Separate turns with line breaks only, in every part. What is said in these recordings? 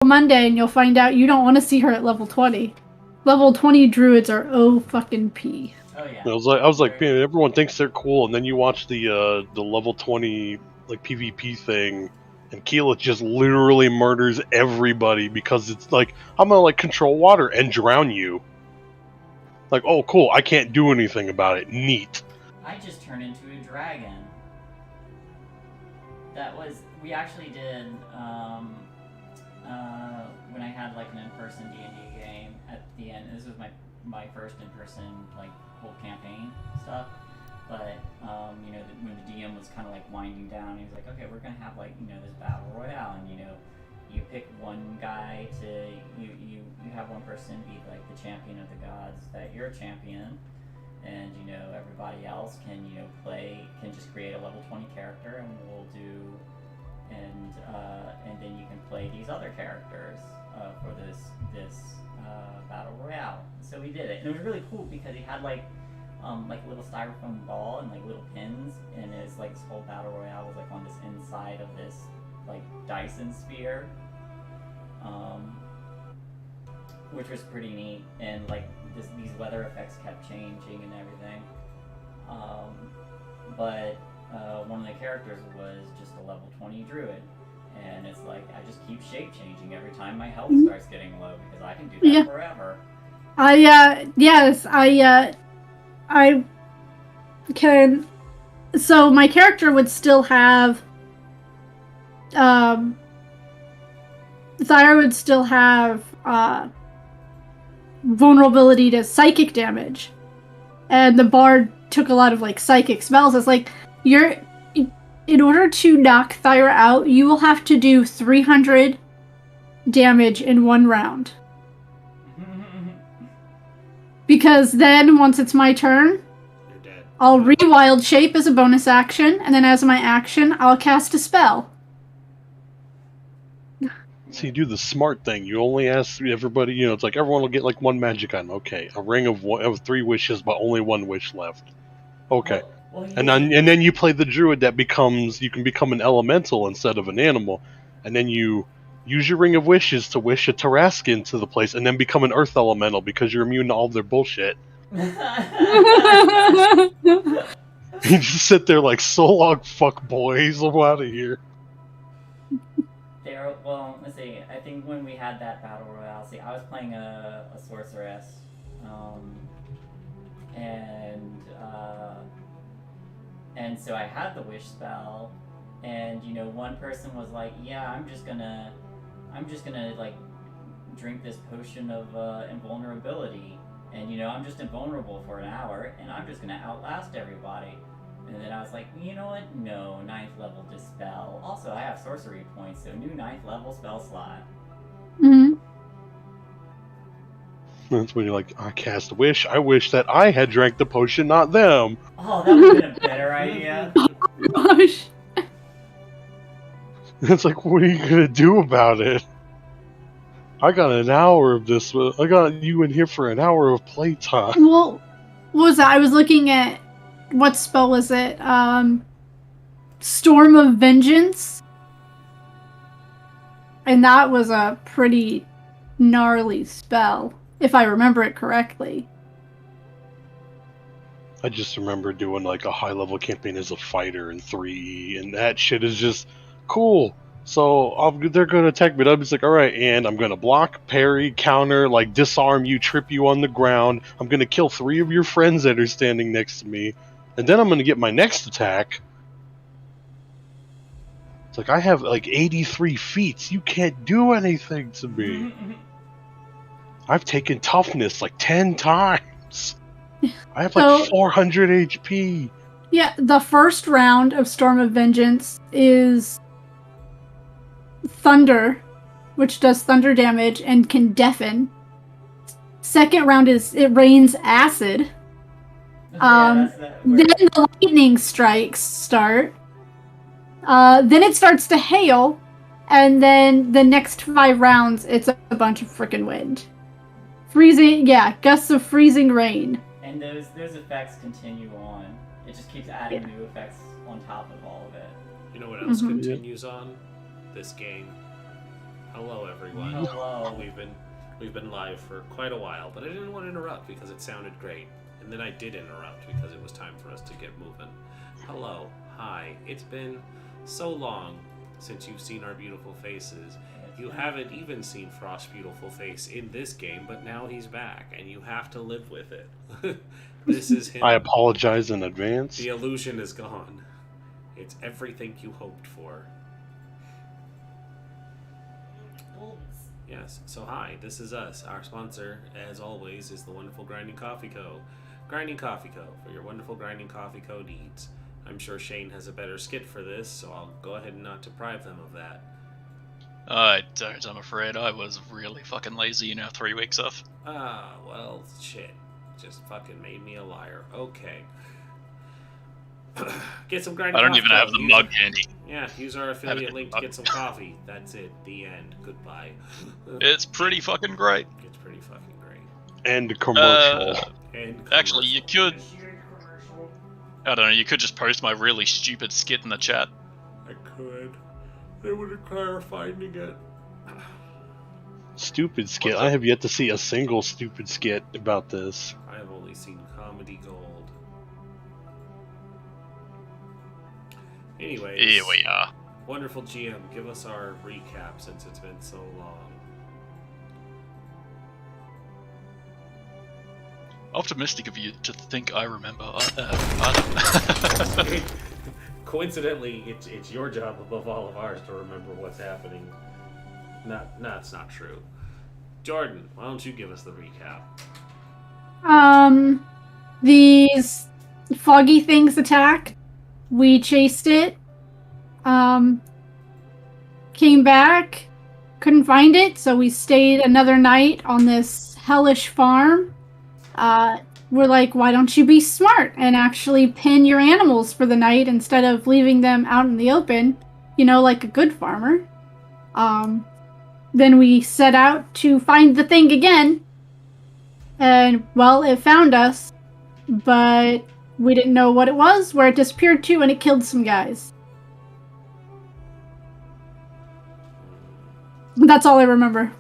Monday and you'll find out you don't want to see her at level 20. Level 20 druids are O-fucking-P.
Oh yeah.
I was like, man, everyone thinks they're cool, and then you watch the level 20 like PvP thing, and Keela just literally murders everybody because it's like, I'm gonna like control water and drown you. Like, oh cool, I can't do anything about it. Neat.
I just turned into a dragon. We actually did, when I had like an in-person D&D game at the end. This was my first in-person like whole campaign stuff. But when the DM was kind of like winding down, he was like, okay, we're gonna have like this battle royale, and you pick one guy to you have one person be like the champion of the gods that you're a champion, and everybody else can can just create a level 20 character, and we'll do and then you can play these other characters for this battle royale. So we did it, and it was really cool because he had like a little styrofoam ball and like little pins, and his like this whole battle royale was like on this inside of this like Dyson sphere, which was pretty neat, and like these weather effects kept changing and everything. But one of the characters was just a level 20 druid, and it's like I just keep shape changing every time my health starts getting low because I can do that forever.
I can. So my character would still have. Thyra would still have vulnerability to psychic damage, and the bard took a lot of like psychic spells. It's like in order to knock Thyra out, you will have to do 300 damage in one round. Because then, once it's my turn,
you're dead.
I'll re-wild shape as a bonus action, and then as my action, I'll cast a spell.
So you do the smart thing. You only ask everybody. It's like everyone will get like one magic item. Okay, a ring of 3 wishes, but only 1 wish left. Okay, and then you play the druid that you can become an elemental instead of an animal, and then you use your ring of wishes to wish a Tarrasque into the place, and then become an earth elemental because you're immune to all their bullshit. You just sit there like, so long, fuck boys, I'm out of here.
Well, let's see. I think when we had that battle royale, I was playing a sorceress, and so I had the wish spell, and one person was like, "Yeah, I'm just gonna like drink this potion of invulnerability, and I'm just invulnerable for an hour, and I'm just gonna outlast everybody." And then I was like, you know what? No, 9th level dispel. Also, I have sorcery points, so new 9th level spell slot.
Mm-hmm.
That's when you're like, I cast a wish. I wish that I had drank the potion, not them.
Oh, that would have been a better idea.
Oh, gosh.
It's like, what are you gonna do about it? I got an hour of this. I got you in here for an hour of playtime.
Well, what was that? I was looking at what spell was it? Storm of Vengeance, and that was a pretty gnarly spell, if I remember it correctly.
I just remember doing like a high-level campaign as a fighter in 3, and that shit is just cool. So they're going to attack me, and I'm just like, alright, and I'm going to block, parry, counter, like disarm you, trip you on the ground. I'm going to kill 3 of your friends that are standing next to me, and then I'm going to get my next attack. It's like, I have like 83 feats. You can't do anything to me. I've taken toughness like 10 times. I have like 400 HP.
Yeah, the first round of Storm of Vengeance is thunder, which does thunder damage and can deafen. Second round is it rains acid. Then the lightning strikes start. Then it starts to hail, and then the next 5 rounds, it's a bunch of frickin' wind. Freezing, gusts of freezing rain.
And those effects continue on. It just keeps adding new effects on top of all of it.
You know what else continues on? This game. Hello, everyone.
Hello.
We've been live for quite a while, but I didn't want to interrupt because it sounded great. And then I did interrupt because it was time for us to get moving. Hello. Hi. It's been so long since you've seen our beautiful faces. You haven't even seen Frost's beautiful face in this game, but now he's back, and you have to live with it. This is him.
I apologize in advance.
The illusion is gone. It's everything you hoped for. Yes, so hi, this is us. Our sponsor, as always, is the wonderful Grinding Coffee Co. Grinding Coffee Co. for your wonderful Grinding Coffee Co. needs. I'm sure Shane has a better skit for this, so I'll go ahead and not deprive them of that.
I don't, I'm afraid. I was really fucking lazy, 3 weeks off.
Ah, well, shit. Just fucking made me a liar. Okay. Get some Grinding
I don't
Coffee
even
Co.
have the
Use
mug
it.
handy.
Yeah, use our affiliate link to get some coffee. That's it. The end. Goodbye.
It's pretty fucking great.
It's pretty fucking great.
And commercial.
And
Actually, you
commercial.
could... I don't know, you could just post my really stupid skit in the chat.
I could. They would require finding it.
Stupid skit. I have yet to see a single stupid skit about this.
I have only seen comedy gold. Anyways,
Here we are.
wonderful GM, give us our recap since it's been so long.
Optimistic of you to think I remember.
Coincidentally, it's your job above all of ours to remember what's happening. That's not true. Jordan, why don't you give us the recap?
These foggy things attacked. We chased it. Came back. Couldn't find it, so we stayed another night on this hellish farm. We're like, why don't you be smart and actually pin your animals for the night instead of leaving them out in the open, like a good farmer. Then we set out to find the thing again. And, well, it found us, but we didn't know what it was, where it disappeared to, and it killed some guys. That's all I remember.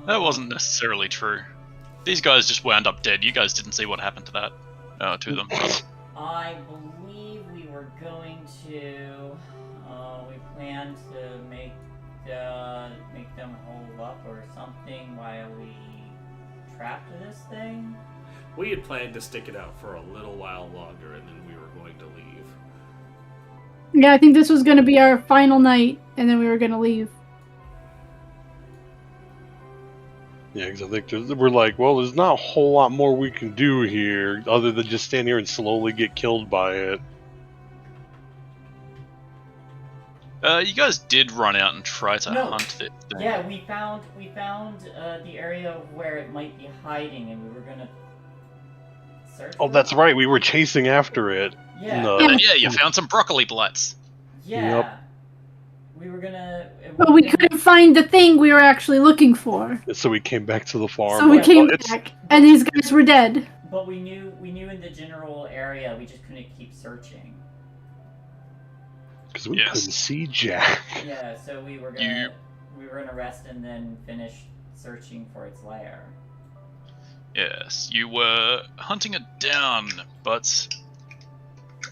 That wasn't necessarily true. These guys just wound up dead. You guys didn't see what happened to that. To them.
I believe we were going to. We planned to make them hold up or something while we trapped this thing.
We had planned to stick it out for a little while longer, and then we were going to leave.
Yeah, I think this was going to be our final night, and then we were going to leave.
Yeah, because I think we're like, well, there's not a whole lot more we can do here other than just stand here and slowly get killed by it.
You guys did run out and try to
No.
hunt it.
Yeah, we found the area where it might be hiding, and we were gonna search.
Oh,
for
that's
it.
right. We were chasing after it.
Yeah.
No.
And then, yeah, you found some broccoli blights.
Yeah.
Yep.
We were gonna.
But we couldn't find the thing we were actually looking for.
So we came back to the farm.
So we
like,
came
well, it's-
back, and these guys were dead.
But we knew in the general area. We just couldn't keep searching.
Because we
Yes.
couldn't see Jack.
Yeah. So we were gonna rest and then finish searching for its lair.
Yes, you were hunting it down, but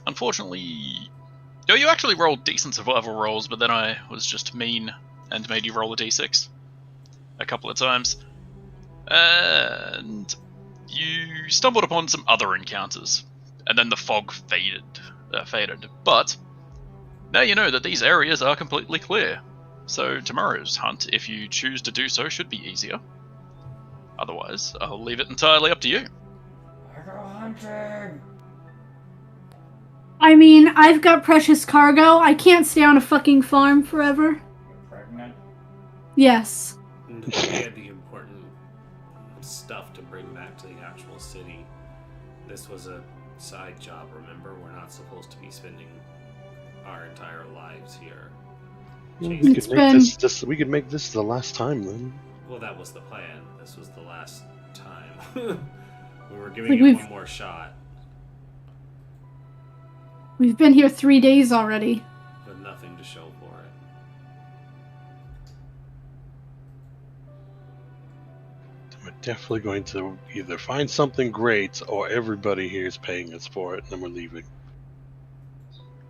unfortunately, you actually rolled decent survival rolls, but then I was just mean and made you roll a d6 a couple of times, and you stumbled upon some other encounters, and then the fog faded. But now you know that these areas are completely clear, so tomorrow's hunt, if you choose to do so, should be easier. Otherwise, I'll leave it entirely up to you.
I go hunting.
I mean, I've got precious cargo. I can't stay on a fucking farm forever.
You're pregnant.
Yes.
And we had the important stuff to bring back to the actual city. This was a side job, remember? We're not supposed to be spending our entire lives here.
We
Chasing-
could make this. We could make this the last time then.
Well, that was the plan. This was the last time. We were giving
Like
it
we've-
one more shot,
We've been here 3 days already.
but nothing to show for it.
definitely going to either find something great or everybody here is paying us for it and then we're leaving.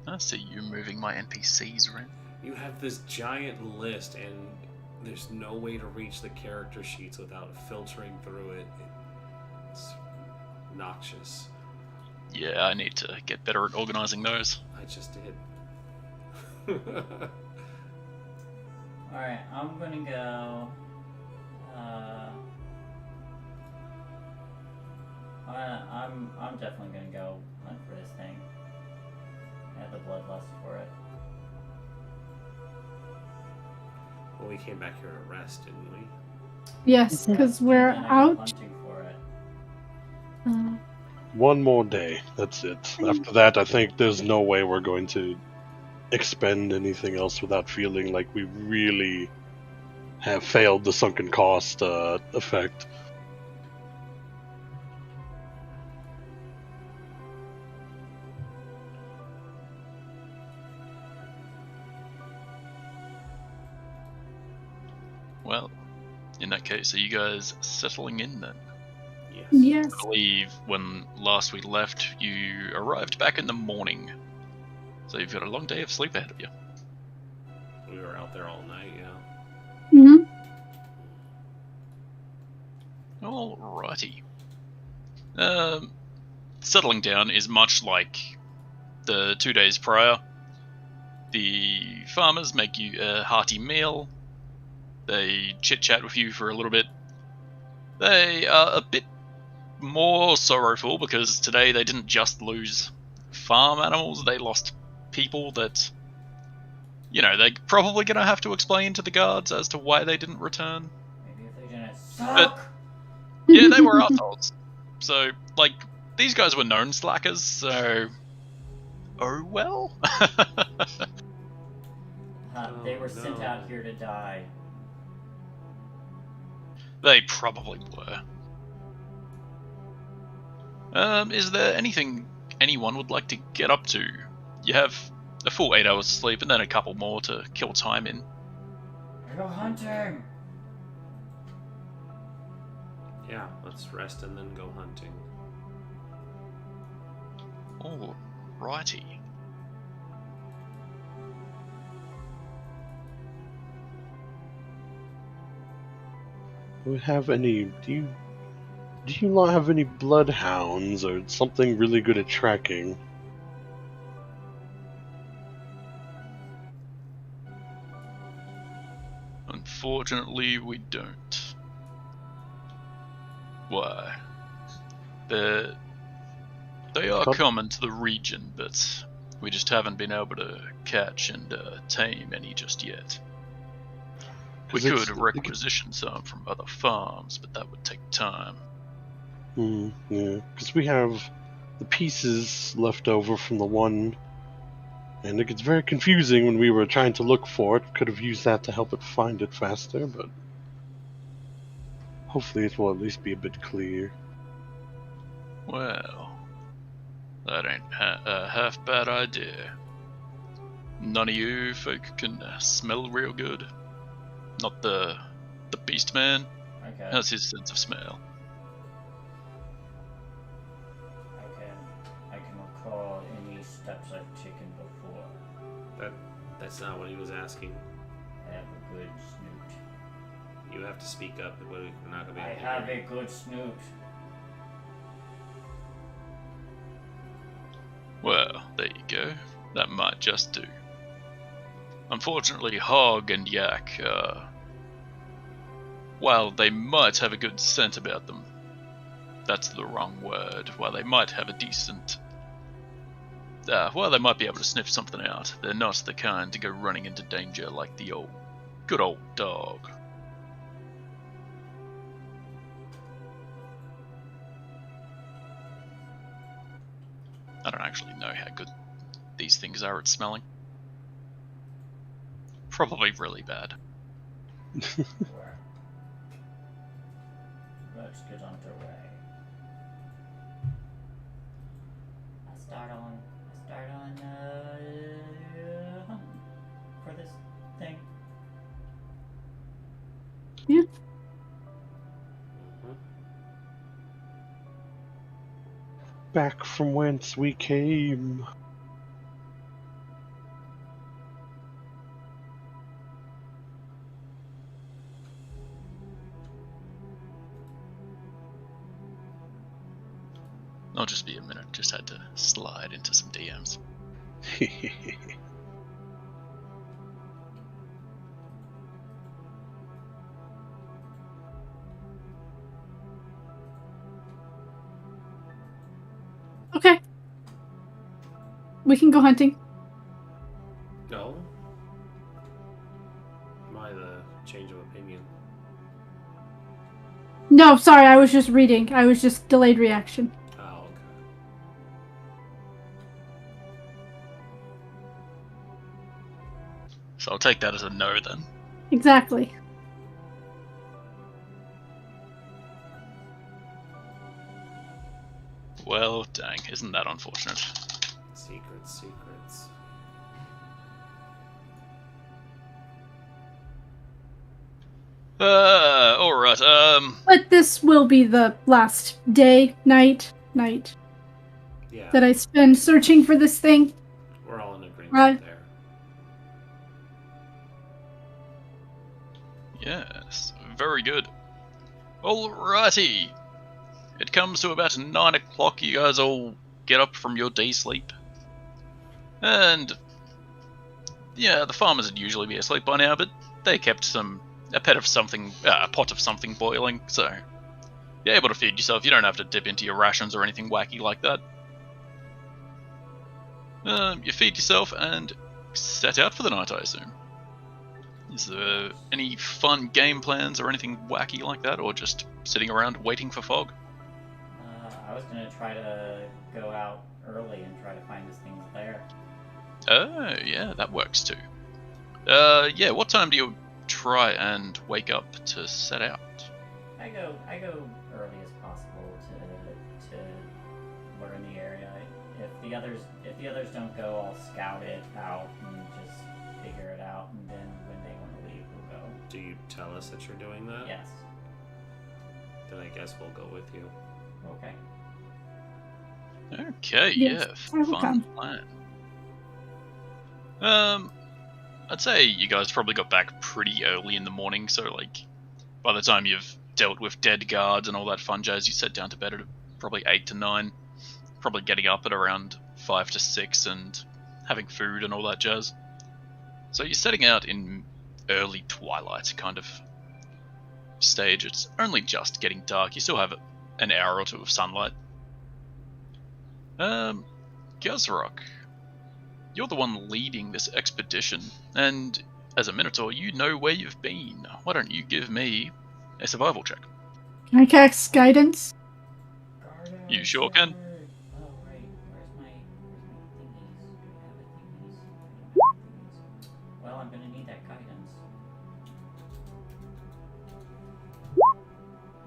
I see you moving my NPCs around.
You have this giant list, and there's no way to reach the character sheets without filtering through it. It's noxious.
Yeah, I need to get better at organizing those.
I just did.
Alright, I'm gonna go. I'm definitely gonna go hunt for this thing. I have the bloodlust for it.
Well, we came back here to rest, didn't we?
Yes, because we're
And I go
out.
hunting for it.
One more day. That's it. After that, I think there's no way we're going to expend anything else without feeling like we really have failed the sunken cost effect.
Well, in that case, are you guys settling in then?
Yes.
Yes.
I believe when last we left, you arrived back in the morning. So you've got a long day of sleep ahead of you.
We were out there all night, yeah.
Mm-hmm.
Alrighty. Settling down is much like the 2 days prior. The farmers make you a hearty meal. They chit-chat with you for a little bit. They are a bit more sorrowful because today they didn't just lose farm animals, they lost people that, they're probably going to have to explain to the guards as to why they didn't return.
Maybe if they didn't suck!
Yeah, they were assholes. So, these guys were known slackers, so... Oh well?
They were sent out here to die.
They probably were. Is there anything anyone would like to get up to? You have a full 8 hours sleep and then a couple more to kill time in.
I go hunting!
Yeah, let's rest and then go hunting.
Alrighty.
Do we have any? Do you not have any bloodhounds or something really good at tracking?
Unfortunately, we don't. Why? They are common to the region, but we just haven't been able to catch and tame any just yet. We could requisition some from other farms, but that would take time.
Yeah, because we have the pieces left over from the one, and it gets very confusing when we were trying to look for it. Could have used that to help it find it faster, but hopefully it will at least be a bit clear.
Well, that ain't a half bad idea. None of you folk can smell real good. Not the beast man.
Okay.
Has his sense of smell.
I can recall any steps I've taken before.
That's not what he was asking.
I have a good snoot.
You have to speak up. We're not gonna be
I
able to
have
hear
a good snoot.
Well, there you go. That might just do. Unfortunately, Hog and Yak, while they might have a good scent about them, that's the wrong word. While they might have a decent... well, they might be able to sniff something out. They're not the kind to go running into danger like the good old dog. I don't actually know how good these things are at smelling. Probably really bad.
Let's get underway. I start on hunting for this thing.
Yeah.
back from whence we came.
I'll just be a minute, just had to slide into some DMs.
Okay. We can go hunting.
No? Why the change of opinion?
No, sorry, I was just reading. I was just delayed reaction.
Oh, okay.
So I'll take that as a no then.
Exactly.
Well, dang, isn't that unfortunate?
Secrets.
Alright,
But this will be the last night
Yeah,
that I spend searching for this thing.
we're all in agreement
Right.
there.
yes, very good. Alrighty. It comes to about 9 o'clock, you guys all get up from your day sleep. And, yeah, the farmers would usually be asleep by now, but they kept a pot of something boiling, so you're able to feed yourself. You don't have to dip into your rations or anything wacky like that. You feed yourself and set out for the night, I assume. Is there any fun game plans or anything wacky like that, or just sitting around waiting for fog?
I was gonna try to go out early and try to find this thing's there.
Oh, yeah, that works too. Yeah, what time do you try and wake up to set out?
I go early as possible to learn the area. If the others don't go, I'll scout it out and just figure it out, and then when they want to leave, we'll go.
Do you tell us that you're doing that?
Yes.
Then I guess we'll go with you.
Okay.
Okay,
Yes, I
yeah,
will
fun
come.
plan. I'd say you guys probably got back pretty early in the morning, so like, by the time you've dealt with dead guards and all that fun jazz, you set down to bed at probably 8 to 9, probably getting up at around 5 to 6 and having food and all that jazz. So you're setting out in early twilight kind of stage. It's only just getting dark. You still have an hour or two of sunlight. Gazrock, you're the one leading this expedition, and as a Minotaur, you know where you've been. Why don't you give me a survival check?
Can I cast guidance?
You sure can.
Oh, right. Where's my thingies? Do I have a thingies? I don't have thingies. Well, I'm gonna need that guidance.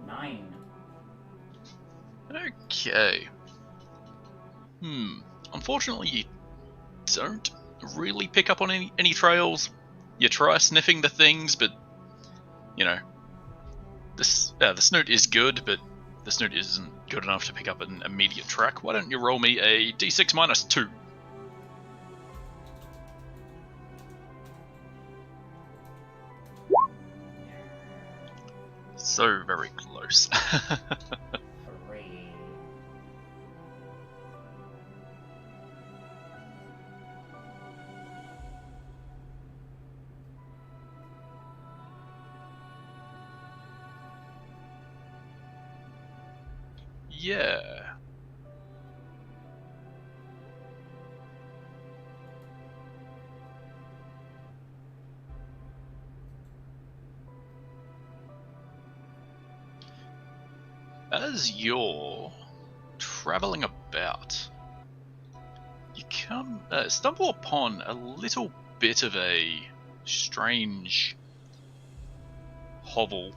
9.
Okay. Unfortunately, you don't really pick up on any trails. You try sniffing the things, but you know, the snoot is good, but the snoot isn't good enough to pick up an immediate track. Why don't you roll me a d6 minus 2? So very close.
3.
Yeah. As you're traveling about, you stumble upon a little bit of a strange hovel.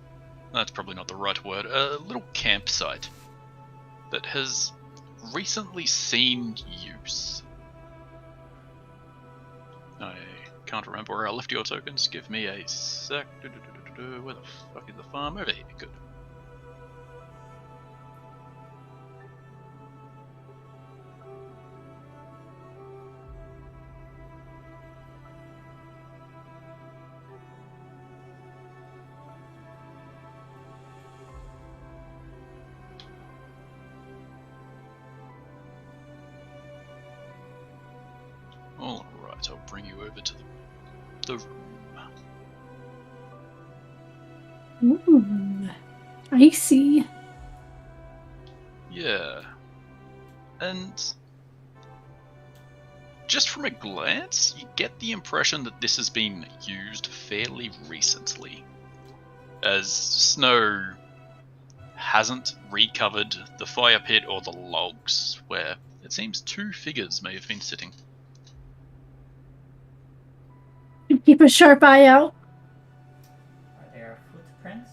That's probably not the right word. A little campsite that has recently seen use. I can't remember where I left your tokens. Give me a sec. Where the fuck is the farm? Over here. Good. over to the room.
Ooh, I see.
Yeah. And just from a glance, you get the impression that this has been used fairly recently, as snow hasn't recovered the fire pit or the logs, where it seems 2 figures may have been sitting.
Keep a sharp eye out.
Are there footprints?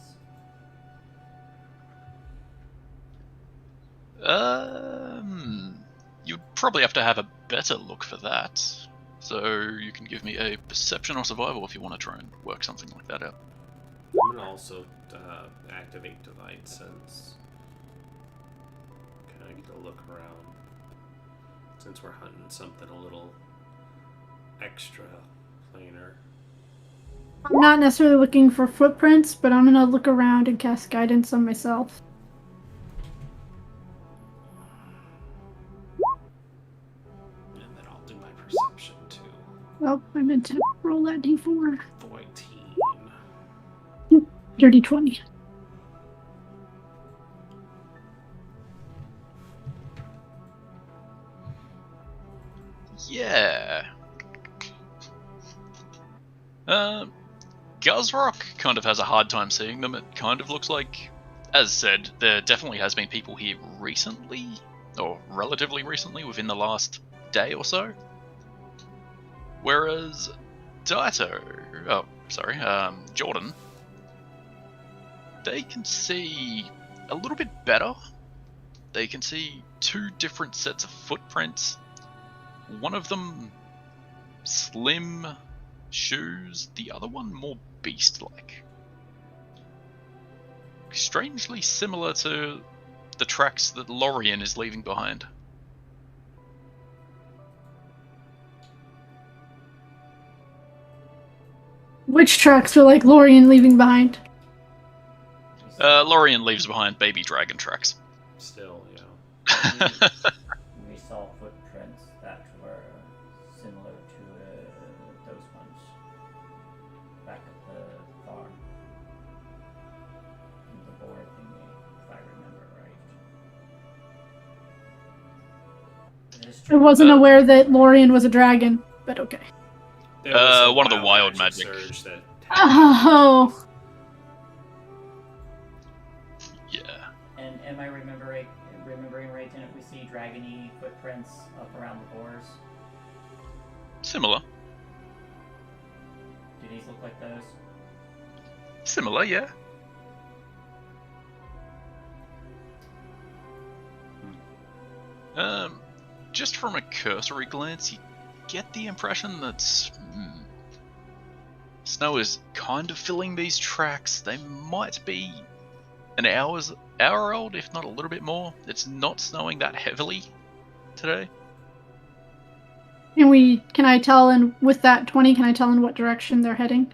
You'd probably have to have a better look for that. So you can give me a perception or survival if you want to try and work something like that out.
I'm gonna also activate Divine Sense. Kind of get a look around. Since we're hunting something a little extra planar.
I'm not necessarily looking for footprints, but I'm gonna look around and cast guidance on myself.
And then I'll do my perception too.
Oh, I meant to roll that d4.
14.
Dirty 20.
Yeah. Guzrock kind of has a hard time seeing them. It kind of looks like, as said, there definitely has been people here recently, or relatively recently, within the last day or so. Whereas Jordan, they can see a little bit better. They can see 2 different sets of footprints. One of them slim shoes, the other one more beast-like. Strangely similar to the tracks that Lorien is leaving behind.
Which tracks are like Lorien leaving behind?
Lorien leaves behind baby dragon tracks.
Still, yeah.
We saw footprints that were similar to those ones back at the farm. The boar thingy, if I remember right. It is
I
true.
wasn't aware that Lorien was a dragon, but okay.
There was a
one of the wild magic.
surge that
Oh,
Yeah.
And am I remembering right? And if we see dragony footprints up around the boars,
Similar.
do these look like those?
Similar, yeah. Just from a cursory glance, you get the impression that snow is kind of filling these tracks. They might be an hour old, if not a little bit more. It's not snowing that heavily today.
can I tell in with that 20, can I tell in what direction they're heading?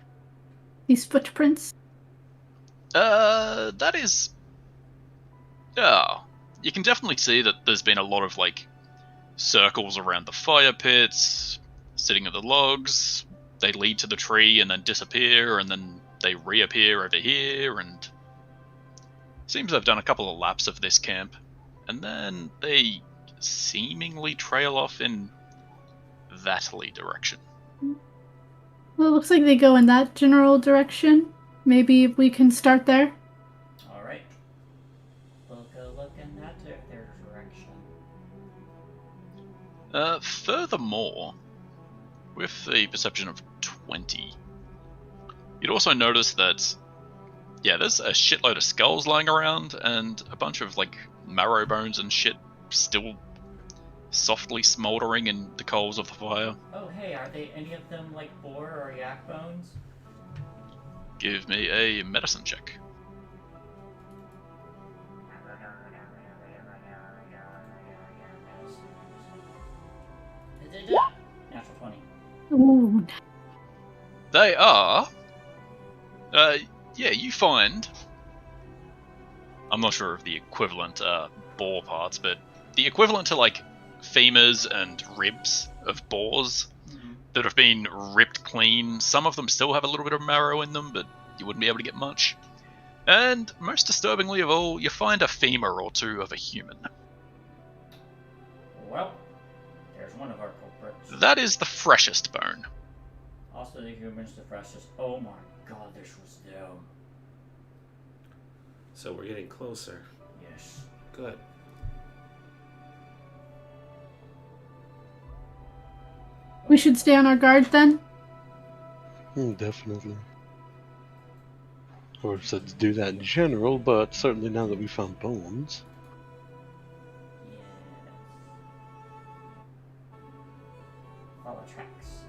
These footprints?
That is... Oh, you can definitely see that there's been a lot of, like, circles around the fire pits, sitting at the logs. They lead to the tree and then disappear, and then they reappear over here, and... Seems they've done a couple of laps of this camp, and then they seemingly trail off in that-ly direction.
Well, it looks like they go in that general direction. Maybe we can start there.
Alright. We'll go look in their direction.
Furthermore, with the perception of 20, you'd also notice that, yeah, there's a shitload of skulls lying around, and a bunch of, like, marrow bones and shit still softly smouldering in the coals of the fire.
Oh, hey, are they any of them like boar or yak bones?
Give me a medicine check.
Natural 20.
Ooh.
They are... yeah, you find... I'm not sure of the equivalent boar parts, but the equivalent to, like, femurs and ribs of boars that have been ripped clean. Some of them still have a little bit of marrow in them, but you wouldn't be able to get much. And most disturbingly of all, you find a femur or two of a human.
Well, there's one of our culprits.
That is the freshest bone.
Also the humans, the freshest. Oh my god, this was them.
So we're getting closer.
Yes.
Good.
We should stay on our guard then?
Definitely. Or said to do that in general, but certainly now that we found bones.
Yes. Follow tracks.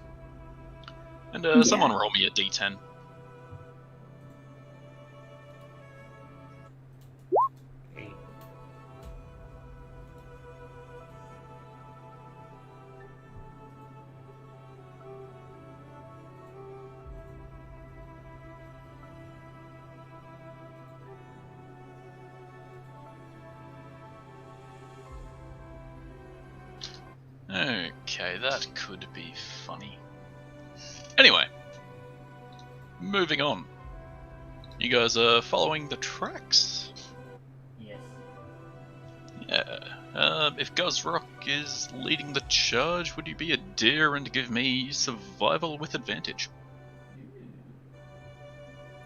And someone roll me a d10. Okay, that could be funny. Anyway, moving on. You guys are following the tracks?
Yes.
Yeah. If Guzrock is leading the charge, would you be a deer and give me survival with advantage?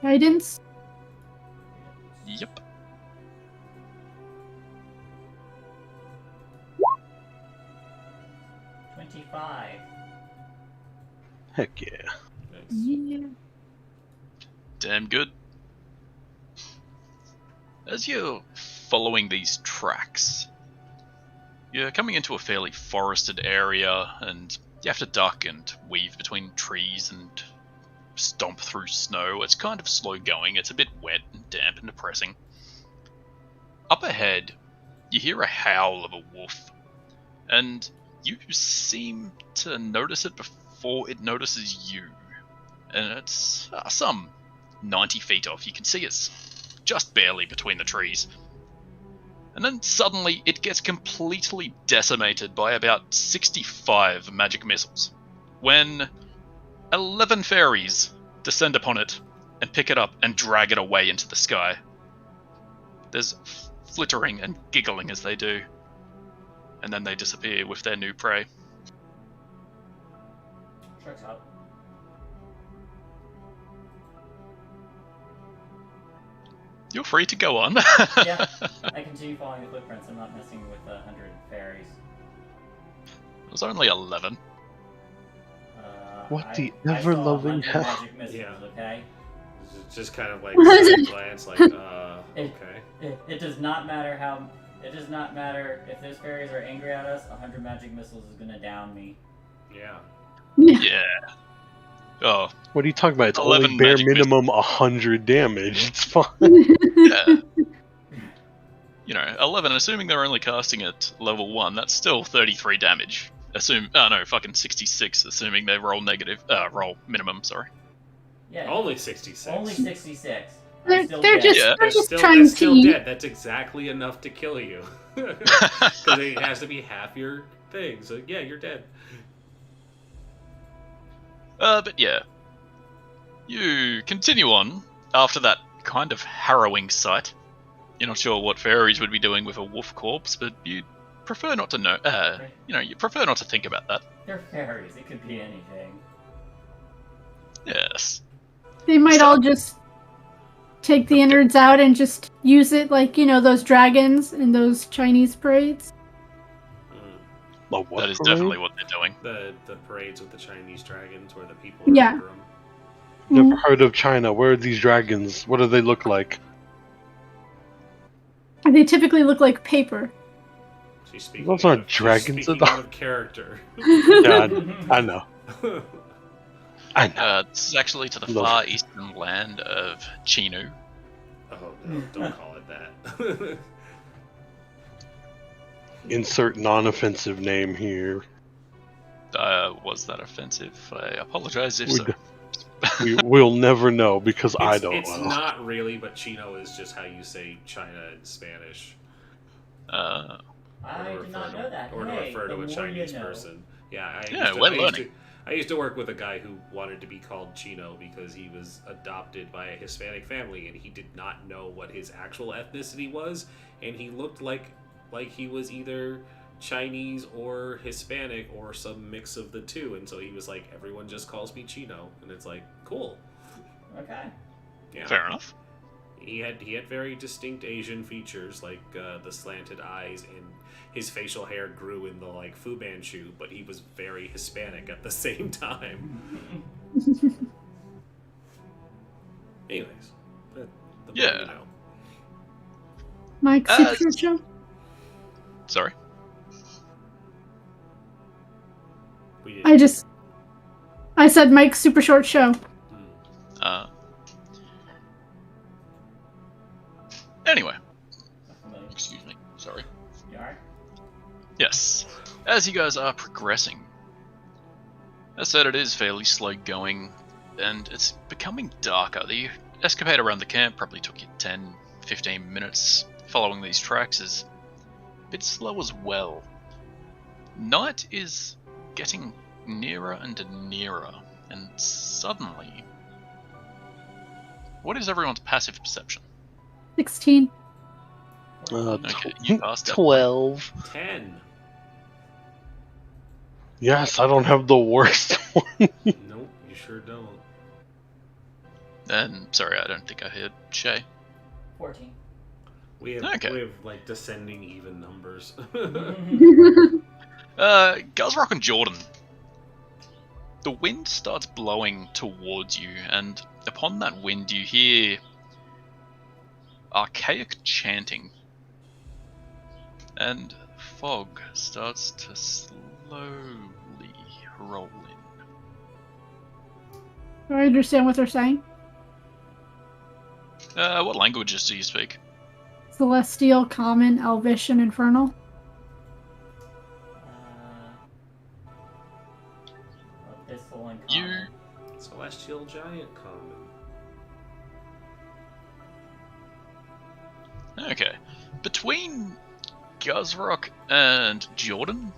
Guidance?
Yep.
Heck yeah.
Nice.
Yeah.
Damn good. As you're following these tracks, you're coming into a fairly forested area, and you have to duck and weave between trees and stomp through snow. It's kind of slow going, it's a bit wet and damp and depressing. Up ahead, you hear a howl of a wolf, and you seem to notice it before it notices you. And it's some 90 feet off. You can see it's just barely between the trees. And then suddenly it gets completely decimated by about 65 magic missiles, when 11 fairies descend upon it and pick it up and drag it away into the sky. There's flittering and giggling as they do, and then they disappear with their new prey.
Checks out.
You're free to go on.
Yeah, I continue following the footprints. I'm not messing with 100 fairies.
It was only 11.
What the
I saw
ever-loving
100
hell?
magic missiles,
Yeah.
okay?
It's just kind of like
What is
side
it?
glance, like, okay.
It does not matter how. It does not matter if those fairies are angry at us. 100 magic missiles is gonna down me.
Yeah.
Yeah. Oh,
What are you talking about? It's
11
only bare
magic
minimum 100 damage. It's fine.
yeah. You know, 11, assuming they're only casting at level 1, that's still 33 damage. Fucking 66, assuming they roll minimum, sorry.
Yeah.
Only 66.
Only 66.
They're,
I'm still
they're
dead.
just,
Yeah.
they're
That's
just
still,
trying
that's
to
still
eat.
dead. That's exactly enough to kill you. Because it has to be half your thing. So, yeah, you're dead.
But yeah. You continue on after that kind of harrowing sight. You're not sure what fairies would be doing with a wolf corpse, but you prefer not to know. You prefer not to think about that.
They're fairies. It could be anything.
Yes.
They might all just take the innards out and just use it like, those dragons in those Chinese parades.
A what
That is
parade?
definitely what they're doing.
The parades with the Chinese dragons where the people
Yeah.
under them.
Never heard of China. Where are these dragons? What do they look like?
They typically look like paper.
She's speaking
Those aren't
out of- she's
dragons
speaking
at all.
out of character.
Yeah, I know. I know.
This is actually to the
Look.
far eastern land of Chinu.
Oh, no, don't call it that.
Insert non-offensive name here.
Was that offensive? I apologize if so.
We'll never know because I don't
It's
know.
not really, but Chino is just how you say China in Spanish.
I did not know that.
Or to
Hey,
refer
the
to a
more
Chinese
you know.
person. Yeah,
Yeah, we're learning.
I used to work with a guy who wanted to be called Chino because he was adopted by a Hispanic family and he did not know what his actual ethnicity was, and he looked like he was either Chinese or Hispanic or some mix of the two, and so he was like, everyone just calls me Chino, and it's like, cool.
Okay.
Yeah.
Fair enough.
He had very distinct Asian features, like the slanted eyes, and his facial hair grew in the like Fu Manchu, but he was very Hispanic at the same time. Anyways, the
Yeah.
more you know.
Mike, Super Short Show?
Sorry.
We
I said Mike's Super Short Show.
Anyway.
Familiar.
Excuse me. Sorry.
You alright?
Yes. As you guys are progressing, as said, it is fairly slow going, and it's becoming darker. The escapade around the camp probably took you 10, 15 minutes. Following these tracks is a bit slow as well. Night is getting nearer and nearer, and suddenly... What is everyone's passive perception?
16.
Okay, you passed it.
12.
10.
Yes, I don't have the worst one.
Nope, you sure don't.
And sorry, I don't think I heard Shay.
14.
We have
Okay.
like descending even numbers.
Guzrock and Jordan. The wind starts blowing towards you, and upon that wind you hear archaic chanting. And fog starts to slowly roll in.
Do I understand what they're saying?
What languages do you speak?
Celestial, Common, Elvish, and Infernal.
Abyssal and
You...
Common.
Celestial Giant Common.
Okay. Between Guzrock and Jordan,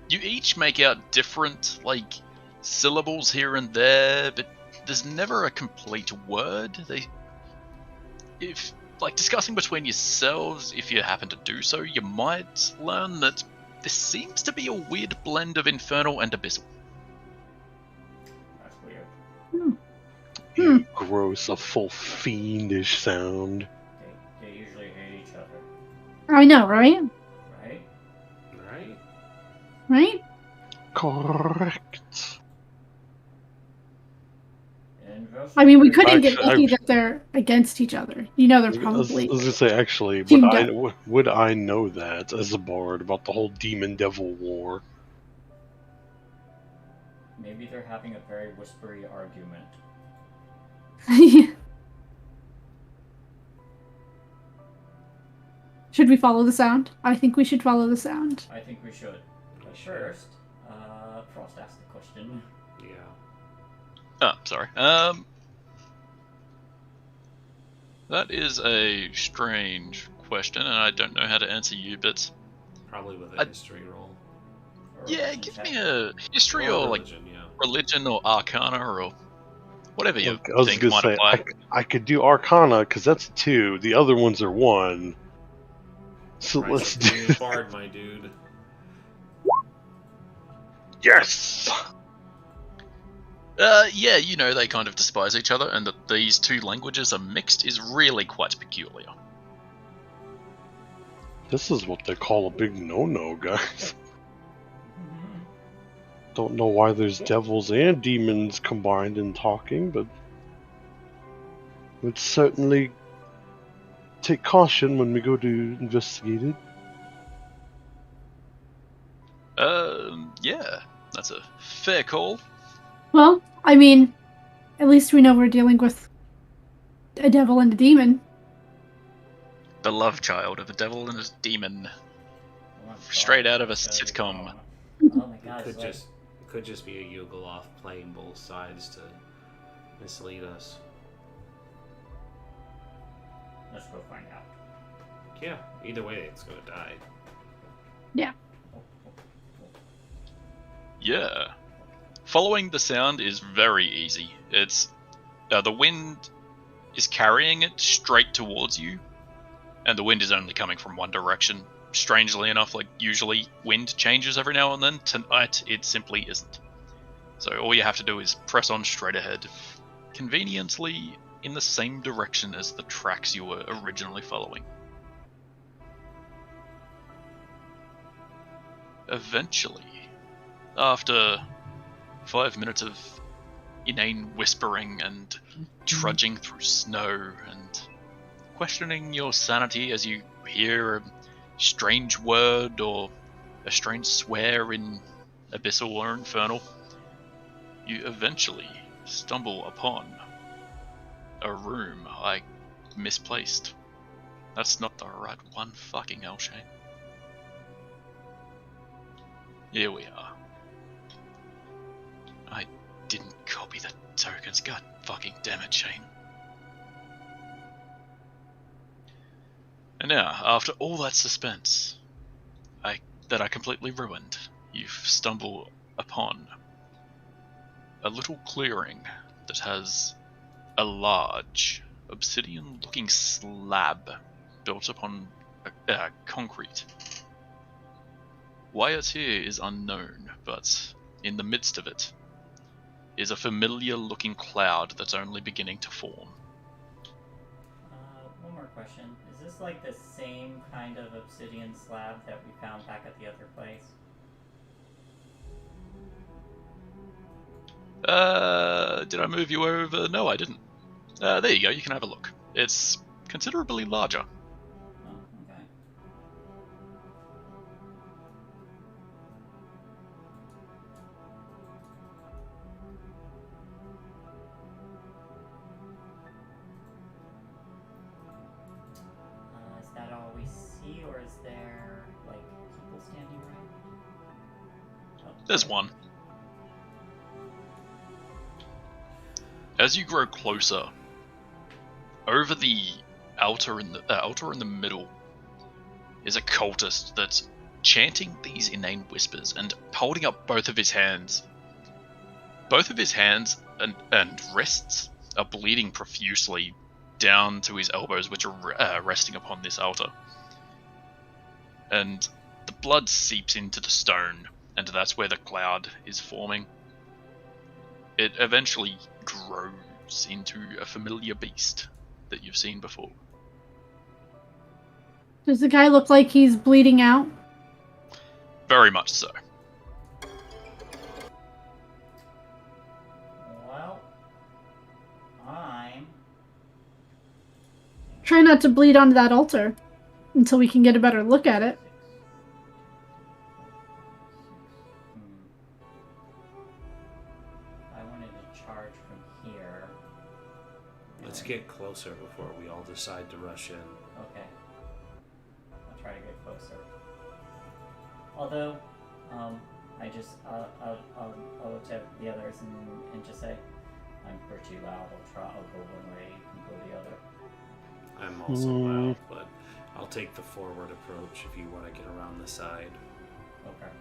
you each make out different, like, syllables here and there, but there's never a complete word. If, like, discussing between yourselves, if you happen to do so, you might learn that there seems to be a weird blend of Infernal and Abyssal.
That's weird.
You gross, a full fiendish sound.
They usually hate each other,
I know, right?
right?
Right?
Right?
Correct.
I mean, we couldn't get
Actually,
lucky that they're against each other. You know, they're
I was
probably.
gonna say, actually,
teamed
would I know that as a bard about the whole demon devil war?
Maybe they're having a very whispery argument.
Should we follow the sound? I think we should follow the sound.
I think we should. But first, Frost asked the question.
Yeah.
Oh, sorry. That is a strange question, and I don't know how to answer you, but...
Probably with a history roll.
Or
Yeah,
religion
give
check.
me a history or, like,
religion, yeah.
religion or arcana or whatever you
I was
think
gonna
might
say,
apply.
I could do Arcana, because that's 2. The other ones are 1. So
Right,
let's
so
do...
give me a bard, my dude.
Yes!
Yeah, you know, they kind of despise each other, and that these two languages are mixed is really quite peculiar.
This is what they call a big no-no, guys. Don't know why there's devils and demons combined in talking, but would certainly take caution when we go to investigate it.
Yeah, that's a fair call.
Well, I mean, at least we know we're dealing with a devil and a demon.
The love child of a devil and a demon.
Oh my
Straight
God,
out of a
this guy is
sitcom.
wrong. Oh my god,
Could
it's
could just be a Yugoloth playing both sides to mislead us.
let's go find out.
Yeah, either way, it's gonna die.
Yeah.
Yeah. following the sound is very easy. It's the wind is carrying it straight towards you, and the wind is only coming from one direction. Strangely enough, like usually wind changes every now and then. Tonight it simply isn't. So all you have to do is press on straight ahead, conveniently in the same direction as the tracks you were originally following. Eventually, after 5 minutes of inane whispering and trudging through snow and questioning your sanity as you hear a strange word or a strange swear in Abyssal or Infernal, you eventually stumble upon a room I misplaced. That's not the right one. Fucking hell, Shane. Here we are. I didn't copy the tokens. God fucking damn it, Shane. And now, after all that suspense that I completely ruined, you stumble upon a little clearing that has a large obsidian-looking slab built upon concrete. Why it's here is unknown, but in the midst of it is a familiar-looking cloud that's only beginning to form.
One more question. Is this like the same kind of obsidian slab that we found back at the other place?
Did I move you over? No, I didn't. There you go, you can have a look. It's considerably larger.
Oh, okay. Is that all we see, or is there, like, people standing around? Oh,
There's one. As you grow closer, over the altar in the middle is a cultist that's chanting these inane whispers and holding up both of his hands. Both of his hands and wrists are bleeding profusely down to his elbows, which are resting upon this altar. And the blood seeps into the stone, and that's where the cloud is forming. It eventually grows into a familiar beast that you've seen before.
Does the guy look like he's bleeding out?
Very much so.
Well, I'm...
Try not to bleed onto that altar until we can get a better look at it.
I wanted to charge from here.
Let's get closer before we all decide to rush in.
Okay. I'll try to get closer. Although, I'll look to the others and just say, I'm pretty loud. I'll go one way, you can go the other.
I'm also loud, but I'll take the forward approach if you want to get around the side.
Okay.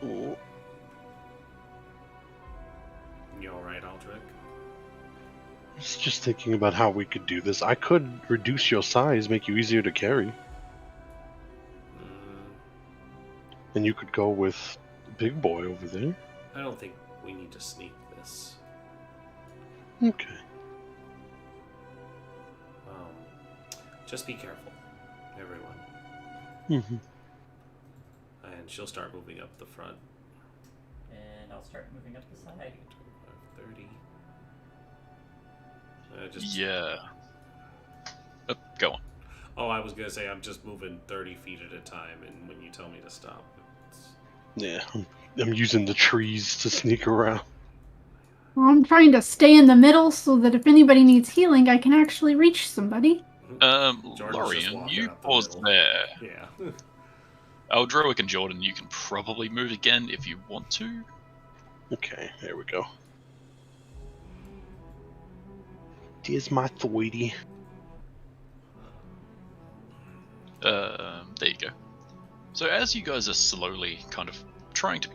Oh.
You alright, Aldrich?
I was just thinking about how we could do this. I could reduce your size, make you easier to carry. And you could go with the big boy over there.
I don't think we need to sneak this.
Okay.
Just be careful, everyone.
Mm-hmm.
And she'll start moving up the front.
And I'll start moving up the side.
25, 30.
Yeah. Go on.
Oh, I was gonna say I'm just moving 30 feet at a time, and when you tell me to stop, it's...
Yeah, I'm using the trees to sneak around.
I'm trying to stay in the middle so that if anybody needs healing, I can actually reach somebody.
Jordan's just
Lorian,
walking
you
out the
pause
middle.
there.
Yeah.
Aldroic and Jordan, you can probably move again if you want to.
Okay, there we go. There's my Thwoidy.
There you go. So as you guys are slowly kind of trying to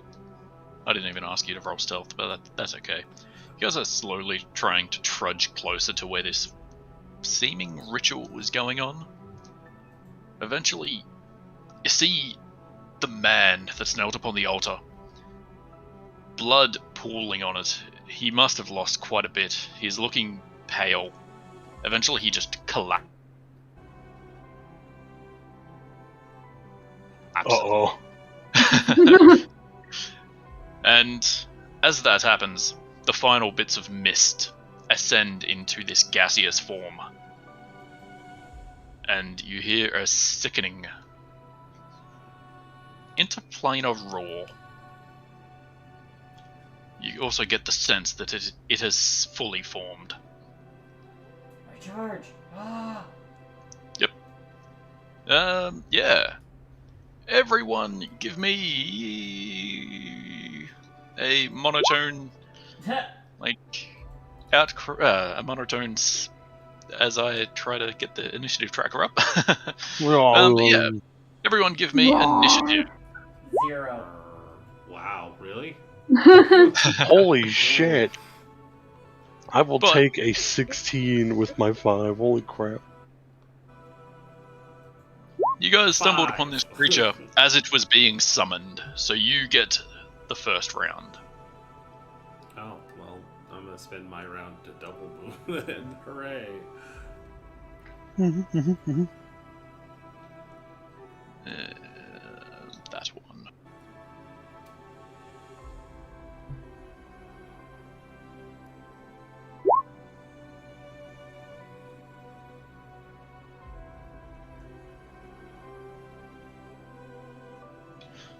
I didn't even ask you to roll stealth, but that's okay. You guys are slowly trying to trudge closer to where this seeming ritual is going on. Eventually, you see the man that's knelt upon the altar. Blood pooling on it. He must have lost quite a bit. He's looking pale. Eventually, he just collapsed.
Uh-oh.
And as that happens, the final bits of mist ascend into this gaseous form. And you hear a sickening interplanar roar. You also get the sense that it has fully formed.
My charge! Ah!
Yep. Yeah. Everyone give me a monotone, like, a monotone as I try to get the initiative tracker up. Yeah. Everyone give me initiative.
0.
Wow, really?
Holy shit. I will
But-
take a 16 with my 5. Holy crap.
You guys stumbled upon
5.
this creature as it was being summoned, so you get the first round.
Oh, well, I'm gonna spend my round to double move then. Hooray.
That one.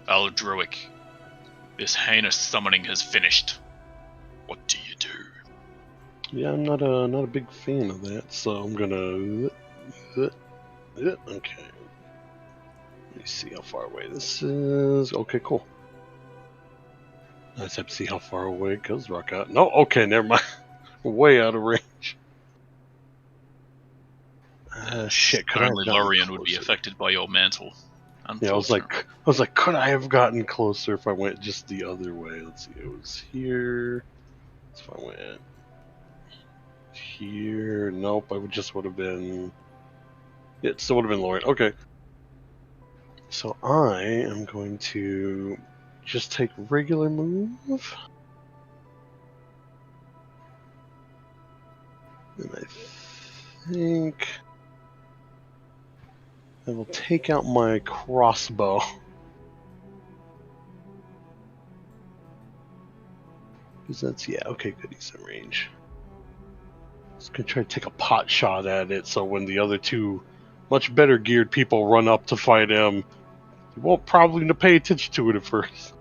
Aldruic, this heinous summoning has finished. What do you do?
Yeah, I'm not a big fan of that, so I'm gonna... Okay. Let me see how far away this is. Okay, cool. I just have to see how far away it goes, Rock out. No, okay, never mind. Way out of range. Shit, could I have
Only
gotten
Lorien would be
closer?
affected by your mantle.
Yeah, I was like, could I have gotten closer if I went just the other way? Let's see, it was here. So if I went here, nope, I would have been. It still would have been Lorien. Okay. So I am going to just take regular move. And I think I will take out my crossbow. Because that's, yeah, okay, good, he's in range. Just gonna try to take a pot shot at it so when the other two much better geared people run up to fight him, you won't probably need to pay attention to it at first.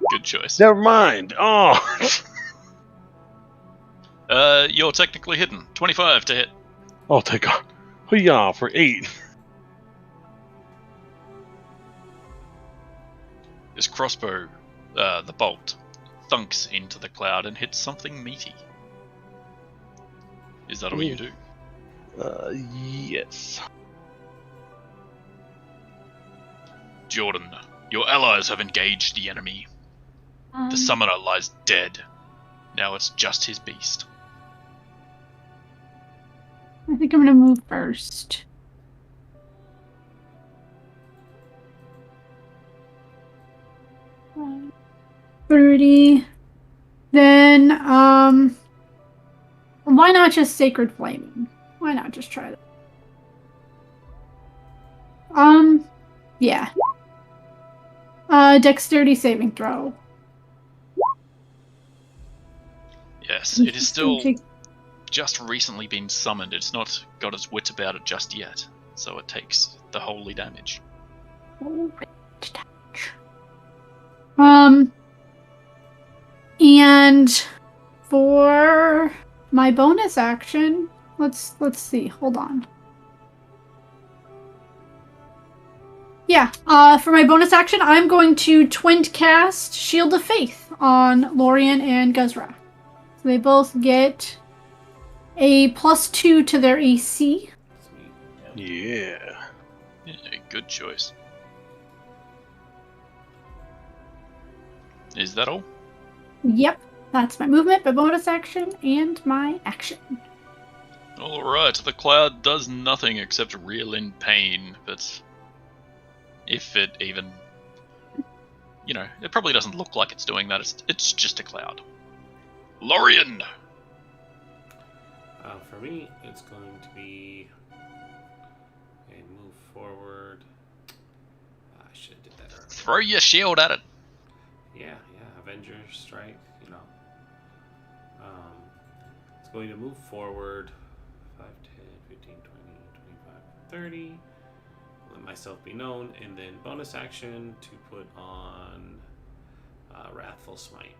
Good choice.
Never mind. Oh!
You're technically hidden. 25 to hit.
I'll take a hoo-yah for 8.
This crossbow, the bolt, thunks into the cloud and hits something meaty. Is that all you do?
Yes.
Jordan, your allies have engaged the enemy. The summoner lies dead. Now it's just his beast.
I think I'm gonna move first. Uh, 30. Then, why not just Sacred Flaming? Why not just try that? Yeah. Dexterity saving throw.
Yes, it is still just recently been summoned. It's not got its wits about it just yet, so it takes the holy damage.
And for my bonus action, let's see. Hold on. Yeah, for my bonus action, I'm going to twin cast Shield of Faith on Lorien and Guzra. So they both get a +2 to their AC.
Sweet.
Yeah.
Yeah, good choice. Is that all?
Yep, that's my movement, my bonus action, and my action.
Alright, the cloud does nothing except reel in pain, but if it even... You know, it probably doesn't look like it's doing that, it's just a cloud. Lorian!
For me, it's going to be a move forward. I should have did that earlier.
Throw your shield at it!
Yeah, Avenger Strike, you know. It's going to move forward 5, 10, 15, 20, 25, 30. Let myself be known, and then bonus action to put on Wrathful Smite.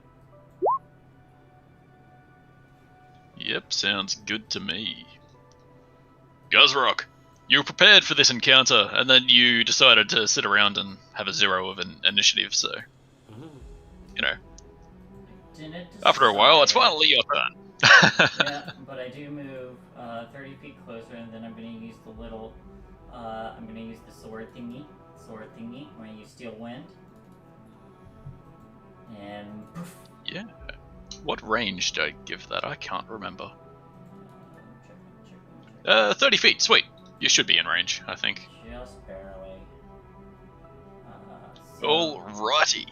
Yep, sounds good to me. Guzrock, you were prepared for this encounter, and then you decided to sit around and have a 0 of an initiative, so... You know, after a while, it's finally your turn.
Yeah, but I do move 30 feet closer, and then I'm going to use the little... I'm going to use the sword thingy. I'm going to use Steel Wind. And poof.
Yeah. What range did I give that? I can't remember. 30 feet, sweet. You should be in range, I think.
Just barely.
Alrighty.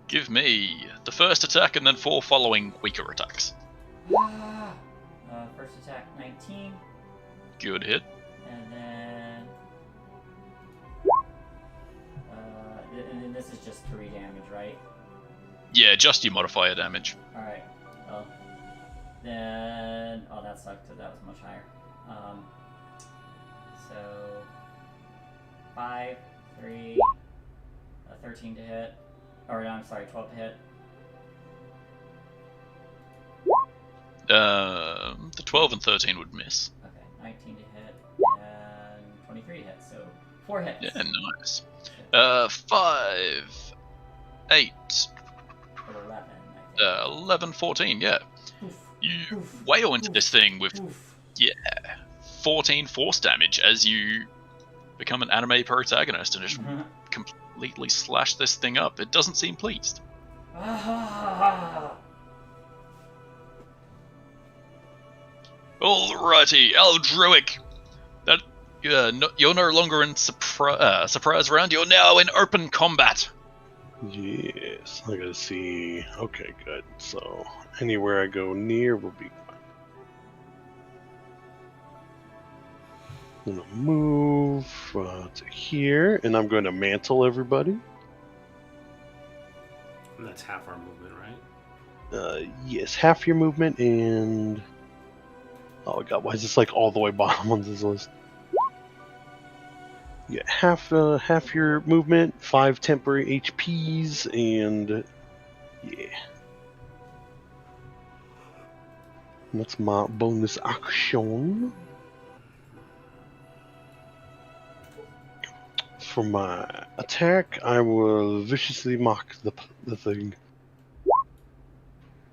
Give me the first attack and then 4 following weaker attacks.
First attack, 19.
Good hit.
And then... and then this is just 3 damage, right?
Yeah, just your modifier damage.
Alright. Well, then... Oh, that sucked. That was much higher. So... 5, 3... 13 to hit. Or, no, I'm sorry, 12 to hit.
The 12 and 13 would miss.
Okay, 19 to hit, and 23 to hit, so 4 hits.
Yeah, nice. 5, 8,
Or 11, I think.
11, 14, yeah.
Oof,
You
oof,
wail into
oof,
this thing with,
oof.
14 force damage as you become an anime protagonist and just
Mhm.
completely slash this thing up. It doesn't seem pleased. Alrighty, Aldruic. That you're no longer in surprise round. You're now in open combat.
Yes, I gotta see. Okay, good. So anywhere I go near will be fine. I'm gonna move to here, and I'm going to mantle everybody.
And that's half our movement, right?
Yes, half your movement, and oh god, why is this like all the way bottom on this list? Yeah, half your movement, 5 temporary HPs, and yeah. That's my bonus action. For my attack, I will viciously mock the thing.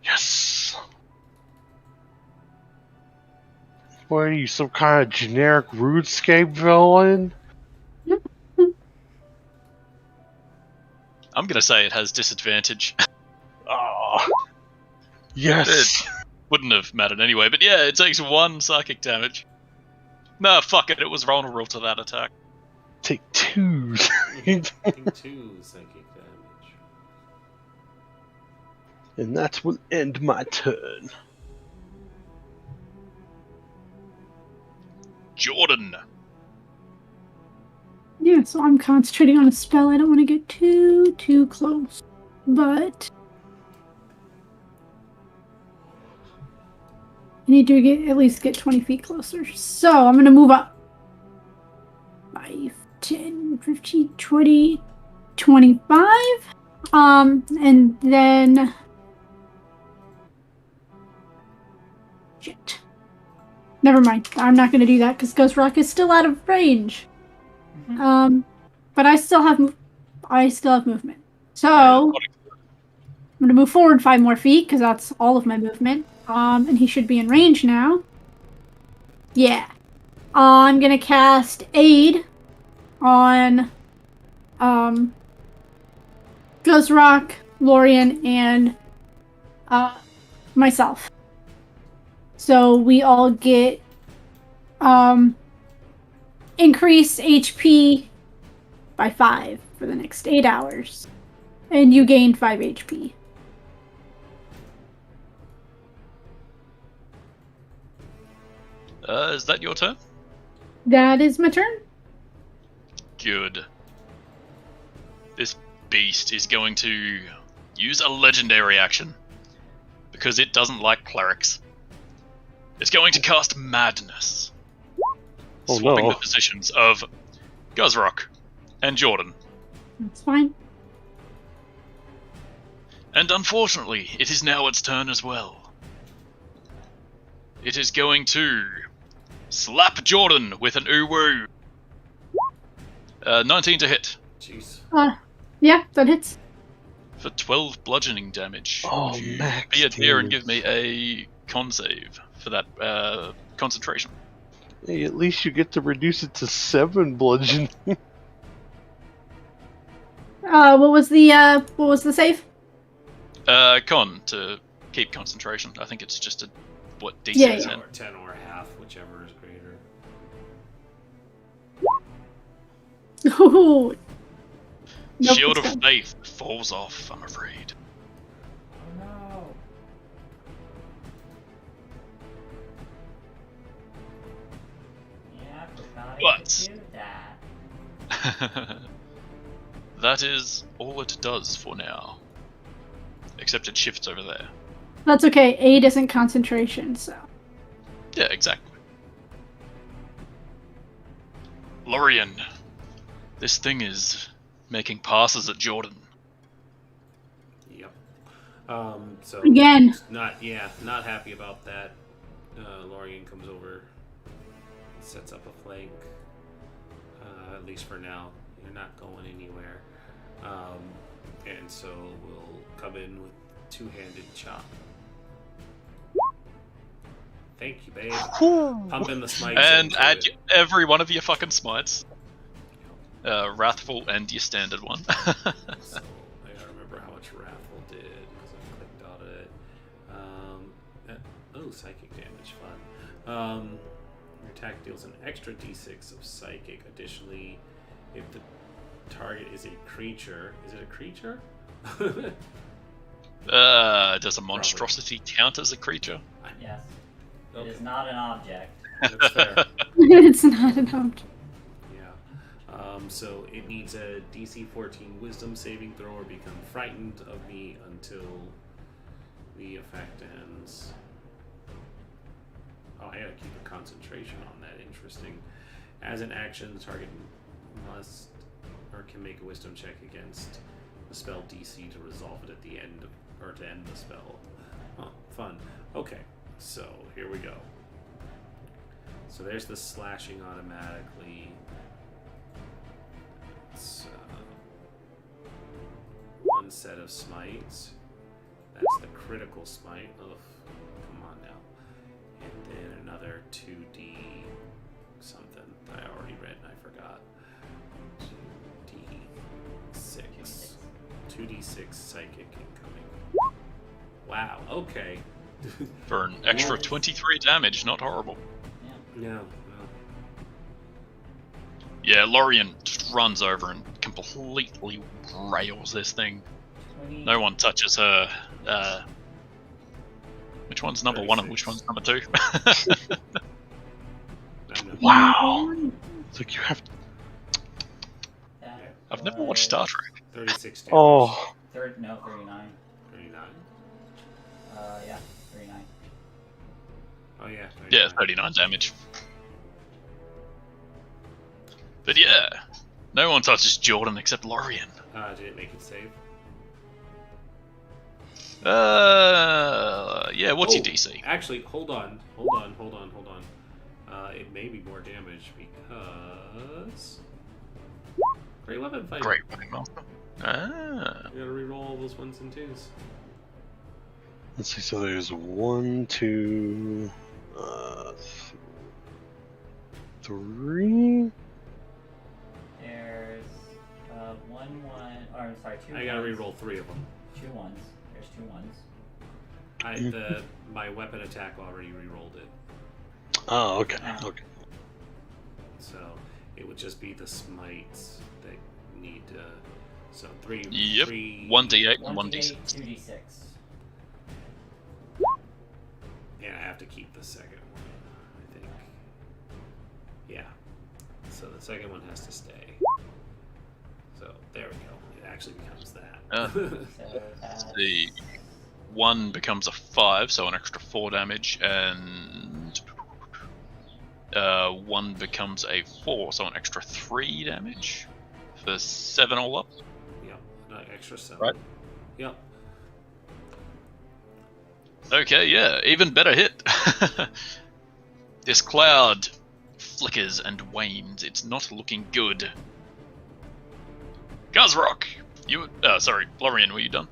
Yes! What are you, some kind of generic RuneScape villain?
I'm gonna say it has disadvantage.
Ah, yes!
Wouldn't have mattered anyway, but yeah, it takes 1 psychic damage. Nah, fuck it, it was vulnerable to that attack.
Take 2.
Take 2 psychic damage.
And that will end my turn.
Jordan.
Yeah, so I'm concentrating on a spell. I don't want to get too close. But I need to at least get 20 feet closer. So I'm going to move up. 5, 10, 15, 20, 25. And then... Shit. Never mind. I'm not going to do that because Ghost Rock is still out of range. But I still have movement. So I'm gonna move forward 5 more feet because that's all of my movement. And he should be in range now. Yeah. I'm gonna cast Aid on Ghost Rock, Lorian, and myself. So we all get increased HP by 5 for the next 8 hours. And you gain 5 HP.
Is that your turn?
That is my turn.
Good. This beast is going to use a legendary action because it doesn't like clerics. It's going to cast Madness,
Oh,
swapping
no.
the positions of Guzrock and Jordan.
That's fine.
And unfortunately, it is now its turn as well. It is going to slap Jordan with an Uwu. 19 to hit
Jeez.
Yeah, that hits.
for 12 bludgeoning damage.
Oh,
Would you
max
be a dear and
damage.
give me a con save for that concentration?
Hey, at least you get to reduce it to 7 bludgeon.
What was the save?
Con to keep concentration. I think it's just a DC
Yeah,
10.
Or 10 or half, whichever is greater.
Ooh. Nope,
Shield
it's
of
done.
Faith falls off, I'm afraid.
Oh no. Yeah, I forgot I could
But-
do that.
That is all it does for now. Except it shifts over there.
That's okay. 8 isn't concentration, so.
Yeah, exactly. Lorian, this thing is making passes at Jordan.
Yep. So
Again.
not happy about that. Lorian comes over, sets up a flank. At least for now, you're not going anywhere. And so we'll come in with two-handed chop. Thank you, babe. Pumping the smites
And
into
add
it.
every one of your fucking smites. Wrathful and your standard one.
So I gotta remember how much Wrathful did because I clicked on it. Oh, psychic damage, fun. Your attack deals an extra d6 of psychic. Additionally, if the target is a creature, is it a creature?
Does a monstrosity count as a creature?
Yes. It
Okay.
is not an object.
That's fair.
It's not an object.
Yeah. So it needs a DC 14 Wisdom saving throw or become frightened of me until the effect ends. Oh, I gotta keep a concentration on that. Interesting. As an action, the target must or can make a Wisdom check against the spell DC to resolve it at the end or to end the spell. Oh, fun. Okay, so here we go. So there's the slashing automatically. It's one set of smites. That's the critical smite. Ugh, come on now. And then another 2d something that I already read and I forgot. 2d6. 2d6 psychic incoming. Wow, okay.
For an extra
Yeah.
23 damage, not horrible.
No.
Yeah, Lorian just runs over and completely rails this thing.
20.
No one touches her. Which one's number 1 and which
36.
one's number 2?
Wow. It's like you have to.
That
I've never watched Star Trek.
36 damage.
Oh.
39.
39.
Yeah, 39.
Oh yeah. 39.
Yeah, 39 damage. But yeah, no one touches Jordan except Lorian.
Did it make it save?
Yeah, what's your
Oh,
DC?
Actually, hold on. It may be more damage because Great Weapon Fighter.
Great Weapon Master. Ah.
You gotta reroll all those ones and twos.
Let's see, so there's 1, 2, 3.
There's 1, 1, or sorry, 2.
I gotta
ones.
reroll 3 of them.
2 ones. There's 2 ones.
My weapon attack already re-rolled it.
Oh, okay.
Oh.
Okay.
So it would just be the smites that need so 3.
Yep.
3
1d8 and
1d8,
1d6.
2d6.
And I have to keep the second one, I think. Yeah. So the second one has to stay. So there we go. It actually becomes that.
So that's...
The 1 becomes a 5, so an extra 4 damage, and 1 becomes a 4, so an extra 3 damage for 7 all up.
Yep. Extra 7.
Right.
Yep.
Okay, yeah, even better hit. This cloud flickers and wanes. It's not looking good. Guzrock, sorry, Lorian, were you done?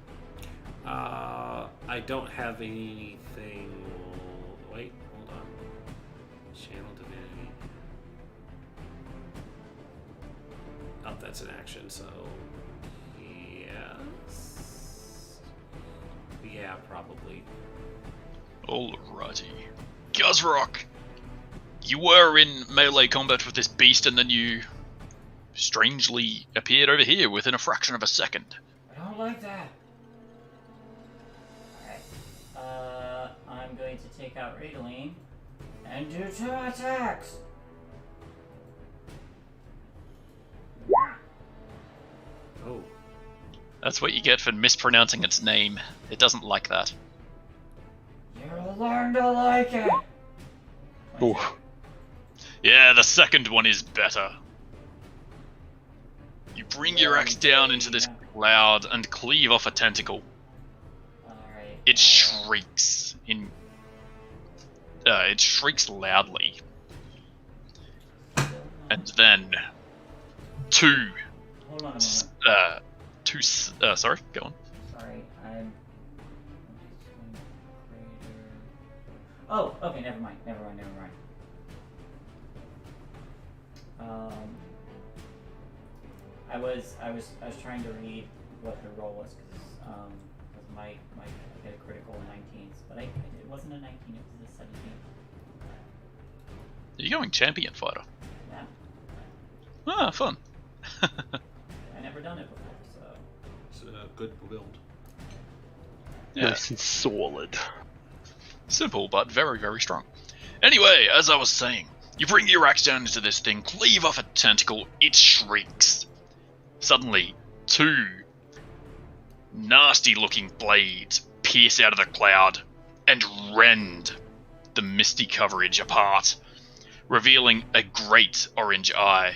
I don't have anything. Wait, hold on. Channel Divinity. Oh, that's an action, so yes. Yeah, probably.
Alrighty. Guzrock, you were in melee combat with this beast, and then you strangely appeared over here within a fraction of a second.
I don't like that. Alright. I'm going to take out Radeline and do 2 attacks.
Oh.
That's what you get for mispronouncing its name. It doesn't like that.
You'll learn to like it.
Ooh.
Yeah, the second one is better. You bring your axe down into this cloud and cleave off a tentacle.
Alright.
It shrieks in. It shrieks loudly, and then 2.
Hold on a moment.
Sorry, go on.
Sorry, I'm. Oh, okay, never mind. I was trying to read what her roll was because my I got a critical 19s, but it wasn't a 19, it was a 17.
You're going champion fighter.
Yeah,
Ah, fun.
I never done it before, so.
It's a good build.
Yeah.
Nice and solid.
Simple, but very, very strong. Anyway, as I was saying, you bring your axe down into this thing, cleave off a tentacle, it shrieks. Suddenly, 2 nasty-looking blades pierce out of the cloud and rend the misty coverage apart, revealing a great orange eye.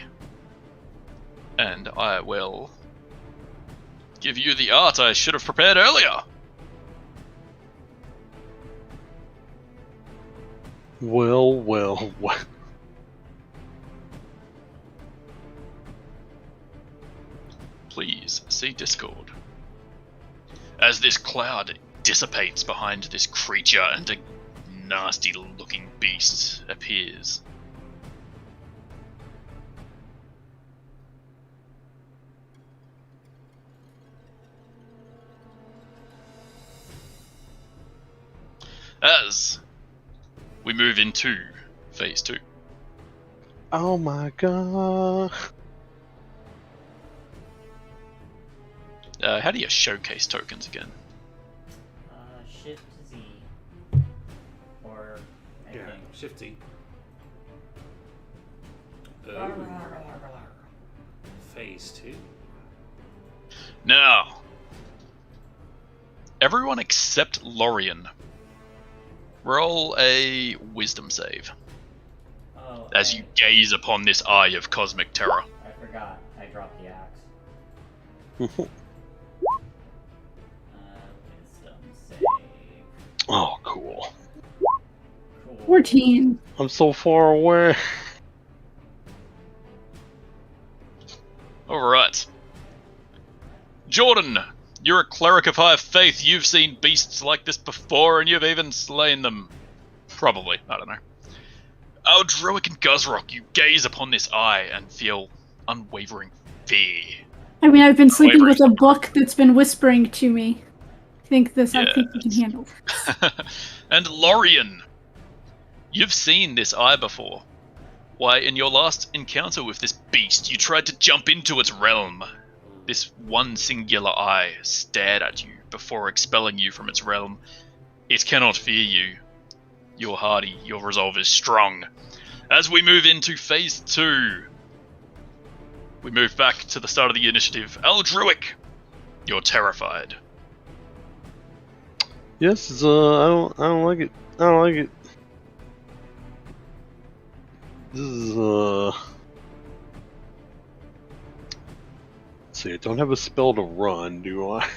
And I will give you the art I should have prepared earlier.
Well.
Please see Discord. As this cloud dissipates behind this creature and a nasty looking beast appears. As we move into phase 2.
Oh my god.
How do you showcase tokens again?
Shift Z. Or
Yeah,
anything.
Shift Z. Phase 2.
Now, everyone except Lorian, roll a wisdom save
Oh,
as you gaze upon this eye of cosmic terror.
I forgot. I dropped the axe. Wisdom save.
Oh, cool.
Cool.
14.
I'm so far away.
Alright. Jordan, you're a cleric of high faith. You've seen beasts like this before, and you've even slain them. Probably, I don't know. Aldroic and Guzrock, you gaze upon this eye and feel unwavering fear.
I mean, I've been sleeping with a book that's been whispering to me. think we can handle.
And Lorien, you've seen this eye before. Why, in your last encounter with this beast, you tried to jump into its realm. This one singular eye stared at you before expelling you from its realm. It cannot fear you. You're hardy, your resolve is strong. As we move into Phase 2, we move back to the start of the initiative. Eldruic, you're terrified.
Yes, I don't like it. I don't like it. This is let's see, I don't have a spell to run, do I?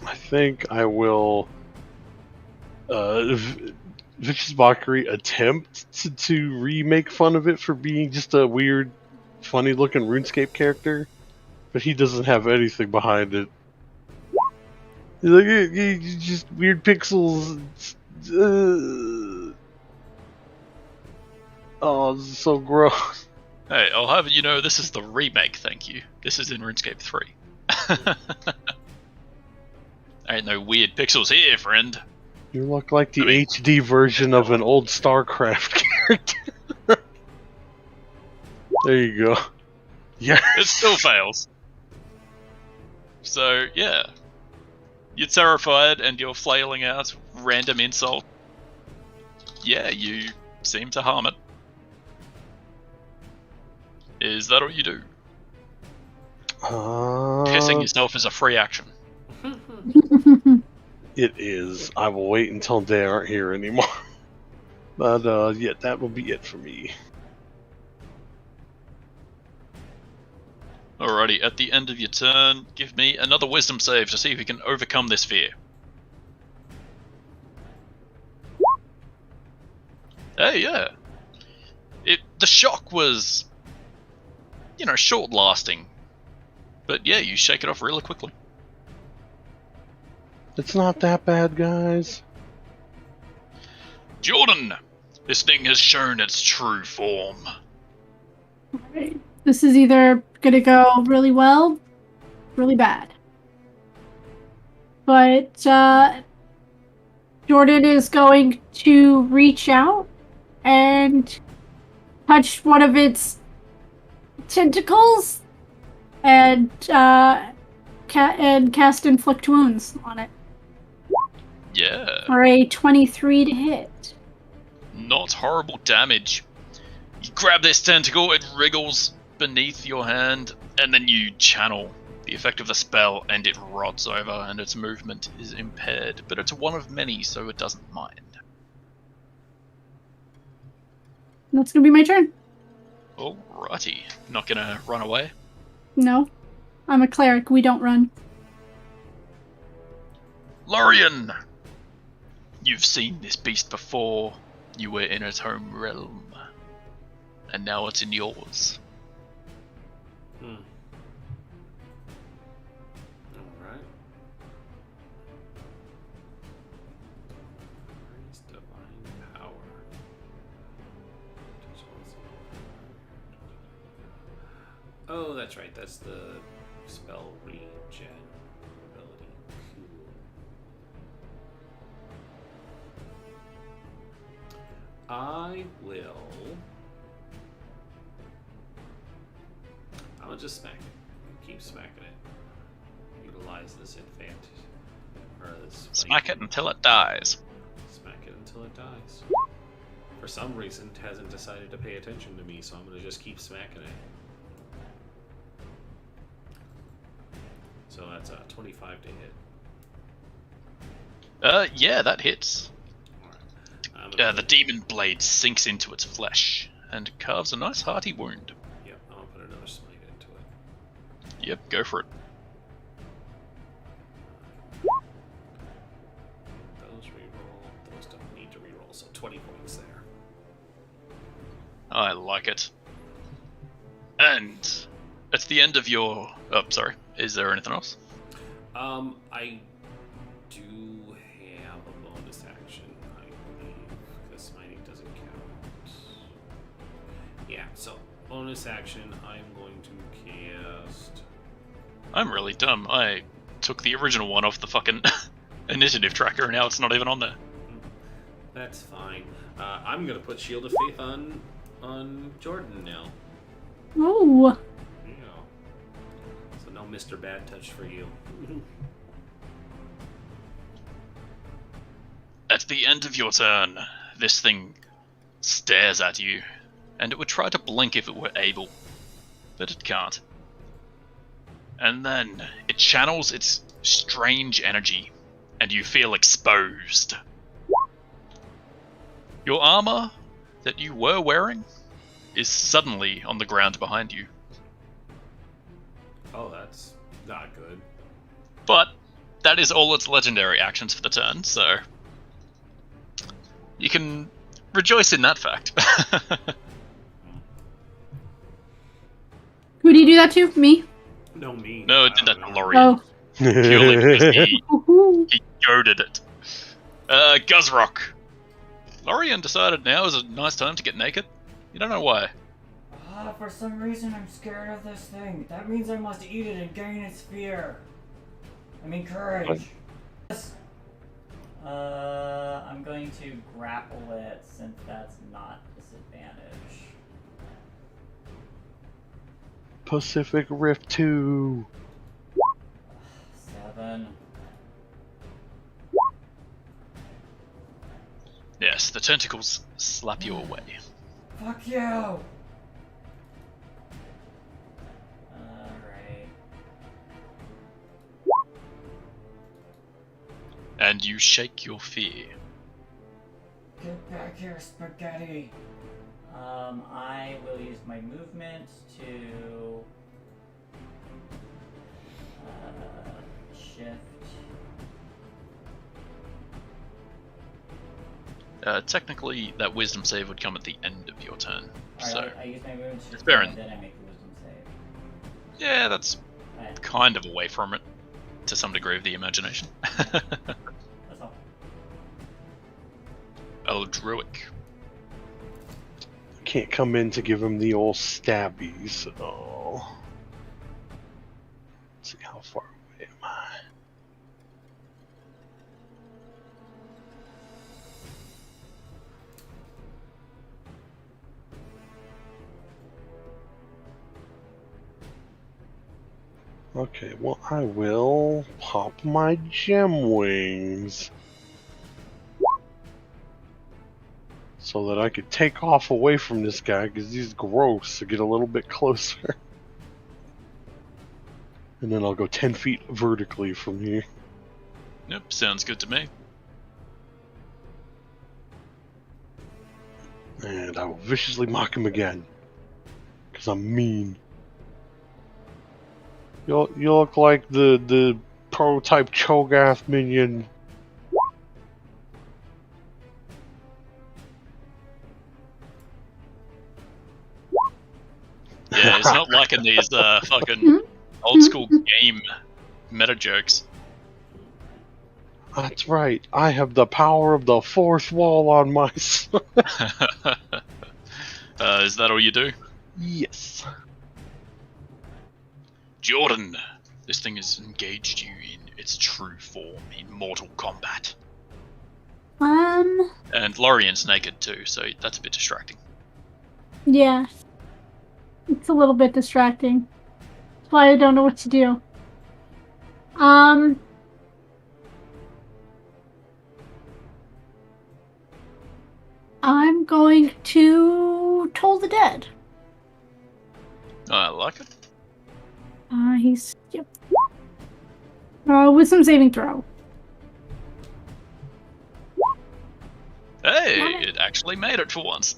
I think I will Vicious Mockery attempt to remake fun of it for being just a weird, funny looking RuneScape character. But he doesn't have anything behind it. He's like, just weird pixels. Oh, this is so gross.
Hey, I'll have you know, this is the remake, thank you. This is in RuneScape 3. Ain't no weird pixels here, friend.
You look like the HD version of an old StarCraft character. There you go. Yeah.
It still fails. So, yeah. You're terrified and you're flailing out random insult. Yeah, you seem to harm it. Is that all you do? Pissing yourself is a free action.
It is. I will wait until they aren't here anymore. But, yeah, that will be it for me.
Alrighty, at the end of your turn, give me another wisdom save to see if you can overcome this fear. Hey, yeah. The shock was, short-lasting. But yeah, you shake it off really quickly.
It's not that bad, guys.
Jordan, this thing has shown its true form.
Alright. This is either gonna go really well, really bad. But Jordan is going to reach out and touch one of its tentacles and cast Inflict Wounds on it.
Yeah.
For a 23 to hit.
Not horrible damage. You grab this tentacle, it wriggles beneath your hand, and then you channel the effect of the spell, and it rots over, and its movement is impaired. But it's one of many, so it doesn't mind.
That's gonna be my turn.
Alrighty. Not gonna run away?
No. I'm a cleric, we don't run.
Lorien! You've seen this beast before. You were in its home realm. And now it's in yours.
Alright. Increase divine power. Oh, that's right. That's the spell regen ability. Cool. I will. I'll just smack it. Keep smacking it. Utilize this advantage. Or this.
Smack it until it dies.
Smack it until it dies. For some reason, it hasn't decided to pay attention to me, so I'm gonna just keep smacking it. So that's 25 to hit.
Yeah, that hits.
Alright.
The demon blade sinks into its flesh and carves a nice hearty wound.
Yep, I'll put another smite into it.
Yep, go for it.
Those reroll. Those don't need to reroll, so 20 points there.
I like it. And at the end of your... Oh, sorry. Is there anything else?
I do have a bonus action, I believe, because smiting doesn't count. Yeah, so bonus action, I'm going to cast.
I'm really dumb. I took the original one off the fucking initiative tracker, and now it's not even on there.
That's fine. I'm gonna put Shield of Faith on Jordan now.
Oh.
Yeah. So no Mr. Bad Touch for you.
At the end of your turn, this thing stares at you, and it would try to blink if it were able, but it can't. And then it channels its strange energy, and you feel exposed. Your armor that you were wearing is suddenly on the ground behind you.
Oh, that's not good.
But that is all its legendary actions for the turn, so you can rejoice in that fact.
Who do you do that to? Me?
No, me.
No,
I
it did that
don't
to
know.
Lorien.
Oh.
Purely because he
Woohoo.
goaded it. Guzrock. Lorien decided now is a nice time to get naked. You don't know why.
For some reason I'm scared of this thing. That means I must eat it and gain its fear. I mean courage.
What?
Yes. I'm going to grapple it since that's not disadvantage.
Pacific Rift 2.
7.
Yes, the tentacles slap you away.
Fuck you! Alright.
And you shake your fear.
Get back here, spaghetti! I will use my movement to shift.
Technically, that wisdom save would come at the end of your turn.
Alright,
So,
I use my movement to shift
fair
and then I make the wisdom save.
yeah, that's
Alright,
kind of away from it to some degree of the imagination.
that's all.
Eldruic.
Can't come in to give him the old stabby, so. Let's see how far away am I. Okay, well, I will pop my gem wings so that I could take off away from this guy because he's gross to get a little bit closer. And then I'll go 10 feet vertically from here.
Yep, sounds good to me.
And I will viciously mock him again because I'm mean. You look like the prototype Cho'Gath minion.
Yeah, it's not like in these fucking old school game meta jokes.
That's right. I have the power of the fourth wall on my side.
Is that all you do?
Yes.
Jordan, this thing has engaged you in its true form in mortal combat. And Lorien's naked too, so that's a bit distracting.
Yeah. It's a little bit distracting. That's why I don't know what to do. I'm going to Toll the Dead.
I like it.
He's... Yep. Wisdom saving throw.
Hey, it actually made it for once.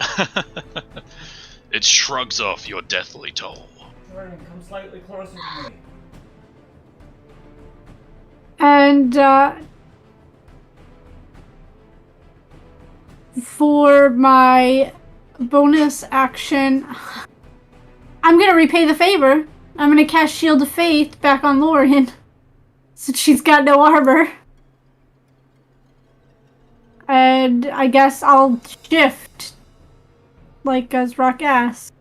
It shrugs off your deathly toll.
Jordan, come slightly closer to me.
And, for my bonus action, I'm gonna repay the favor. I'm gonna cast Shield of Faith back on Lorien, since she's got no armor. And I guess I'll shift, like Guzrock asked.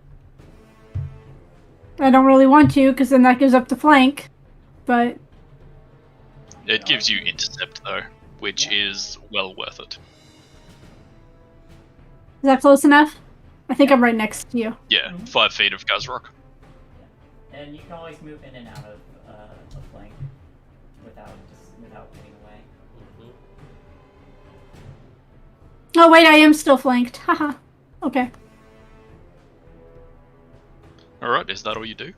I don't really want to, because then that gives up the flank. But
It gives you intercept though, which is well worth it.
is that close enough? I think I'm right next to you.
Yeah, 5 feet of Guzrock.
And you can always move in and out of a flank without getting away.
Oh wait, I am still flanked. Haha. Okay.
Alright, is that all you do?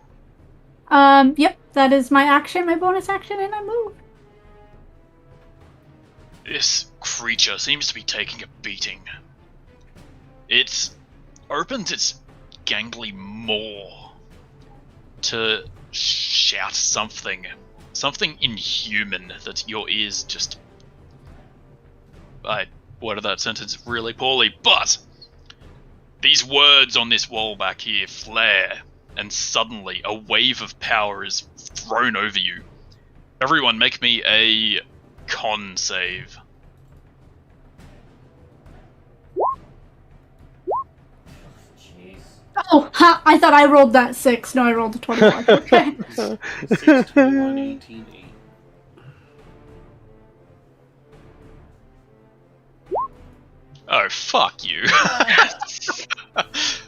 Yep, that is my action, my bonus action, and I move.
This creature seems to be taking a beating. It opens its gangly maw to shout something inhuman that your ears just... I worded that sentence really poorly, but these words on this wall back here flare, and suddenly a wave of power is thrown over you. Everyone make me a con save.
Jeez.
Oh, ha! I thought I rolled that 6. No, I rolled a 21. Okay.
6, 21, 18, 8.
Oh, fuck you.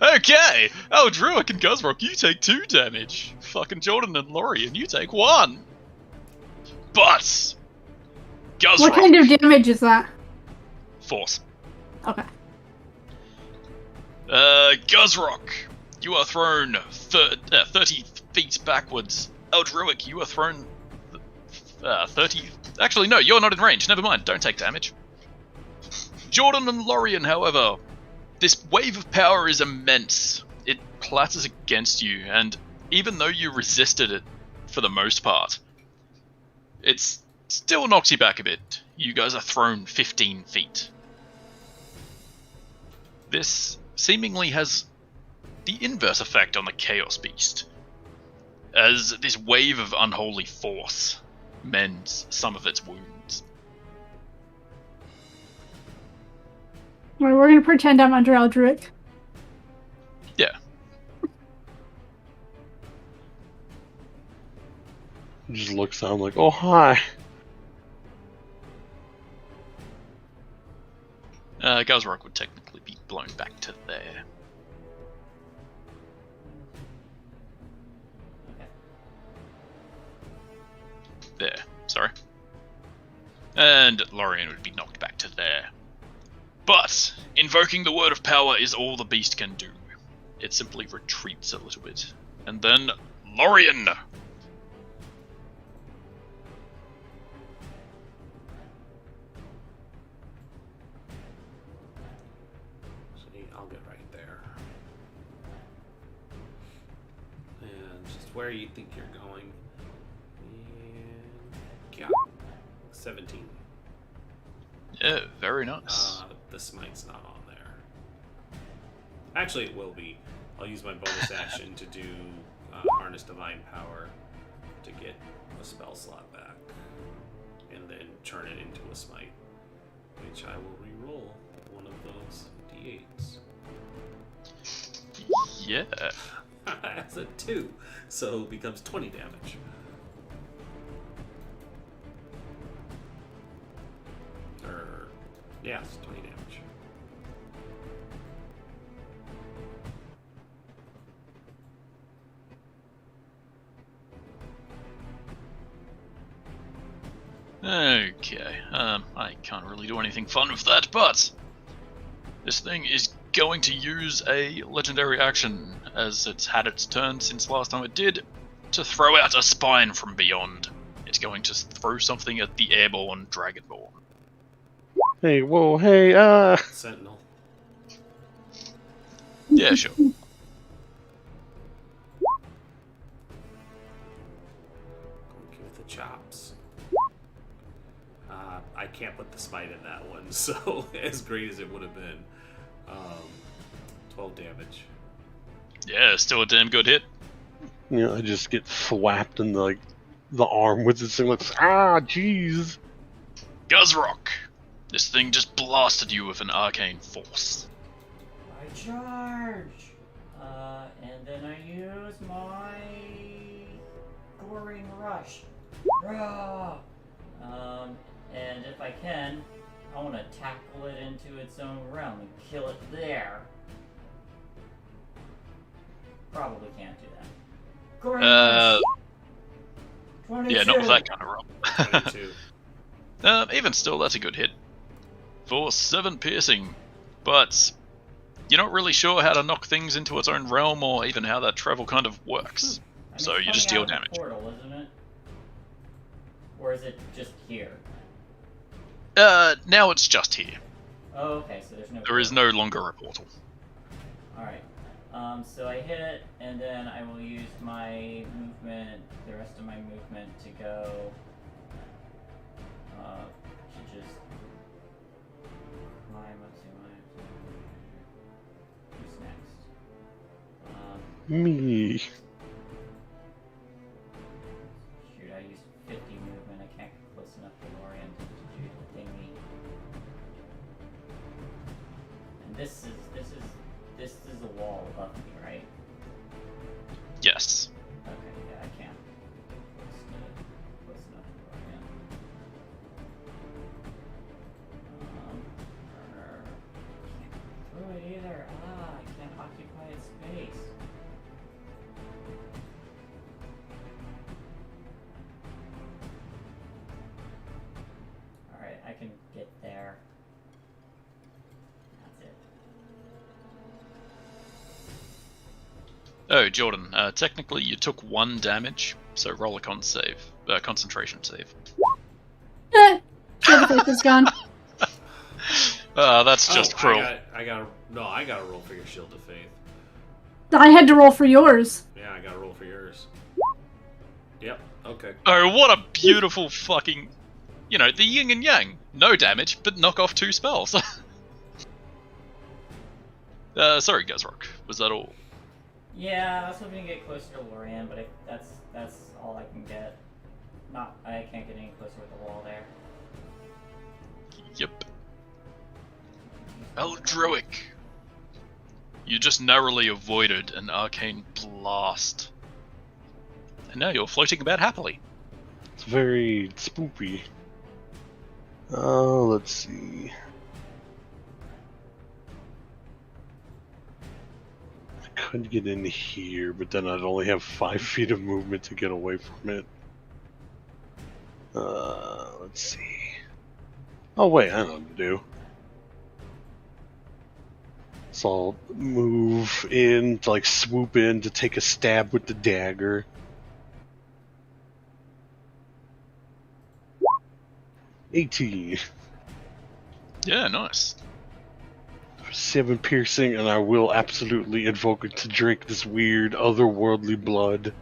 Okay, Eldruic and Guzrock, you take 2 damage. Fucking Jordan and Laurie, and you take 1. But Guzrock,
What kind of damage is that?
force.
Okay.
Guzrock, you are thrown 30 feet backwards. Eldruic, you are thrown 30... Actually, no, you're not in range. Never mind, don't take damage. Jordan and Lorien, however, this wave of power is immense. It clatters against you, and even though you resisted it for the most part, it still knocks you back a bit. You guys are thrown 15 feet. This seemingly has the inverse effect on the Chaos Beast, as this wave of unholy force mends some of its wounds.
Well, we're gonna pretend I'm under Eldruic.
Yeah.
Just looks down like, oh hi.
Guzrock would technically be blown back to there.
Okay.
There, sorry. And Lorien would be knocked back to there. But invoking the word of power is all the beast can do. It simply retreats a little bit. And then Lorien!
See, I'll get right there. And just where you think you're going. And yeah. 17.
Yeah, very nice.
The smite's not on there. Actually, it will be. I'll use my bonus action to do Harness Divine Power to get a spell slot back. And then turn it into a smite. Which I will re-roll one of those d8s.
Yeah.
That's a 2. So it becomes 20 damage. Yeah, it's 20 damage.
Okay, I can't really do anything fun with that, but this thing is going to use a legendary action, as it's had its turn since last time it did, to throw out a spine from beyond. It's going to throw something at the airborne Dragonborn.
Hey, whoa, hey,
Sentinel.
Yeah, sure.
Okay with the chops. I can't put the spite in that one, so as great as it would have been. 12 damage.
Yeah, still a damn good hit.
you know, I just get thwapped in the arm with this thing like, jeez.
Guzrock! This thing just blasted you with an arcane force.
I charge! And then I use my Goring Rush. Rah! And if I can, I want to tackle it into its own realm and kill it there. Probably can't do that. Goring Rush! 22.
Yeah, not with that kind of roll.
22.
Even still, that's a good hit. For 7 piercing, but you're not really sure how to knock things into its own realm or even how that travel kind of works.
I mean,
So
it's
you just deal
coming out of the
damage.
portal, isn't it? Or is it just here?
Now it's just here.
Oh, okay, so there's no
There is no longer a portal.
Alright. So I hit it, and then I will use my movement, the rest of my movement, to go to just climb up to who's next?
Me.
Shoot, I used 50 movement. I can't get close enough to Lorian to do the thingy. And this is a wall above me, right?
Yes.
Okay, yeah, I can't. Close enough to Lorian. Can't go through it either. I can't occupy its space. Alright, I can get there. That's it.
Oh, Jordan, technically you took 1 damage, so roll a concentration save.
Shield of Faith is gone.
That's just cruel.
I gotta roll for your Shield of Faith.
I had to roll for yours.
Yeah, I gotta roll for yours. Yep, okay.
Oh, what a beautiful fucking... You know, the yin and yang. No damage, but knock off 2 spells. Sorry, Gazrock. Was that all?
Yeah, I was hoping to get closer to Lorian, but that's all I can get. I can't get any closer with the wall there.
Yep. Eldroic. You just narrowly avoided an arcane blast. And now you're floating about happily.
It's very spoopy. Oh, let's see. I could get in here, but then I'd only have 5 feet of movement to get away from it. Let's see. Oh wait, I know what to do. So I'll move in, to like swoop in to take a stab with the dagger. $18.
Yeah, nice.
7 piercing, and I will absolutely invoke it to drink this weird otherworldly blood.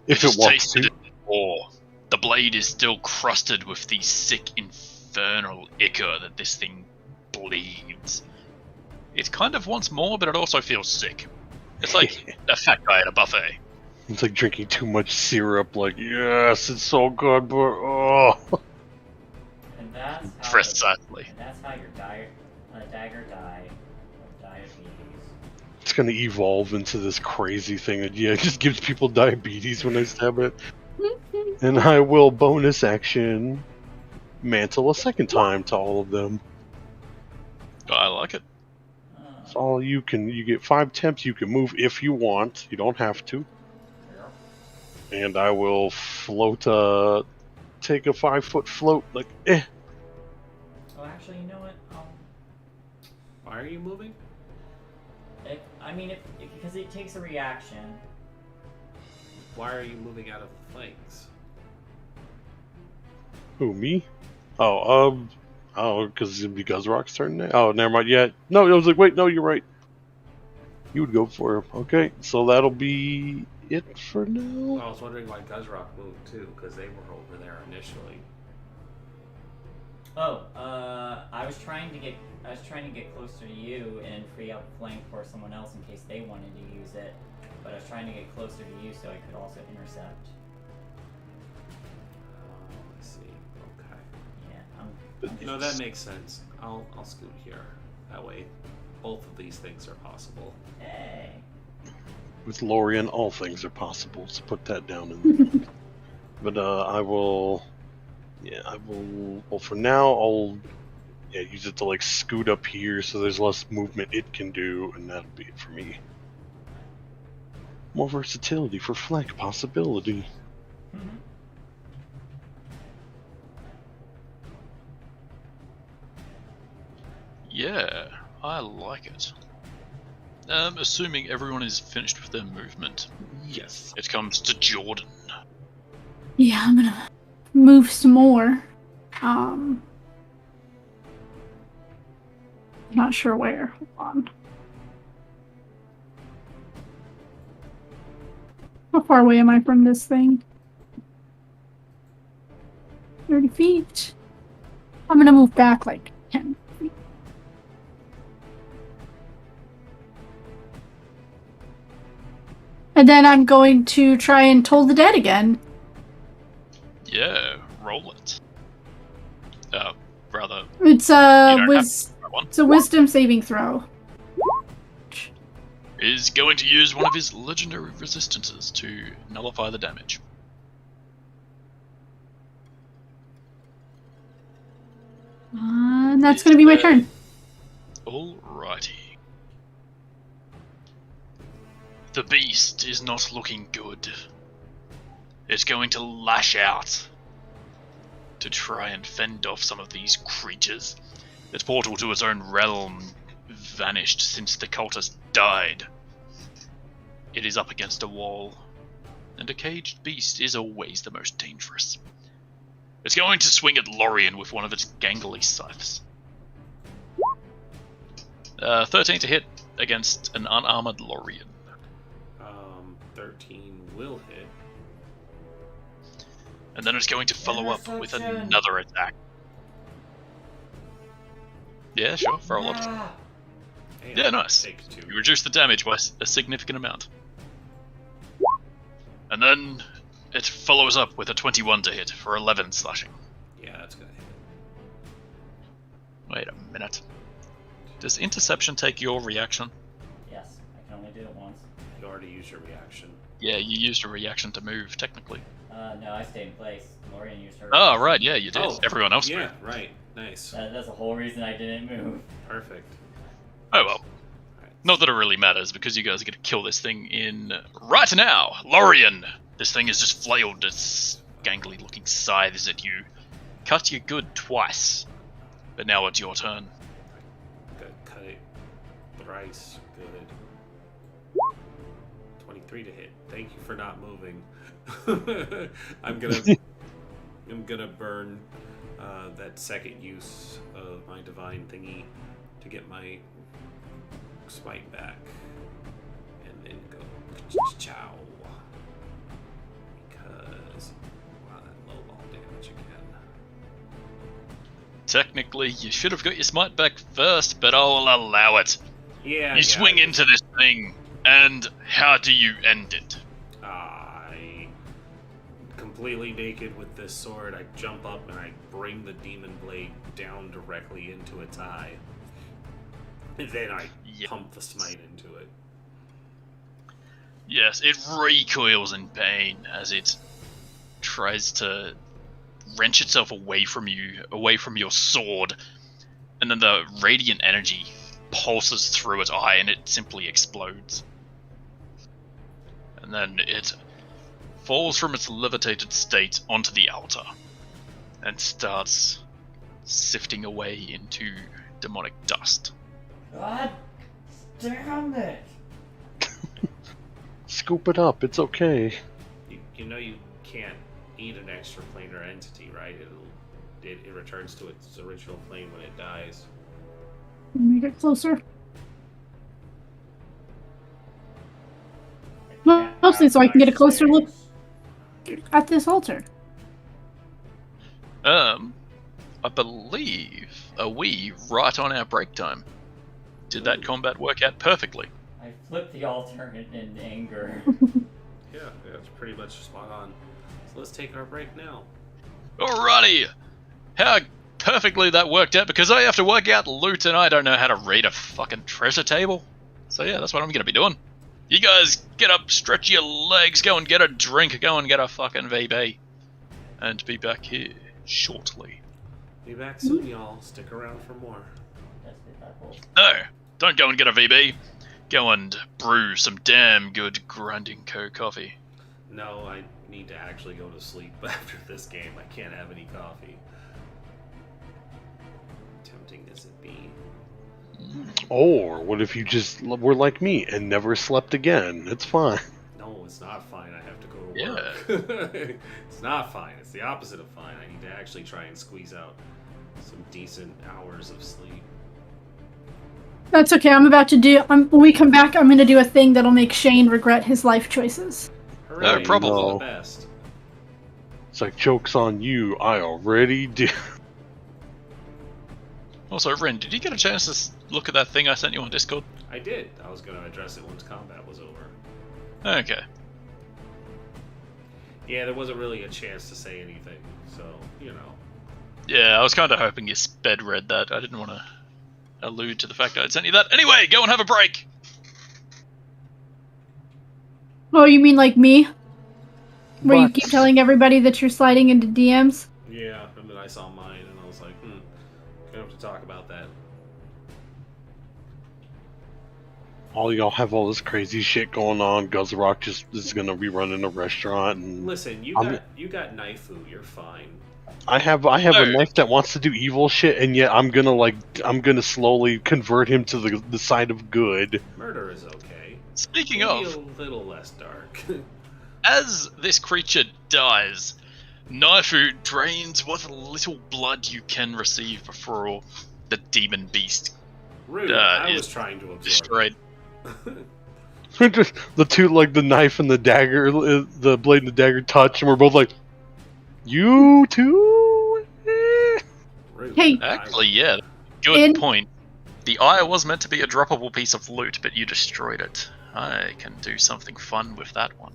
If it
Just
wants
tasted
to.
it before. The blade is still crusted with the sick infernal ichor that this thing bleeds. It kind of wants more, but it also feels sick. It's like a fat guy at a buffet.
It's like drinking too much syrup, like, yes, it's so good, but oh.
And that's how
Precisely.
and that's how your dagger died of diabetes.
It's gonna evolve into this crazy thing that, yeah, it just gives people diabetes when I stab it. And I will bonus action mantle a second time to all of them.
I like it.
It's all you get 5 temps, you can move if you want, you don't have to. And I will float, take a 5-foot float, like, eh.
Oh, actually, you know what?
Why are you moving?
Because it takes a reaction.
Why are you moving out of the flanks?
Who, me? Oh, because it'd be Guzrock's turn now? Oh, never mind, yeah. No, I was like, wait, no, you're right. You would go for him. Okay, so that'll be it for now.
I was wondering why Guzrock moved too, because they were over there initially.
Oh, I was trying to get closer to you and free up flank for someone else in case they wanted to use it. But I was trying to get closer to you so I could also intercept.
Oh, I see. Okay.
Yeah, I'm
No, that makes sense. I'll scoot here. That way, both of these things are possible.
Hey.
With Lorien, all things are possible. So put that down in. But I will. Yeah, I will. Well, for now, I'll use it to like scoot up here so there's less movement it can do, and that'll be it for me. More versatility for flank possibility.
Mhm.
Yeah, I like it. Assuming everyone is finished with their movement,
Yes.
it comes to Jordan.
Yeah, I'm gonna move some more. Not sure where. Hold on. How far away am I from this thing? 30 feet. I'm gonna move back like 10 feet. And then I'm going to try and toll the dead again.
Yeah, roll it. Rather,
It's
you
a
don't have that one.
it's a wisdom saving throw.
Is going to use one of his legendary resistances to nullify the damage.
And that's gonna be my turn.
Alrighty. The beast is not looking good. It's going to lash out to try and fend off some of these creatures. Its portal to its own realm vanished since the cultist died. It is up against a wall, and a caged beast is always the most dangerous. It's going to swing at Lorien with one of its gangly scythes. 13 to hit against an unarmored Lorien.
13 will hit.
And then it's going to follow up with another attack. Yeah, sure, roll up.
Hey,
Yeah, nice.
Take 2.
You reduce the damage by a significant amount. And then it follows up with a 21 to hit for 11 slashing.
Yeah, that's gonna hit.
Wait a minute. Does interception take your reaction?
Yes, I can only do it once.
You already used your reaction.
Yeah, you used a reaction to move, technically.
No, I stayed in place. Lorien used her.
Oh, right, yeah, you did.
Oh,
Everyone else
Yeah,
moved.
right. Nice.
That's the whole reason I didn't move.
Perfect.
Oh well.
Alright.
Not that it really matters, because you guys are going to kill this thing in right now. Lorien! This thing has just flailed its gangly looking scythes at you. Cut you good twice. But now it's your turn.
Good. Cut it thrice. Good. 23 to hit. Thank you for not moving. I'm gonna burn that second use of my divine thingy to get my smite back, and then go chow. Because that low ball damage again.
Technically, you should have got your smite back first, but I'll allow it.
Yeah.
You swing into this thing, and how do you end it?
I completely naked with this sword. I jump up and I bring the demon blade down directly into its eye. And then I pump the smite into it.
Yes, it recoils in pain as it tries to wrench itself away from you, away from your sword, and then the radiant energy pulses through its eye and it simply explodes. And then it falls from its levitated state onto the altar and starts sifting away into demonic dust.
God damn it!
Scoop it up. It's okay.
You know you can't eat an extraplanar entity, right? It returns to its original plane when it dies.
Let me get closer. Mostly so I can get a closer look at this altar.
I believe we right on our break time. Did that combat work out perfectly?
I flipped the altar in anger.
Yeah, it's pretty much spot on. So let's take our break now.
Alrighty! How perfectly that worked out, because I have to work out loot and I don't know how to read a fucking treasure table. So yeah, that's what I'm gonna be doing. You guys get up, stretch your legs, go and get a drink, go and get a fucking VB. And be back here shortly.
Be back soon, y'all. Stick around for more.
No, don't go and get a VB. Go and brew some damn good Grinding Co coffee.
No, I need to actually go to sleep after this game. I can't have any coffee. Tempting as it be.
Or what if you just were like me and never slept again? It's fine.
No, it's not fine. I have to go to work. Yeah. It's not fine. It's the opposite of fine. I need to actually try and squeeze out some decent hours of sleep.
That's okay. I'm about to do. When we come back, I'm going to do a thing that'll make Shane regret his life choices.
Hooray,
No, probably.
you're the best.
It's like, joke's on you. I already did.
Also, Ren, did you get a chance to look at that thing I sent you on Discord?
I did. I was going to address it once combat was over.
Okay.
Yeah, there wasn't really a chance to say anything, so, you know.
Yeah, I was kind of hoping you sped read that. I didn't want to allude to the fact I'd sent you that. Anyway, go and have a break!
Oh, you mean like me? Where you
But-
keep telling everybody that you're sliding into DMs?
Yeah, and then I saw mine, and I was like, gonna have to talk about that.
All y'all have all this crazy shit going on. Guzzrock just is gonna be running a restaurant, and
Listen, you
I'm-
got Naifu, you're fine.
I have a knife that wants to do evil shit, and yet I'm gonna slowly convert him to the side of good.
Murder is okay.
Speaking
Maybe
of,
a little less dark.
as this creature dies, Naifu drains what little blood you can receive before the demon beast
Rude. I
is
was trying to absorb.
destroyed.
Just the two, like the knife and the dagger, the blade and the dagger touch, and we're both like, "You too."
Rude.
Hey.
Actually, yeah, good point. The eye was meant to be a droppable piece of loot, but you destroyed it. I can do something fun with that one.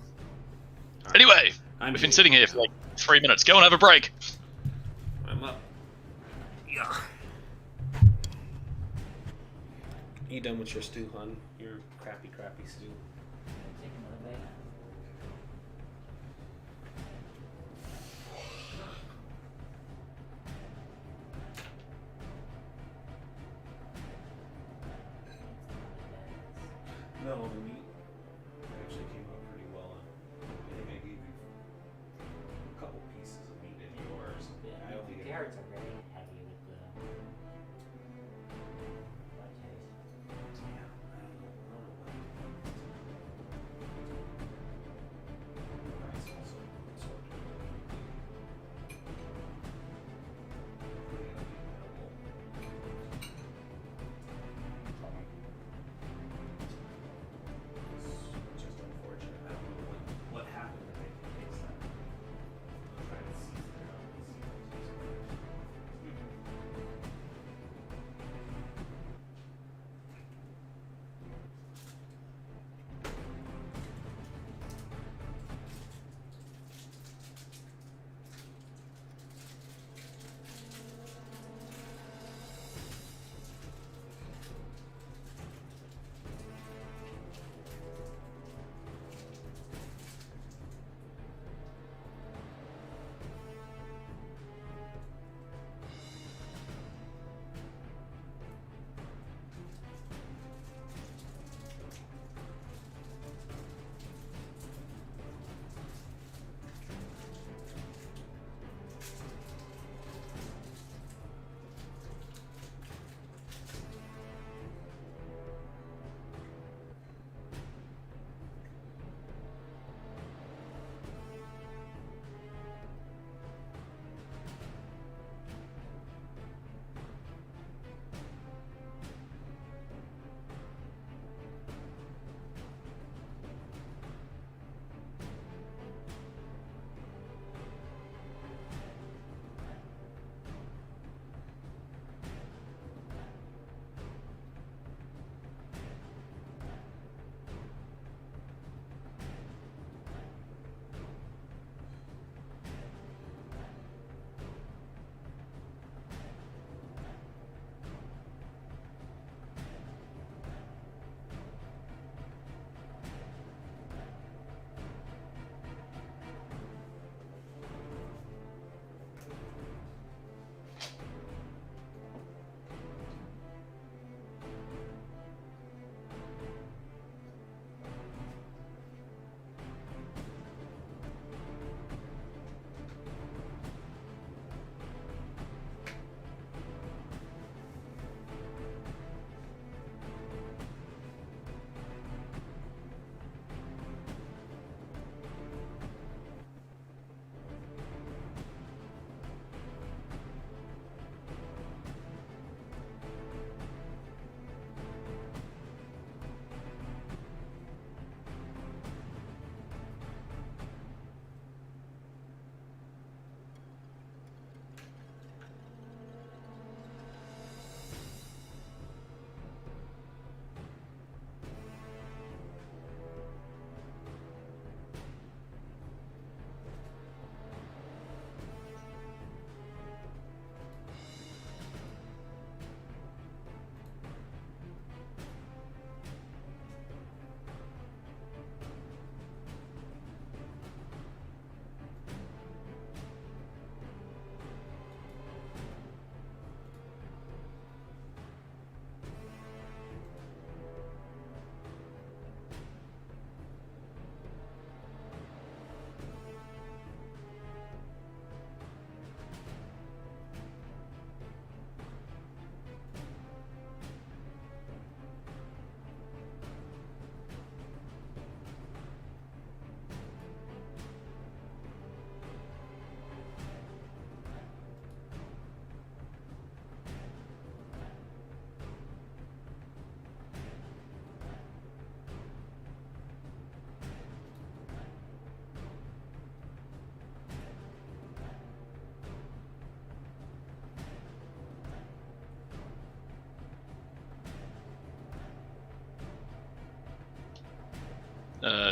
Anyway, we've been sitting here for like 3 minutes. Go and have a break.
I'm up. Yeah. You done with your stew, hun? Your crappy stew.
Take another bite.
No, the meat actually came out pretty well. I think I gave you a couple pieces of meat in yours. I don't think
The carrots are very heavy with the white taste.
Yeah, I don't know what. Rice also sort of. Pretty unavailable.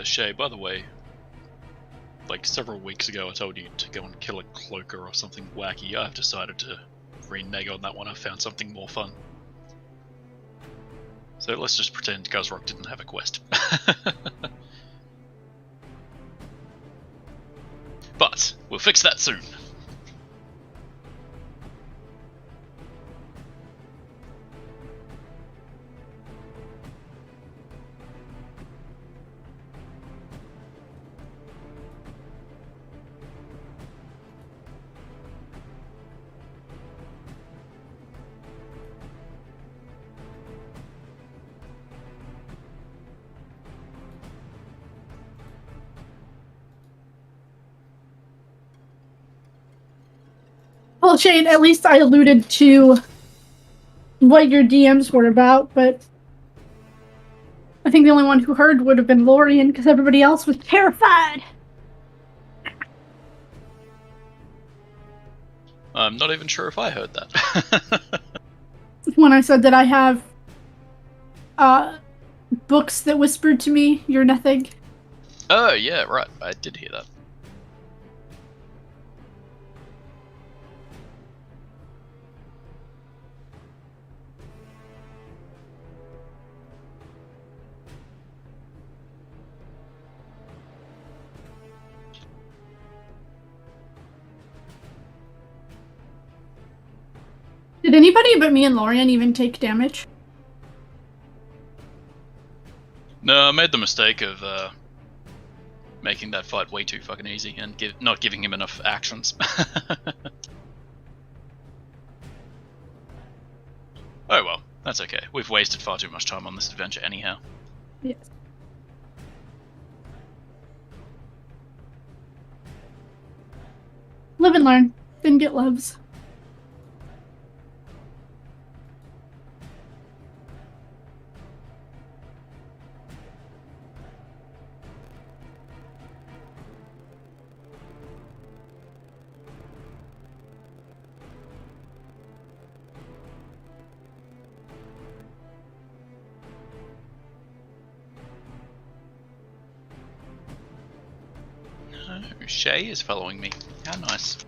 Shay, by the way, like several weeks ago I told you to go and kill a cloaker or something wacky. I've decided to renege on that one. I found something more fun. So let's just pretend Guzrock didn't have a quest. But we'll fix that soon.
Well, Shane, at least I alluded to what your DMs were about, but I think the only one who heard would have been Lorian, because everybody else was terrified.
I'm not even sure if I heard that.
When I said that I have books that whispered to me, "You're nothing."
Oh, yeah, right. I did hear that.
Did anybody but me and Lorian even take damage?
No, I made the mistake of making that fight way too fucking easy and not giving him enough actions. Oh well, that's okay. We've wasted far too much time on this adventure anyhow.
Yes. Live and learn. Then get loves.
Oh, Shay is following me. How nice.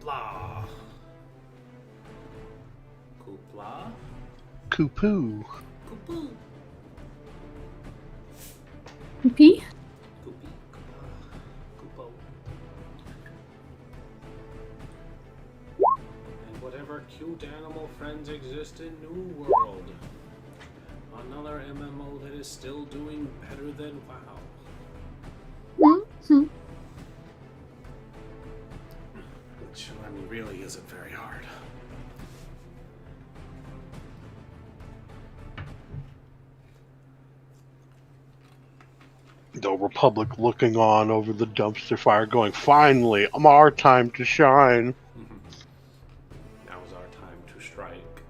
Hoopla. Hoopla.
Coopoo.
Coopoo.
Poopy?
Coopy. Coopo. And whatever cute animal friends exist in New World. Another MMO that is still doing better than WoW.
Mm-hmm.
Which, I mean, really isn't very hard.
The Republic looking on over the dumpster fire going, finally, our time to shine.
Now is our time to strike.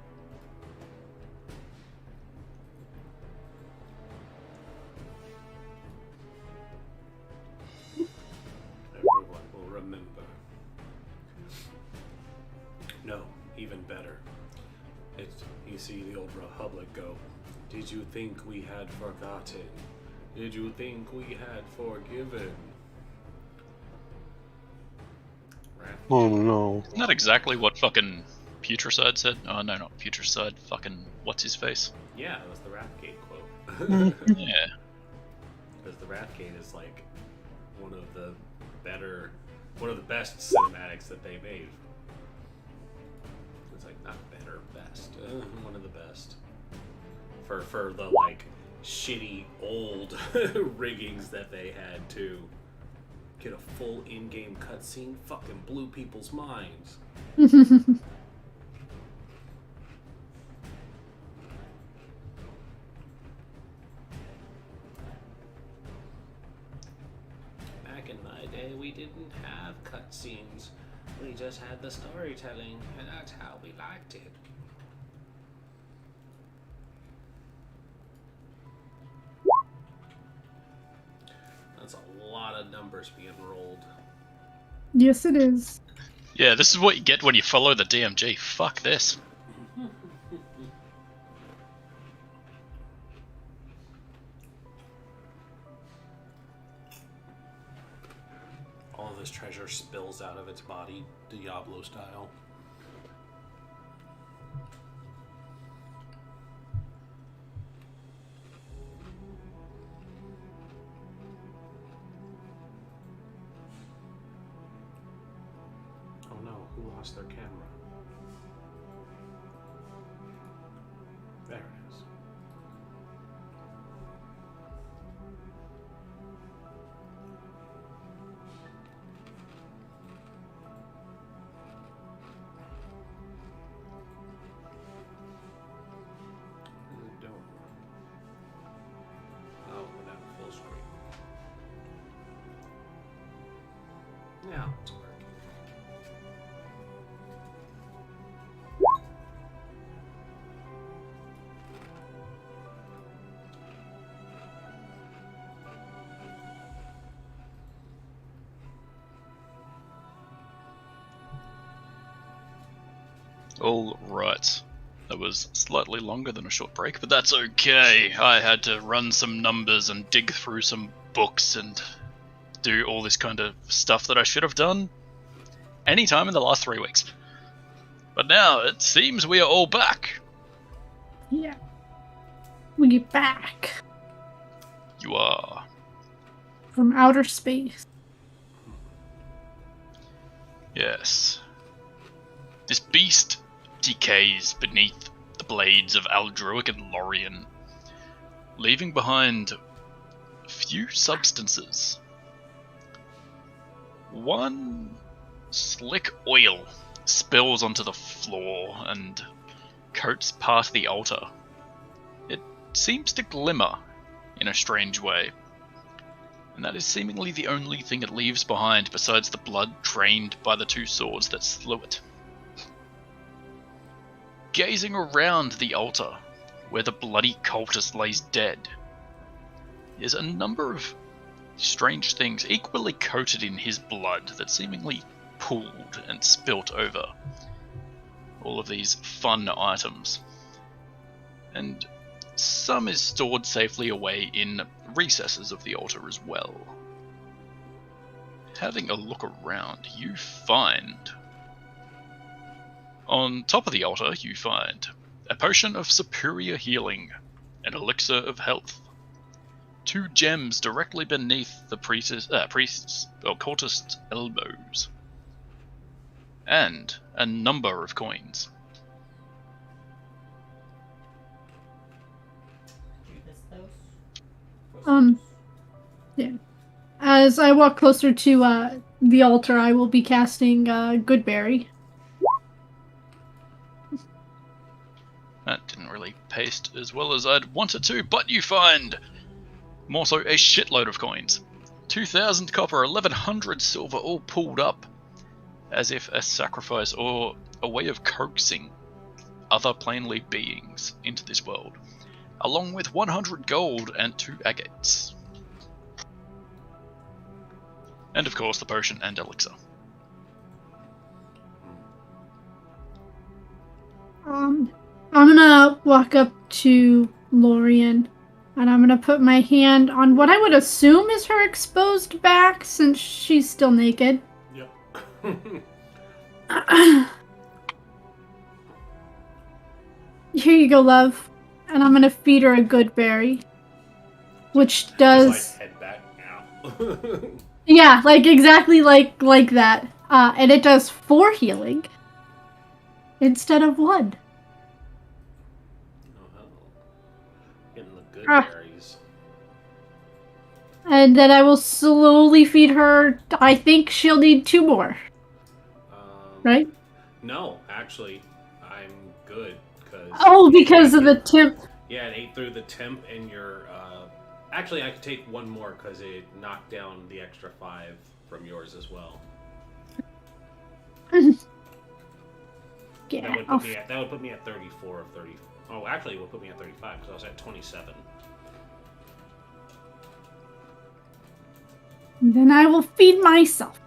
Everyone will remember. No, even better. You see the old Republic go, did you think we had forgotten? Did you think we had forgiven?
Oh no.
Isn't that exactly what fucking Putricide said? Oh no, not Putricide. Fucking what's his face?
Yeah, that was the Wrathgate quote.
Yeah.
Because the Wrathgate is like one of the best cinematics that they made. It's like not better, best. One of the best. For the like shitty old riggings that they had to get a full in-game cutscene, fucking blew people's minds. Back in my day, we didn't have cutscenes. We just had the storytelling, and that's how we liked it. That's a lot of numbers being rolled.
Yes, it is.
Yeah, this is what you get when you follow the DMG. Fuck this.
All of this treasure spills out of its body, Diablo style. Oh no, who lost their camera? There it is. What is it doing? Oh, we're not full screen. Now it's working.
All right. That was slightly longer than a short break, but that's okay. I had to run some numbers and dig through some books and do all this kind of stuff that I should have done anytime in the last 3 weeks. But now it seems we are all back.
Yeah. We get back
You are.
from outer space.
Yes. This beast decays beneath the blades of Aldruic and Lorien, leaving behind a few substances. One slick oil spills onto the floor and coats part of the altar. It seems to glimmer in a strange way, and that is seemingly the only thing it leaves behind besides the blood drained by the 2 swords that slew it. Gazing around the altar, where the bloody cultist lays dead, is a number of strange things equally coated in his blood that seemingly pooled and spilt over all of these fun items. And some is stored safely away in recesses of the altar as well. Having a look around, you find On top of the altar, you find a potion of superior healing, an elixir of health, 2 gems directly beneath the priest's or cultist's elbows, and a number of coins.
Yeah. As I walk closer to the altar, I will be casting Goodberry.
That didn't really paste as well as I'd want it to, but you find more so a shitload of coins. 2,000 copper, 1,100 silver, all pulled up as if a sacrifice or a way of coaxing other plainly beings into this world, along with 100 gold and 2 agates. And of course the potion and elixir.
I'm gonna walk up to Lorien, and I'm gonna put my hand on what I would assume is her exposed back, since she's still naked.
Yep.
Here you go, love. And I'm gonna feed her a good berry. Which does...
Just like head back now.
Yeah, like exactly like that. And it does 4 healing instead of 1.
Oh, getting the good
Ah.
berries.
And then I will slowly feed her. I think she'll need 2 more, right?
No, actually, I'm good.
Oh, because of the temp.
Yeah, it ate through the temp and your... Actually, I could take 1 more because it knocked down the extra 5 from yours as well.
Yeah.
That would put me at 34 of 30. Oh, actually, it would put me at 35 because I was at 27.
Then I will feed myself.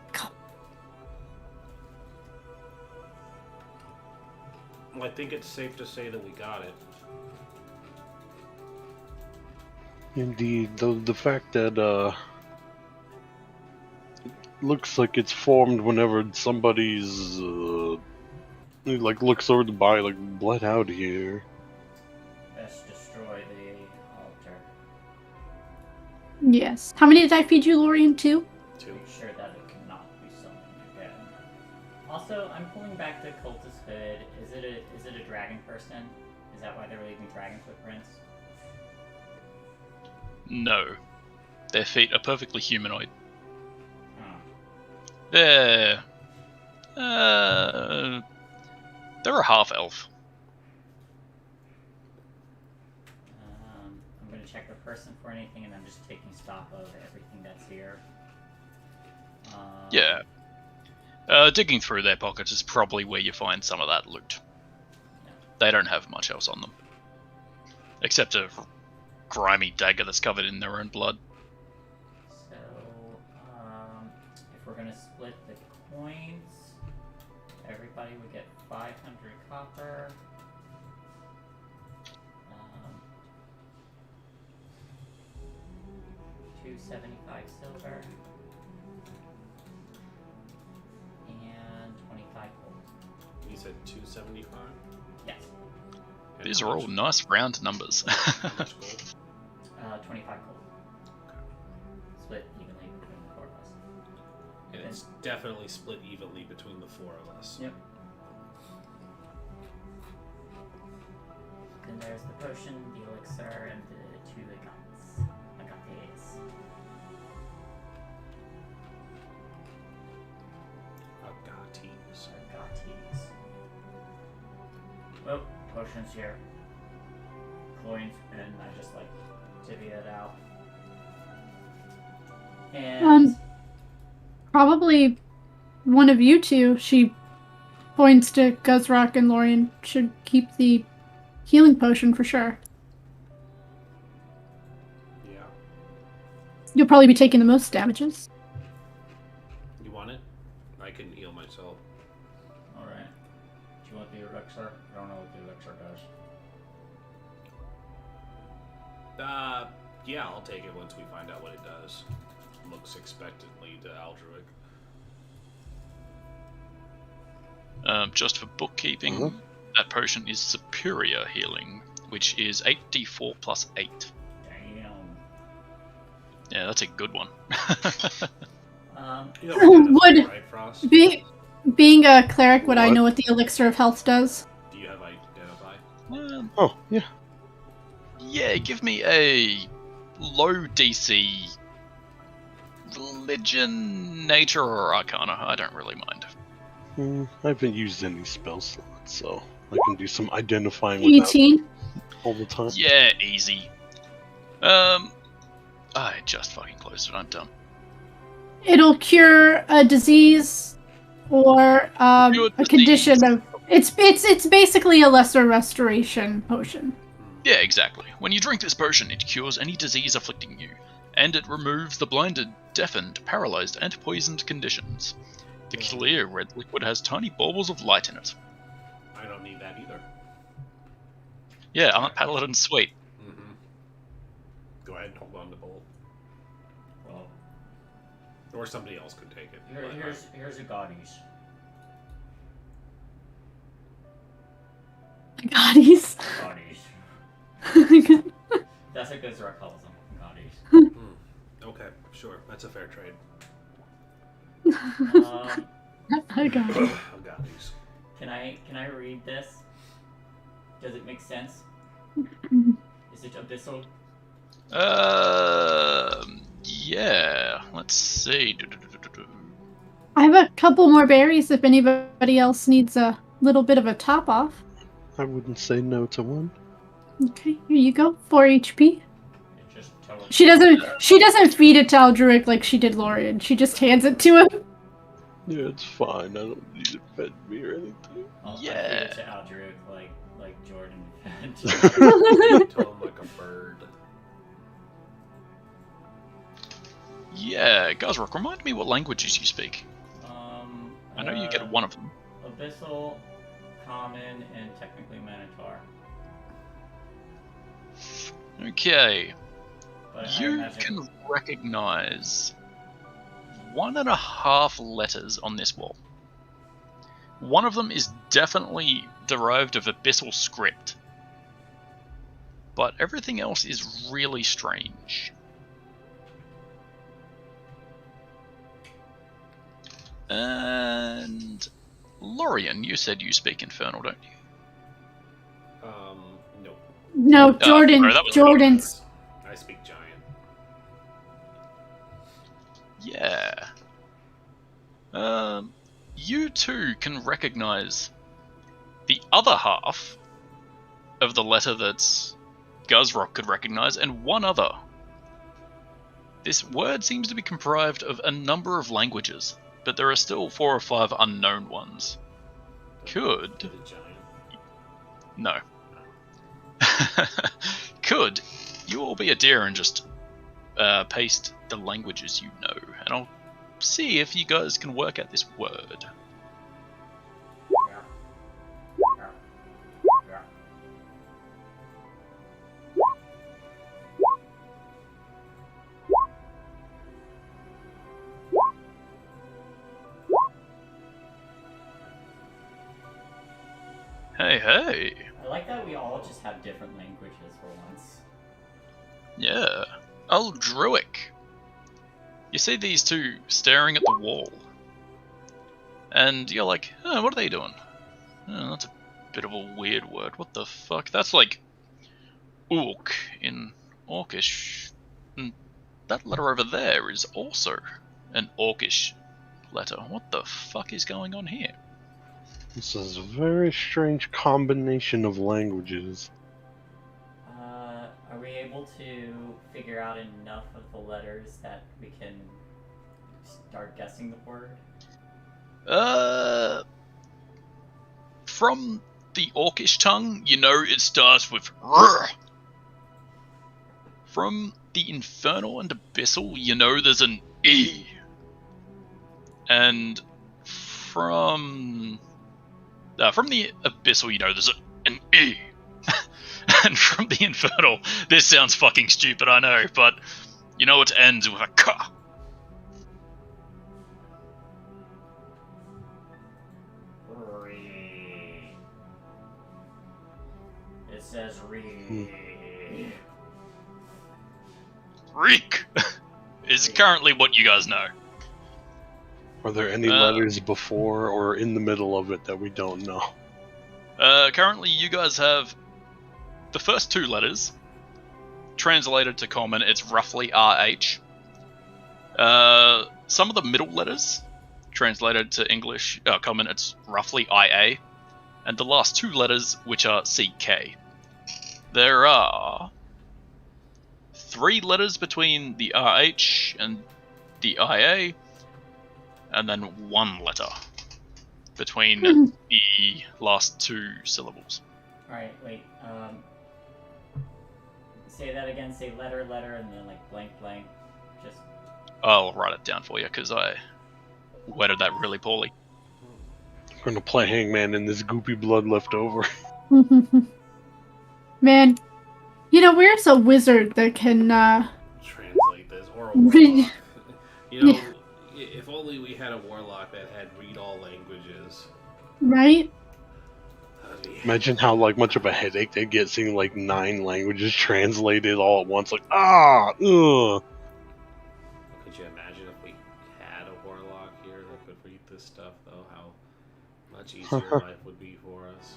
Well, I think it's safe to say that we got it.
Indeed, the fact that it looks like it's formed whenever somebody's like looks over the body, like bled out here.
Best destroy the altar.
Yes. How many did I feed you, Lorien? 2?
To make sure that it cannot be summoned again. Also, I'm pulling back the cultist hood. Is it a dragon person? Is that why they're leaving dragon footprints?
No. Their feet are perfectly humanoid.
Oh.
They're a half-elf.
I'm going to check the person for anything, and I'm just taking stock of everything that's here.
Yeah. Digging through their pockets is probably where you find some of that loot.
Yeah.
They don't have much else on them. Except a grimy dagger that's covered in their own blood.
So, if we're going to split the coins, everybody would get 500 copper. 275 silver. And 25 gold.
You said 275?
Yes.
And
These
how
are
much-
all nice round numbers.
How much gold?
25 gold. Split evenly between the 4 of us.
And it's definitely split evenly between the 4 of us.
Yep. Then there's the potion, the elixir, and the 2 agates.
Agates.
Well, potions here. Coins, and I just like divvy it out. And
Probably one of you two, she points to Guzrock and Lorien, should keep the healing potion for sure.
Yeah.
You'll probably be taking the most damages.
You want it? I can heal myself.
alright. Do you want the elixir? I don't know what the elixir does.
Yeah, I'll take it once we find out what it does. Looks expectantly to Aldruic.
Just for bookkeeping, that potion is superior healing, which is 8d4 plus 8.
Damn.
Yeah, that's a good one.
You know,
Would
right, Frost?
being a cleric, would I
What?
know what the elixir of health does?
Do you have identify?
Oh, yeah.
Yeah, give me a low DC religion, nature, or arcana. I don't really mind.
I haven't used any spell slots, so I can do some identifying without
18.
all the time.
Yeah, easy. I just fucking closed it. I'm done.
It'll cure a disease or
Cure
a condition
disease.
of. It's basically a lesser restoration potion.
Yeah, exactly. When you drink this potion, it cures any disease afflicting you, and it removes the blinded, deafened, paralyzed, and poisoned conditions. The clear red liquid has tiny baubles of light in it.
I don't need that either.
Yeah, aren't paladins sweet?
Mm-hmm. Go ahead and hold on to the bowl.
Well,
Or somebody else could take it.
here's a Gaudis.
Goddies.
Gaudis. That's what Guzra calls them. Gaudis.
Okay, sure. That's a fair trade.
I got it.
I've got these.
Can I read this? Does it make sense? Is it abyssal?
Yeah. Let's see.
I have a couple more berries if anybody else needs a little bit of a top off.
I wouldn't say no to one.
Okay, here you go. 4 HP.
It just tells.
She doesn't feed it to Aldruic like she did Lorian. She just hands it to him.
Yeah, it's fine. I don't need it fed me or anything.
I'll feed
Yeah.
it to Aldruic like Jordan fed.
Tell him like a bird.
Yeah, Gazrock, remind me what languages you speak. I know you get one of them.
Abyssal, Common, and technically Minotaur.
Okay.
But I
You
imagine-
can recognize 1.5 letters on this wall. One of them is definitely derived of Abyssal script. But everything else is really strange. And Lorian, you said you speak Infernal, don't you?
No.
No, Jordan.
sorry, that was-
Jordan's.
I speak giant.
Yeah. You two can recognize the other half of the letter that's Guzrock could recognize, and one other. This word seems to be comprised of a number of languages, but there are still 4 or 5 unknown ones. Could.
The giant.
No. Could you all be a dear and just paste the languages you know, and I'll see if you guys can work out this word. Hey.
I like that we all just have different languages for once.
Yeah. Oh, Druic. You see these two staring at the wall. And you're like, oh, what are they doing? Oh, that's a bit of a weird word. What the fuck? That's like Orc in Orcish. And that letter over there is also an Orcish letter. What the fuck is going on here?
This is a very strange combination of languages.
Are we able to figure out enough of the letters that we can start guessing the word?
From the Orcish tongue, you know it starts with R. From the Infernal and Abyssal, you know there's an E. And from the Abyssal, you know there's an E. And from the Infernal, this sounds fucking stupid, I know, but you know it ends with a K.
it says reek.
Reek is currently what you guys know.
Are there any letters before or in the middle of it that we don't know?
Currently, you guys have the first two letters. Translated to common, it's roughly RH. Some of the middle letters, translated to English common, it's roughly IA. And the last two letters, which are CK. There are 3 letters between the RH and the IA, and then 1 letter between the last 2 syllables.
Alright, wait, say that again, say letter, and then like blank, just...
I'll write it down for you, because I worded that really poorly.
I'm gonna play Hangman in this goopy blood left over.
Man, you know, where's a wizard that can,
translate this, or a warlock. You know, if only we had a warlock that had read all languages.
Right?
Imagine how much of a headache they'd get seeing 9 languages translated all at once. Ugh.
Could you imagine if we had a warlock here that could read this stuff, though? How much easier life would be for us.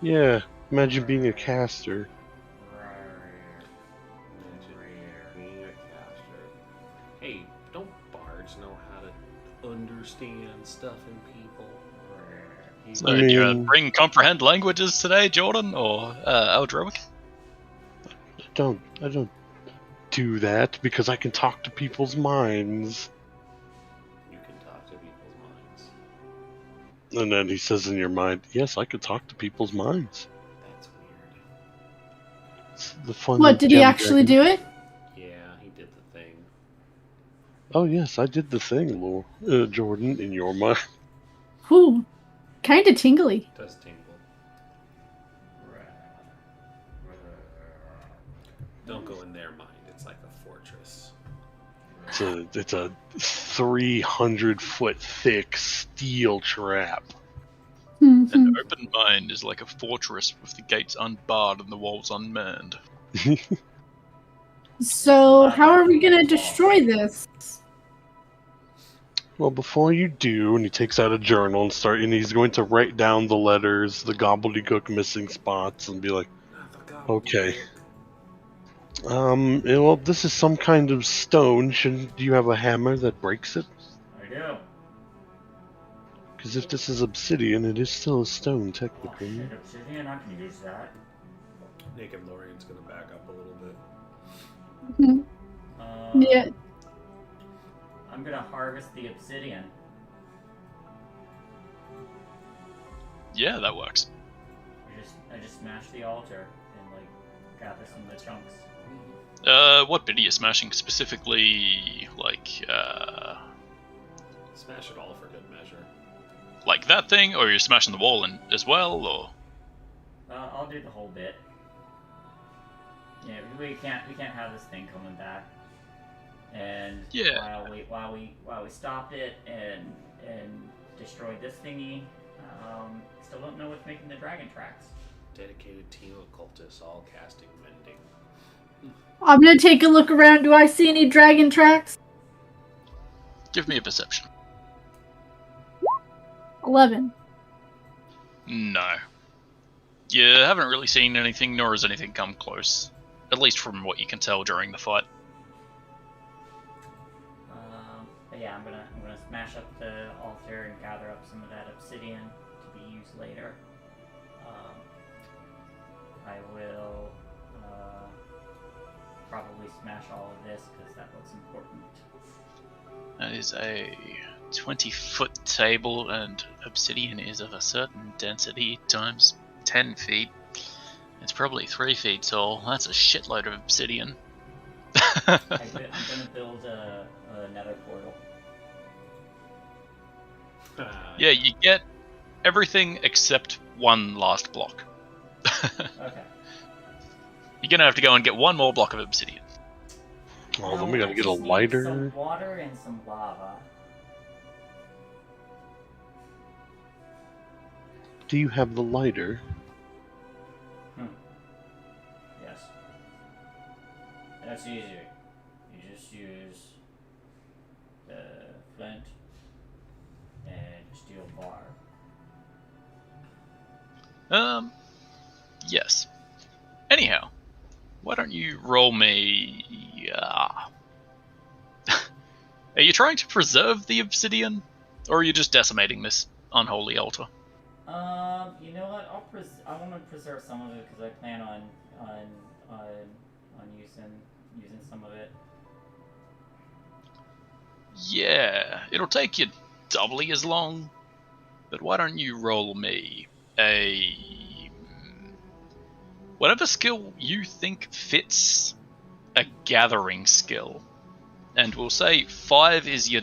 Yeah. Imagine being a caster.
Being a caster. Hey, don't bards know how to understand stuff in people?
So, do you bring comprehend languages today, Jordan, or Eldroic?
I don't do that because I can talk to people's minds.
You can talk to people's minds.
And then he says in your mind, yes, I could talk to people's minds.
That's weird.
It's the fun.
What, did he actually do it?
Yeah, he did the thing.
Oh yes, I did the thing, Jordan, in your mind.
Ooh, kinda tingly.
It does tingle. Don't go in their mind. It's like a fortress.
It's a 300-foot thick steel trap.
An open mind is like a fortress with the gates unbarred and the walls unmanned.
So, how are we gonna destroy this?
Well, before you do, and he takes out a journal and he's going to write down the letters, the gobbledygook missing spots, and be like, okay. Well, this is some kind of stone. Do you have a hammer that breaks it?
I do.
Because if this is obsidian, it is still a stone,
Oh
technically.
shit, obsidian, I can use that.
Naked Lorian's gonna back up a little bit.
Yeah.
I'm gonna harvest the obsidian.
Yeah, that works.
I just smash the altar and gather some of the chunks.
What bit are you smashing specifically?
Smash it all for good measure.
Like that thing, or you're smashing the wall as well, or?
I'll do the whole bit. Yeah, we can't have this thing coming back. And
yeah.
while we stopped it and destroyed this thingy, still don't know what's making the dragon tracks.
Dedicated team of cultists all casting mending.
I'm gonna take a look around. Do I see any dragon tracks?
Give me a perception.
11.
No. You haven't really seen anything, nor has anything come close. At least from what you can tell during the fight.
But yeah, I'm gonna smash up the altar and gather up some of that obsidian to be used later. I will probably smash all of this because that looks important.
That is a 20-foot table, and obsidian is of a certain density times 10 feet. It's probably 3 feet tall. That's a shitload of obsidian.
I'm gonna build a nether portal.
Yeah, you get everything except one last block.
Okay.
You're gonna have to go and get one more block of obsidian.
Oh, then we gotta
I
get a
just need
lighter.
Some water and some lava.
Do you have the lighter?
Yes. That's easy. You just use the flint and steel bar.
Yes. Anyhow, why don't you roll me... Are you trying to preserve the obsidian? Or are you just decimating this unholy altar?
You know what? I want to preserve some of it because I plan on using some of it.
Yeah, it'll take you doubly as long. But why don't you roll me a... whatever skill you think fits a gathering skill. And we'll say 5 is your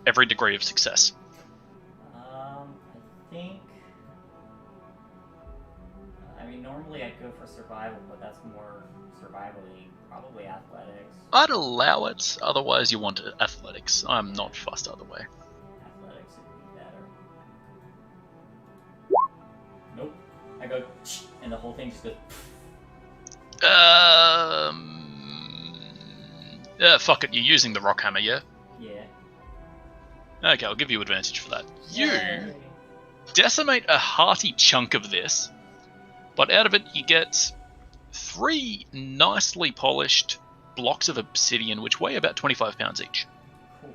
every degree of success.
I think... I mean, normally I'd go for survival, but that's more survival-y. Probably athletics.
I'd allow it, otherwise you want athletics. I'm not fussed either way.
Athletics would be better. Nope. I go, and the whole thing just goes.
Fuck it, you're using the rock hammer, yeah?
Yeah.
Okay, I'll give you advantage for that. You
Yay.
decimate a hearty chunk of this, but out of it you get 3 nicely polished blocks of obsidian, which weigh about 25 pounds each.
Cool.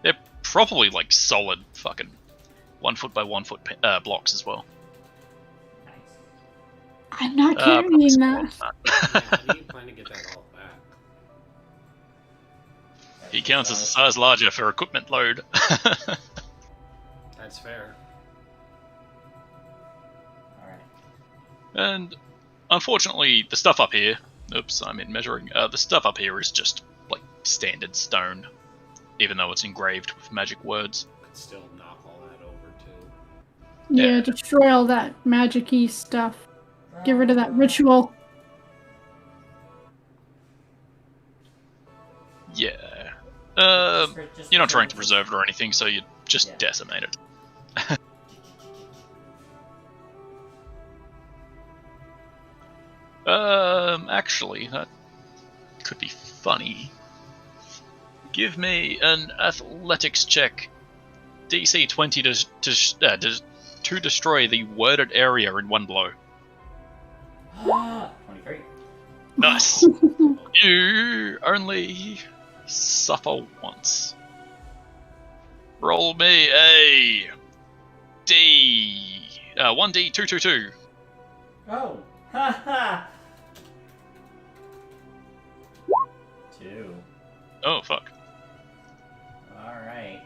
They're probably like solid fucking 1 foot by 1 foot blocks as well.
Nice.
I'm not carrying that.
Yeah, how do you plan to get that all back?
He counts as a size larger for equipment load.
That's fair.
Alright.
And unfortunately, the stuff up here... Oops, I'm in measuring. The stuff up here is just like standard stone, even though it's engraved with magic words.
Could still knock all that over too.
Yeah,
Yeah.
destroy all that magic-y stuff. Get rid of that ritual.
Yeah.
Just
You're not trying to preserve it or anything, so you just decimate it. Actually, that could be funny. Give me an athletics check. DC 20 to destroy the worded area in one blow.
23.
Nice. You only suffer once. Roll me a D. 1D 222.
Oh! Haha! 2.
Oh, fuck.
Alright.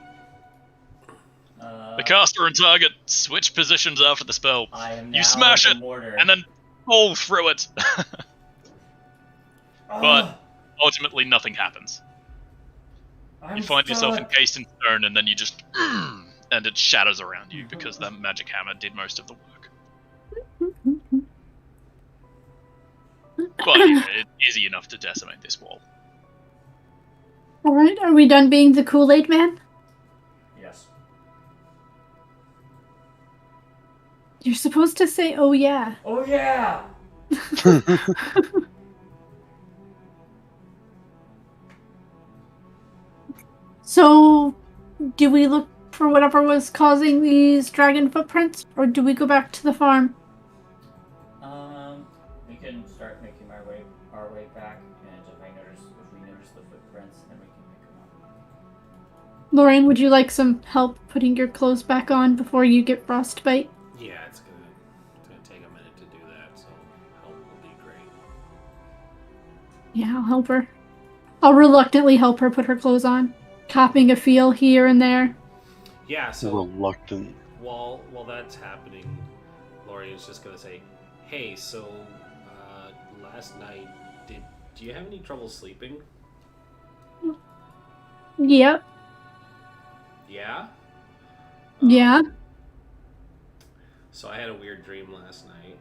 The caster and target switch positions after the spell.
I am
You
now
smash
the
it,
mortar.
and then fall through it. But ultimately, nothing happens. You find yourself encased in stone, and then you just... and it shatters around you, because the magic hammer did most of the work. But yeah, it's easy enough to decimate this wall.
Alright, are we done being the Kool-Aid man?
Yes.
You're supposed to say, oh yeah.
Oh yeah!
So, do we look for whatever was causing these dragon footprints, or do we go back to the farm?
We can start making our way back, and if we notice the footprints, then we can pick them up.
Lorraine, would you like some help putting your clothes back on before you get frostbite?
Yeah, it's gonna take a minute to do that, so help will be great.
Yeah, I'll help her. I'll reluctantly help her put her clothes on, copying a feel here and there.
Yeah, so
Reluctant.
while that's happening, Lori is just gonna say, "Hey, so last night, do you have any trouble sleeping?"
Yep.
Yeah.
Yeah.
So I had a weird dream last night.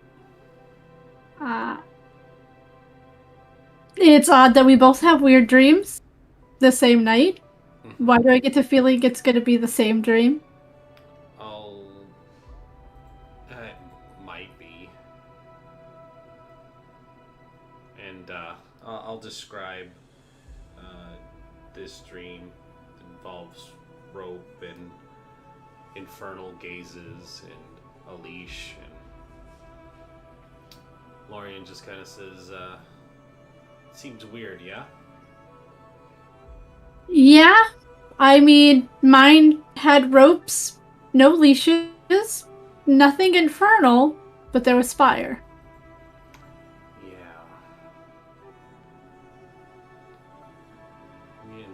It's odd that we both have weird dreams the same night. Why do I get the feeling it's going to be the same dream?
It might be. And I'll describe this dream. It involves rope and infernal gazes and a leash. And Lorian just kind of says, seems weird, yeah?
Yeah, I mean, mine had ropes, no leashes, nothing infernal, but there was fire.
Yeah.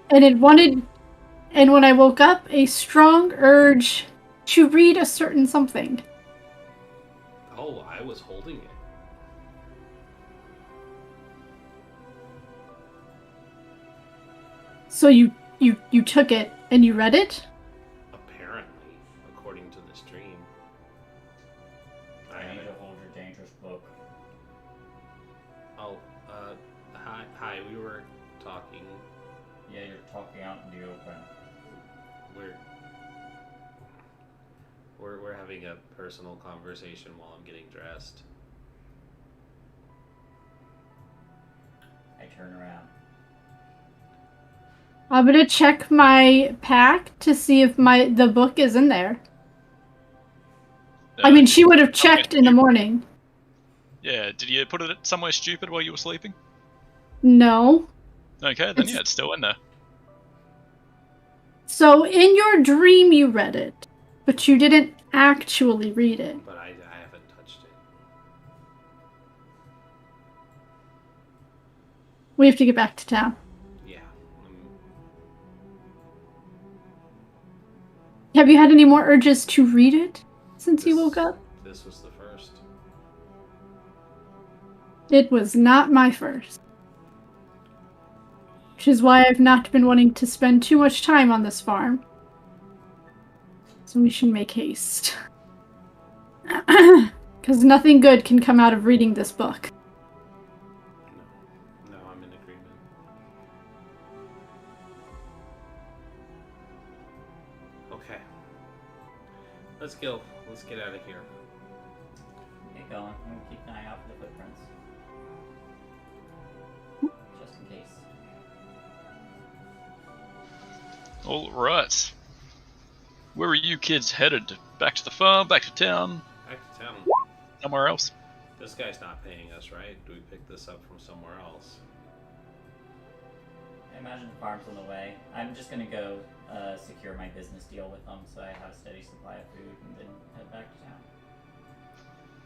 And it wanted, and when I woke up, a strong urge to read a certain something.
Oh, I was holding it.
So you took it and you read it?
Apparently, according to this dream.
I need to hold your dangerous book.
Oh, hi, we were talking.
Yeah, you're talking out in the open.
We're having a personal conversation while I'm getting dressed.
I turn around.
I'm gonna check my pack to see if the book is in there. I mean, she would have checked in the morning.
Yeah, did you put it somewhere stupid while you were sleeping?
No.
Okay, then yeah, it's still in there.
So in your dream you read it, but you didn't actually read it.
But I haven't touched it.
We have to get back to town.
Yeah.
Have you had any more urges to read it since you woke up?
This was the first.
It was not my first. Which is why I've not been wanting to spend too much time on this farm. So we should make haste. Because nothing good can come out of reading this book.
No, I'm in agreement. Okay. Let's go. Let's get out of here.
Get going. I'm gonna keep an eye out for the footprints. Just in case.
Alright. Where are you kids headed? Back to the farm? Back to town?
Back to town.
Somewhere else?
This guy's not paying us, right? Do we pick this up from somewhere else?
I imagine the farm's on the way. I'm just gonna go secure my business deal with them so I have a steady supply of food and then head back to town.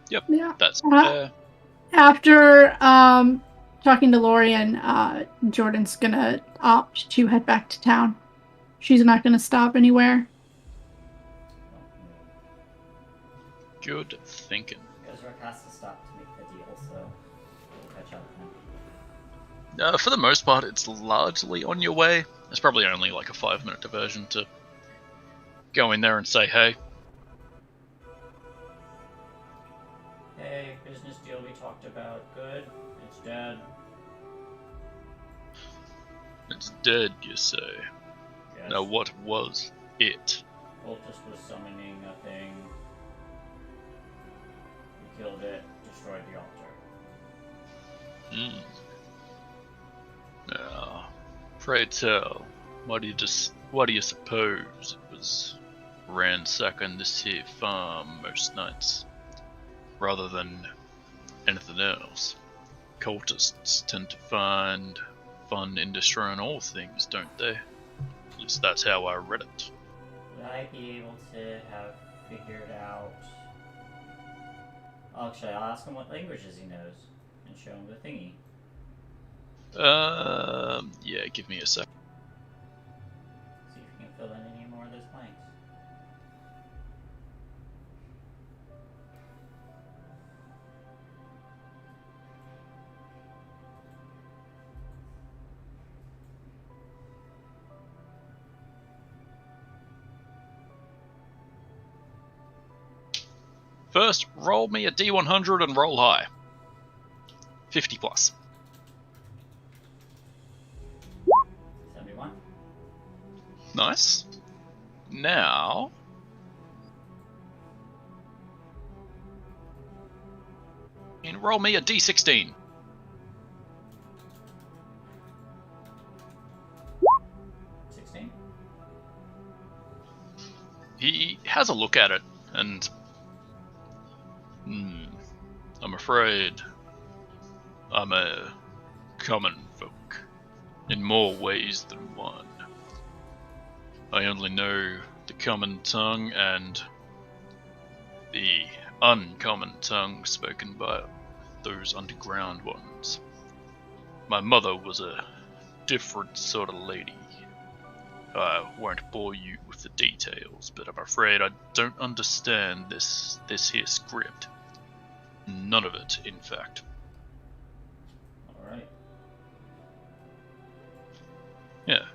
Yep,
Yeah.
that's fair.
After talking to Lorian, Jordan's gonna opt to head back to town. She's not gonna stop anywhere.
Good thinking.
Ezra has to stop to make the deal, so we'll catch up with him.
For the most part, it's largely on your way. It's probably only like a 5-minute diversion to go in there and say hey.
Hey, business deal we talked about. Good. It's dead.
It's dead, you say.
Yes.
Now what was it?
Cultist was summoning a thing. We killed it, destroyed the altar.
Now, pray tell, what do you suppose it was ransacking this here farm most nights, rather than anything else? Cultists tend to find fun in destroying all things, don't they? At least that's how I read it.
Would I be able to have figured out... Actually, I'll ask him what languages he knows, and show him the thingy.
Yeah, give me a sec.
See if he can fill in any more of those blanks.
First, roll me a D100 and roll high. 50 plus.
71.
Nice. Now, 15. Roll me a d16.
16.
He has a look at it, and I'm afraid I'm a common folk in more ways than one. I only know the common tongue and the uncommon tongue spoken by those underground ones. My mother was a different sort of lady. I won't bore you with the details, but I'm afraid I don't understand this here script. None of it, in fact.
Alright.
Yeah,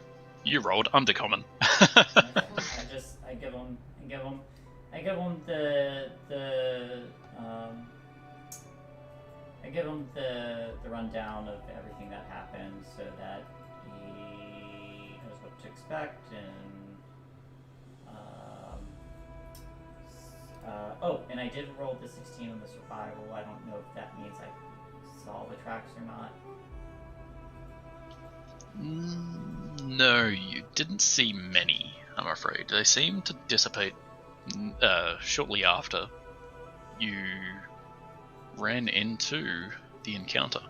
you rolled undercommon.
I give him the rundown of everything that happened so that he knows what to expect and I did roll the 16 on the survival. I don't know if that means I saw the tracks or not.
No, you didn't see many, I'm afraid. They seemed to dissipate shortly after you ran into the encounter.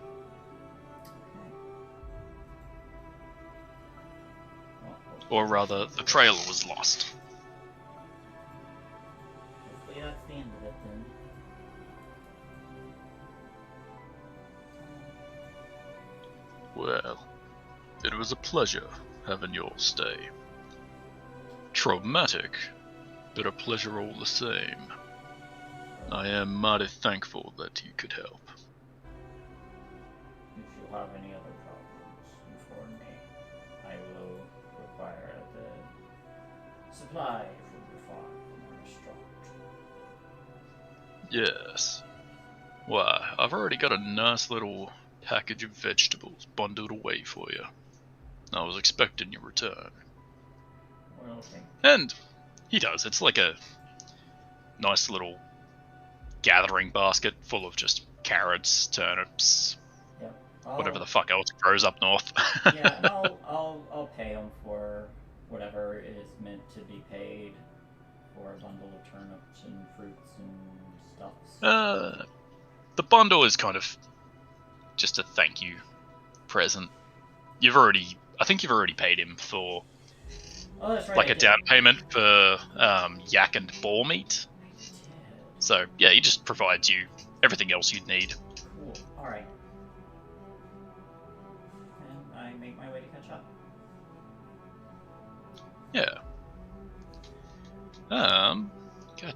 Or rather, the trail was lost.
Hopefully that's the end of it then.
Well, it was a pleasure having your stay. Traumatic, but a pleasure all the same. I am mighty thankful that you could help.
If you have any other problems, inform me. I will require the supply from your farm from our restaurant.
Yes. Why, I've already got a nice little package of vegetables bundled away for you. I was expecting your return.
Well, thank
And he does. It's like a nice little gathering basket full of just carrots, turnips,
Yep.
whatever the fuck else grows up north.
Yeah, and I'll pay him for whatever is meant to be paid for a bundle of turnips and fruits and stuff.
The bundle is kind of just a thank you present. I think you've already paid him for
Oh, that's right.
like a down payment for yak and boar meat. So yeah, he just provides you everything else you'd need.
Cool. All right. And I make my way to catch up.
Yeah. God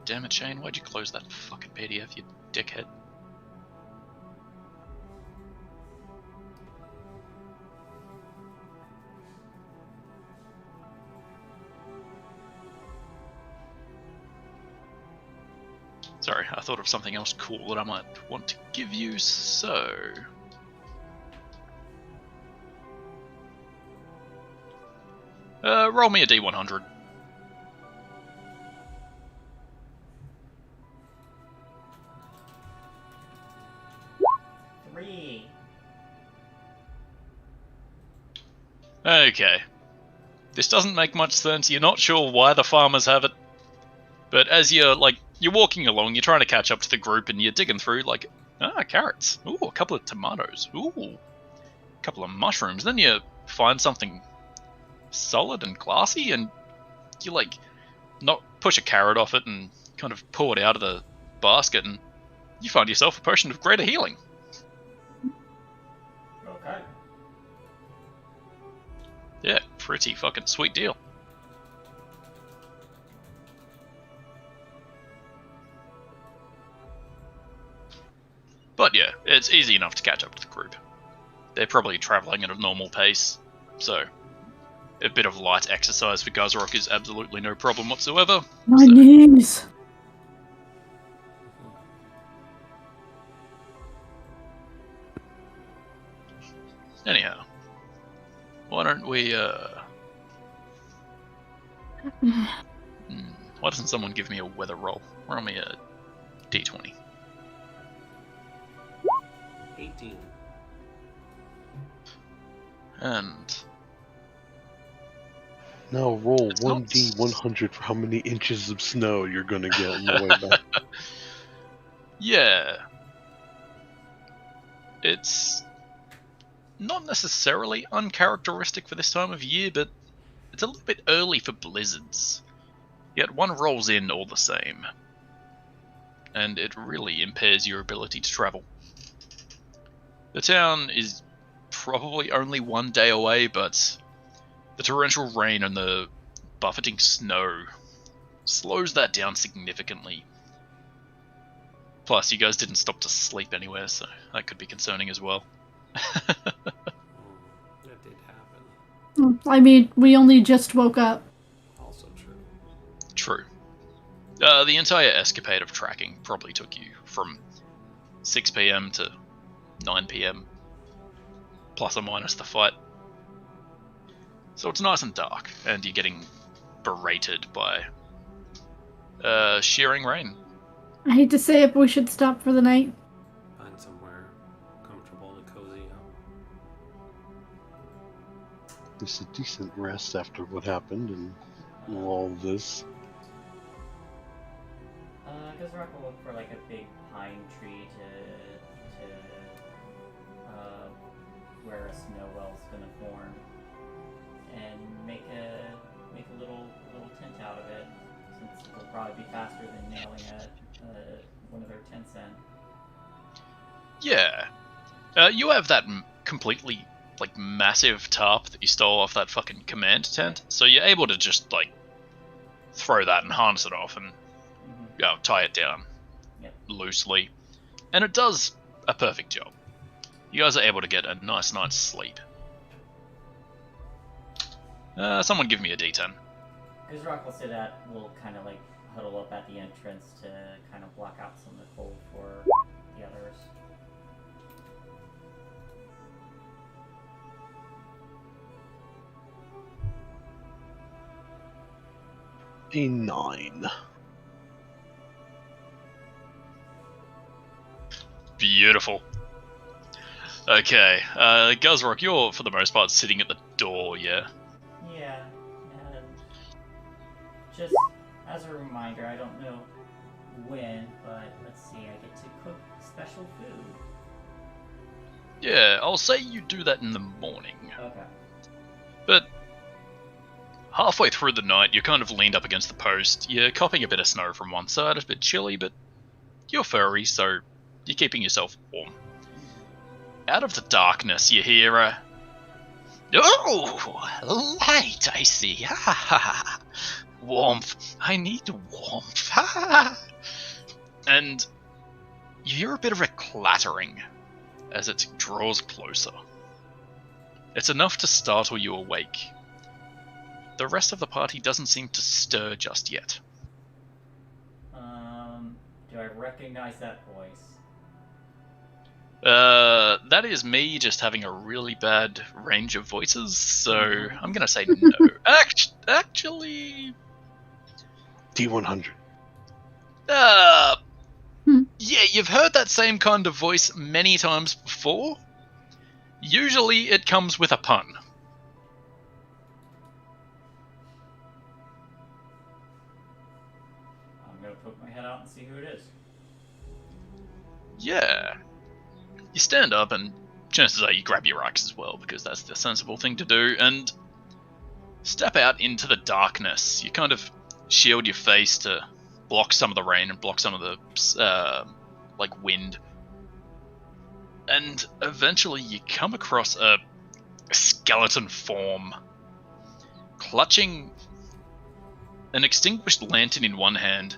damn it, Shane! Why'd you close that fucking PDF, you dickhead? Sorry, I thought of something else cool that I might want to give you, so... roll me a D100.
Three.
Okay. This doesn't make much sense, you're not sure why the farmers have it, but as you're walking along, you're trying to catch up to the group, and you're digging through, carrots. Ooh, a couple of tomatoes. Ooh, a couple of mushrooms. Then you find something solid and glassy, and you, not push a carrot off it and kind of pull it out of the basket, and you find yourself a potion of greater healing.
Okay.
Yeah, pretty fucking sweet deal. But yeah, it's easy enough to catch up to the group. They're probably travelling at a normal pace, so a bit of light exercise for Gazrock is absolutely no problem whatsoever.
My knees.
Anyhow, why don't we, why doesn't someone give me a weather roll? Roll me a d20.
18.
And
Now roll
It's not-
1d100 for how many inches of snow you're gonna get on the way back.
yeah, it's not necessarily uncharacteristic for this time of year, but it's a little bit early for blizzards. Yet one rolls in all the same, and it really impairs your ability to travel. The town is probably only 1 day away, but the torrential rain and the buffeting snow slows that down significantly. Plus, you guys didn't stop to sleep anywhere, so that could be concerning as well.
That did happen.
I mean, we only just woke up.
Also true.
True. The entire escapade of tracking probably took you from 6 PM to 9 PM, plus or minus the fight. So it's nice and dark, and you're getting berated by shearing rain.
I hate to say it, but we should stop for the night.
Find somewhere comfortable to cozy up.
It's a decent rest after what happened and all this.
Guzrak will look for like a big pine tree to where a snow well's gonna form, and make a little tent out of it, since it'll probably be faster than nailing one of their tents in.
Yeah. You have that completely, like, massive tarp that you stole off that fucking command tent, so you're able to just, like, throw that and harness it off and tie it down loosely. And it does a perfect job. You guys are able to get a nice night's sleep. Someone give me a D10.
Guzrak will say that we'll kind of like huddle up at the entrance to kind of block out some of the cold for the others.
A 9.
Beautiful. Okay, Guzrock, you're for the most part sitting at the door, yeah?
Yeah, and just as a reminder, I don't know when, but let's see, I get to cook special food.
Yeah, I'll say you do that in the morning.
Okay.
But halfway through the night, you're kind of leaned up against the post. You're copping a bit of snow from one side, it's a bit chilly, but you're furry, so you're keeping yourself warm. Out of the darkness, you hear a... Oh, light, I see. Ha ha ha. Warmth. I need warmth. Ha. And you hear a bit of a clattering as it draws closer. It's enough to startle you awake. The rest of the party doesn't seem to stir just yet.
Do I recognize that voice?
That is me just having a really bad range of voices, so I'm gonna say no. Actually...
D100.
Yeah, you've heard that same kind of voice many times before. Usually it comes with a pun.
I'm gonna poke my head out and see who it is.
Yeah. You stand up and chances are you grab your axe as well, because that's the sensible thing to do, and step out into the darkness. You kind of shield your face to block some of the rain and block some of the, wind. And eventually you come across a skeleton form, clutching an extinguished lantern in one hand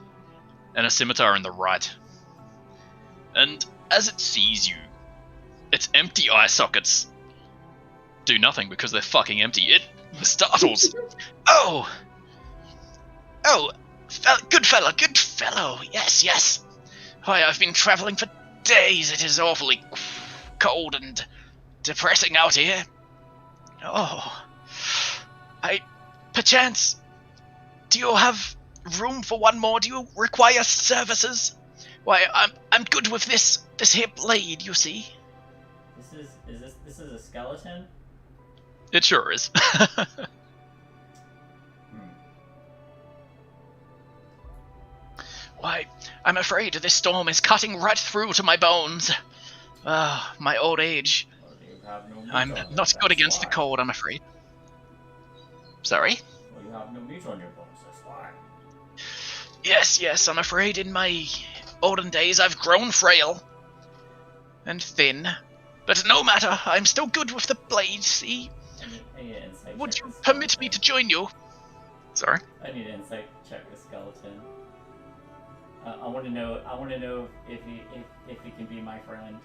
and a scimitar in the right. And as it sees you, its empty eye sockets do nothing because they're fucking empty. It startles. Oh, good fellow. Yes. Why, I've been traveling for days. It is awfully cold and depressing out here. Oh, perchance, do you have room for one more? Do you require services? Why, I'm good with this here blade, you see.
This is a skeleton?
It sure is. Why, I'm afraid this storm is cutting right through to my bones. Ah, my old age.
Well, you have no meat
I'm
on your
not good
bones,
against the
why?
cold, I'm afraid. Sorry?
Well, you have no meat on your bones, that's why.
Yes, I'm afraid in my olden days I've grown frail. And thin. But no matter, I'm still good with the blade, see?
I need an insight
Would
check
you
with
permit
skeleton.
me to join you? Sorry?
I need an insight check with skeleton. I want to know if he can be my friend.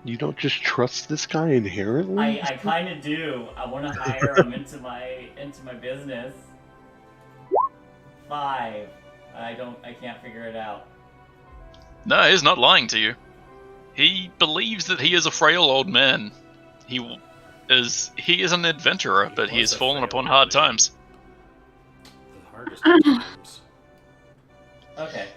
You don't just trust this guy inherently?
I kind of do. I want to hire him into my business. 5. I can't figure it out.
No, he's not lying to you. He believes that he is a frail old man. He is an adventurer, but he has fallen upon hard times.
The hardest of times.
Okay.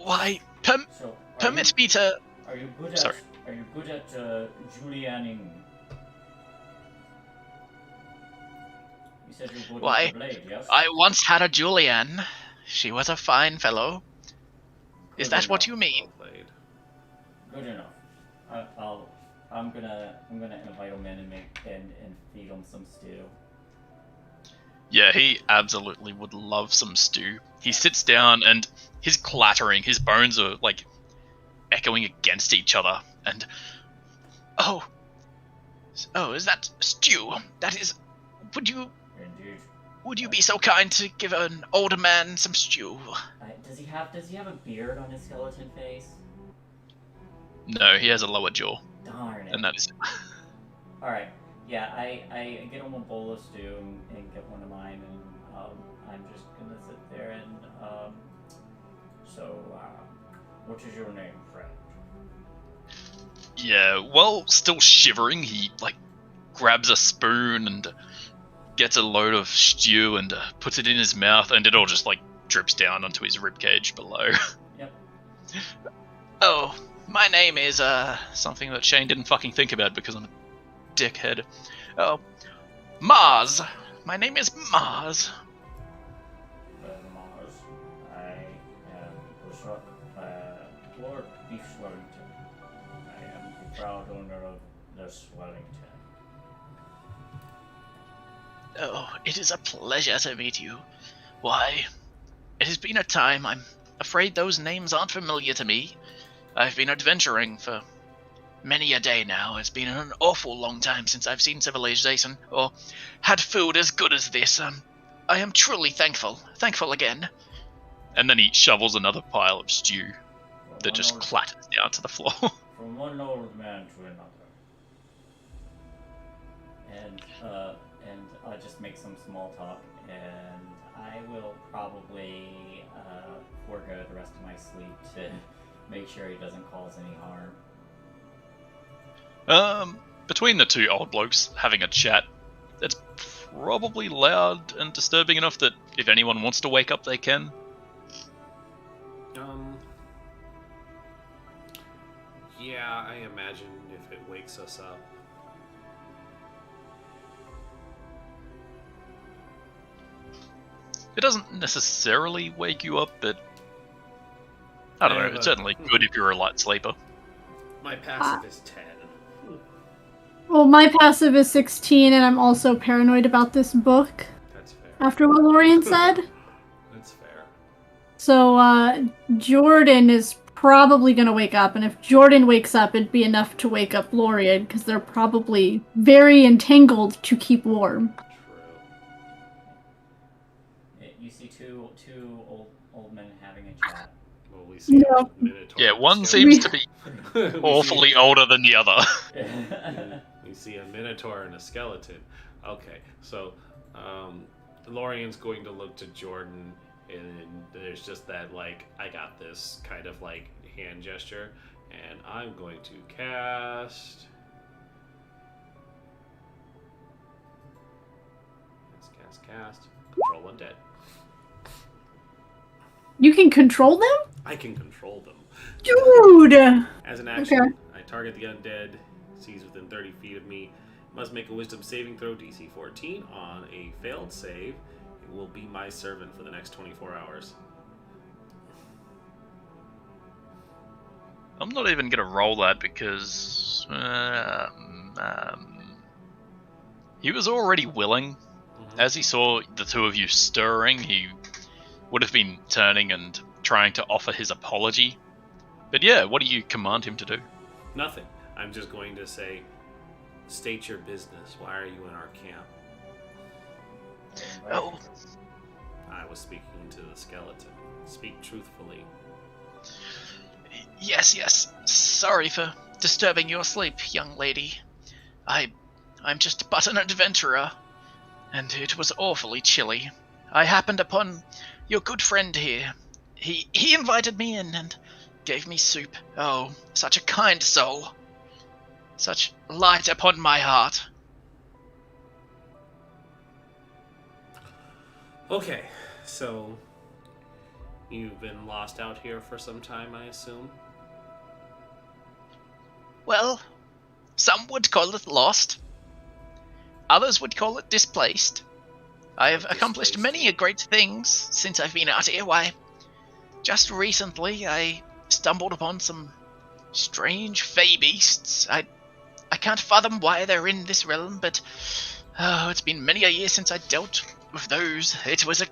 Why,
So
permit me to...
Are you good
Sorry.
at julianing? You said you're good
Why,
with the blade, yes?
I once had a Julianne. She was a fine fellow. Is
Good
that what
enough.
you mean?
Well played.
Good enough. I'm gonna invite him in and feed him some stew.
Yeah, he absolutely would love some stew. He sits down and he's clattering. His bones are, like, echoing against each other. And... Oh, is that stew? That is...
Indeed.
Would you be so kind to give an older man some stew?
Does he have a beard on his skeleton face?
No, he has a lower jaw.
Darn it.
And that is...
Alright, yeah, I get him a bowl of stew and get one of mine, and I'm just gonna sit there and, what is your name, friend?
Yeah, while still shivering, he, like, grabs a spoon and gets a load of stew and puts it in his mouth, and it all just, like, drips down onto his ribcage below.
Yep.
Oh, my name is, something that Shane didn't fucking think about because I'm a dickhead. Oh, Mars. My name is Mars.
Mars. I am Bishop, Lord Beef Swellington. I am the proud owner of the Swellington.
Oh, it is a pleasure to meet you. Why, it has been a time. I'm afraid those names aren't familiar to me. I've been adventuring for many a day now. It's been an awful long time since I've seen civilization, or had food as good as this. I am truly thankful again. And then he shovels another pile of stew that just clatters down to the floor.
From one old man to another. And I'll just make some small talk, and I will probably forego the rest of my sleep to make sure he doesn't cause any harm.
Between the two old blokes having a chat, it's probably loud and disturbing enough that if anyone wants to wake up, they can.
Yeah, I imagine if it wakes us up.
It doesn't necessarily wake you up, but I don't know, it's certainly good if you're a light sleeper.
My passive is 10.
Well, my passive is 16, and I'm also paranoid about this book.
That's fair.
After what Lorian said.
That's fair.
So, Jordan is probably going to wake up, and if Jordan wakes up, it'd be enough to wake up Lorian, because they're probably very entangled to keep warm.
True. You see two old men having a chat.
Well, we see
No.
a Minotaur.
Yeah, one seems to be awfully older than the other.
We see a Minotaur and a skeleton. Okay, so Lorian's going to look to Jordan, and there's just that, like, I got this kind of, like, hand gesture, and I'm going to cast... Cast. Control Undead.
You can control them?
I can control them.
Dude!
As an action,
Okay.
I target the undead, sees within 30 feet of me, must make a wisdom saving throw, DC 14. On a failed save, it will be my servant for the next 24 hours.
I'm not even gonna roll that because he was already willing. As he saw the two of you stirring, he would have been turning and trying to offer his apology. But yeah, what do you command him to do?
Nothing. I'm just going to say, state your business. Why are you in our camp?
Oh,
I was speaking to the skeleton. Speak truthfully.
yes. Sorry for disturbing your sleep, young lady. I'm just but an adventurer, and it was awfully chilly. I happened upon your good friend here. He invited me in and gave me soup. Oh, such a kind soul. Such light upon my heart.
Okay, so you've been lost out here for some time, I assume?
Well, some would call it lost. Others would call it displaced. I have accomplished many great things since I've been out here. Why, just recently I stumbled upon some strange fey beasts. I can't fathom why they're in this realm, but it's been many a year since I dealt with those. It was a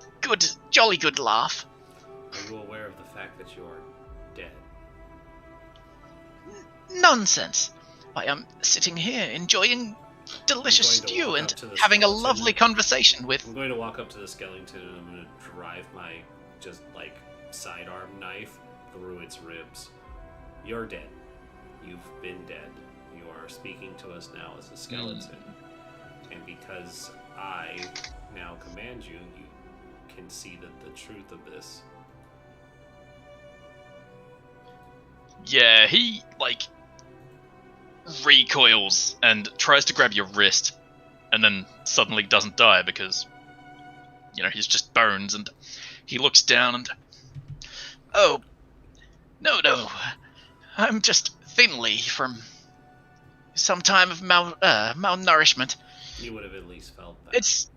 jolly good laugh.
Are you aware of the fact that you're dead?
Nonsense. I am sitting here enjoying delicious
I'm going to
stew
walk
and
up to the
having a
skeleton.
lovely conversation with...
I'm going to walk up to the skeleton and I'm going to drive my just like sidearm knife through its ribs. You're dead. You've been dead. You are speaking to us now as a skeleton. And because I now command you, you can see the truth of this.
Yeah, he, recoils and tries to grab your wrist, and then suddenly doesn't die because, he's just bones, and he looks down and... Oh, no, I'm just thinly from some time of malnourishment.
You would have at least felt that.
It's...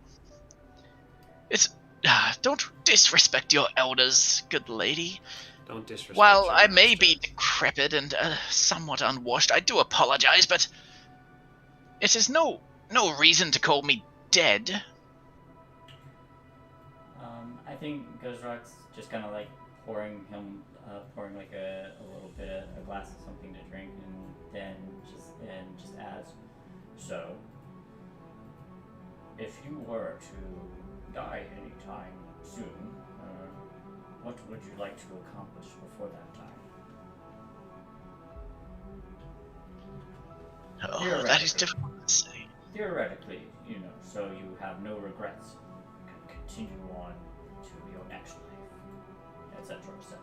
don't disrespect your elders, good lady.
Don't disrespect.
While
your
I may
master.
be decrepit and somewhat unwashed, I do apologize, but it is no reason to call me dead.
I think Gozrak's just kind of pouring like a little bit of a glass of something to drink, and then just asks, so if you were to die anytime soon, what would you like to accomplish before that time?
Oh, that is difficult to say.
Theoretically, so you have no regrets. You can continue on to your next life, etc., etc.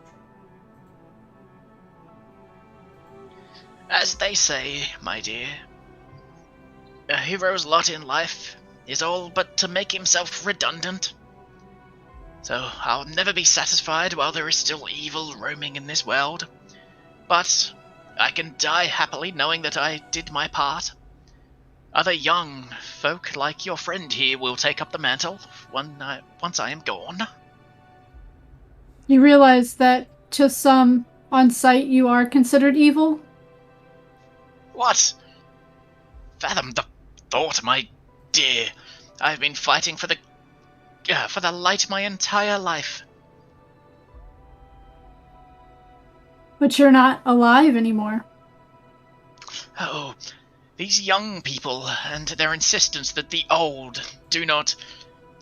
As they say, my dear, a hero's lot in life is all but to make himself redundant. So I'll never be satisfied while there is still evil roaming in this world. But I can die happily knowing that I did my part. Other young folk like your friend here will take up the mantle once I am gone.
You realize that to some on sight you are considered evil?
What? Fathom the thought, my dear. I've been fighting for the light my entire life.
But you're not alive anymore.
Oh, these young people and their insistence that the old do not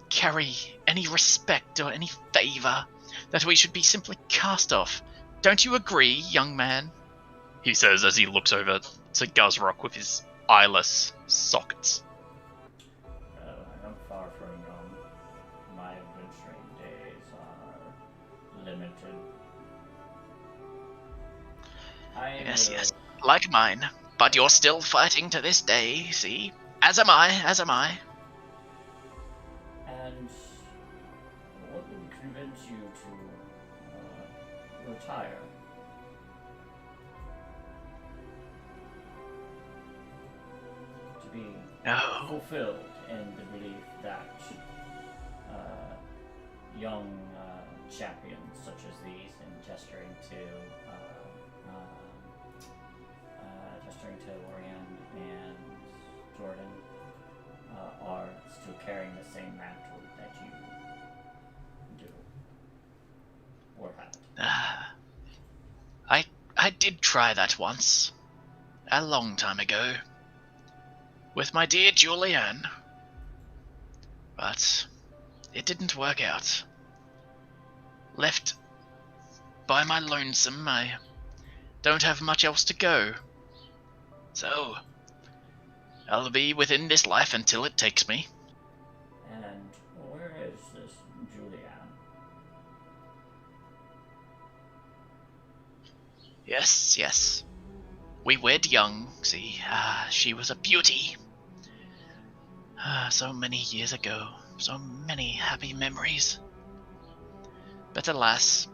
carry any respect or any favor, that we should be simply cast off. Don't you agree, young man? He says as he looks over to Guzrock with his eyeless sockets.
I'm far from young. My adventuring days are limited.
Yes, like mine. But you're still fighting to this day, see? As am I.
And what would convince you to retire? fulfilled in the belief that young champions such as these, and gesturing to Orion and Jordan, are still carrying the same mantle that you do, or have.
I did try that once, a long time ago, with my dear Julianne, but it didn't work out. Left by my lonesome, I don't have much else to go. So, I'll be within this life until it takes me.
And where is this Julianne?
Yes. We wed young, see. She was a beauty. So many years ago, so many happy memories. But alas,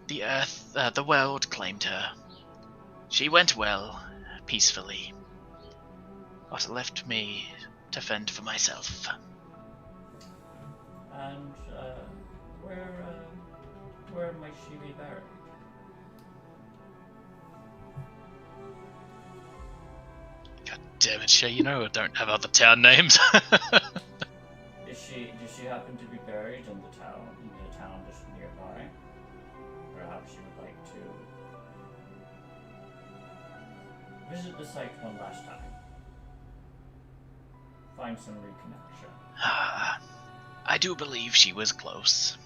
the world claimed her. She went well, peacefully, but left me to fend for myself.
And where might she be buried?
God damn it, Shay, you know I don't have other town names.
Does she happen to be buried in the town just nearby? Perhaps she would like to visit the site one last time. Find some reconnection.
I do believe she was close.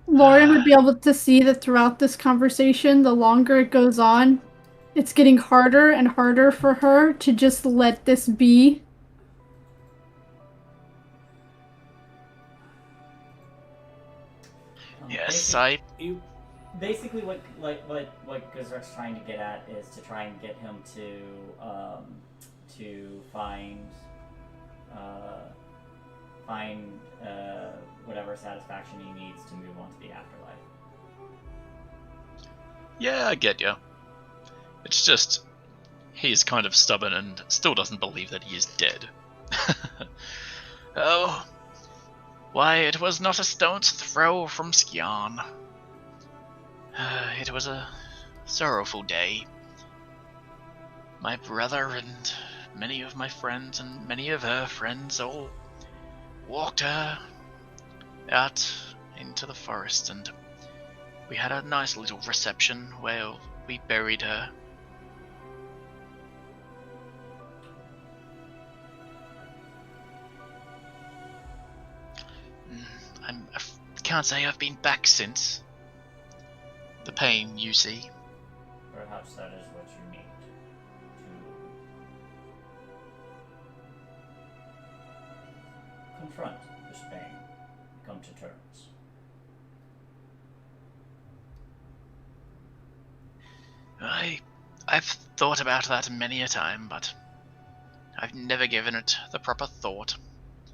Lauren would be able to see that throughout this conversation, the longer it goes on, it's getting harder and harder for her to just let this be.
Yes,
Basically, what Gazrek's trying to get at is to try and get him to find whatever satisfaction he needs to move on to the afterlife.
Yeah, I get you. It's just, he's kind of stubborn and still doesn't believe that he is dead. Oh, why, it was not a stone's throw from Skian. It was a sorrowful day. My brother and many of my friends and many of her friends all walked her out into the forest, and we had a nice little reception where we buried her. I can't say I've been back since. The pain, you see.
Perhaps that is what you need to confront this pain, come to terms.
I've thought about that many a time, but I've never given it the proper thought.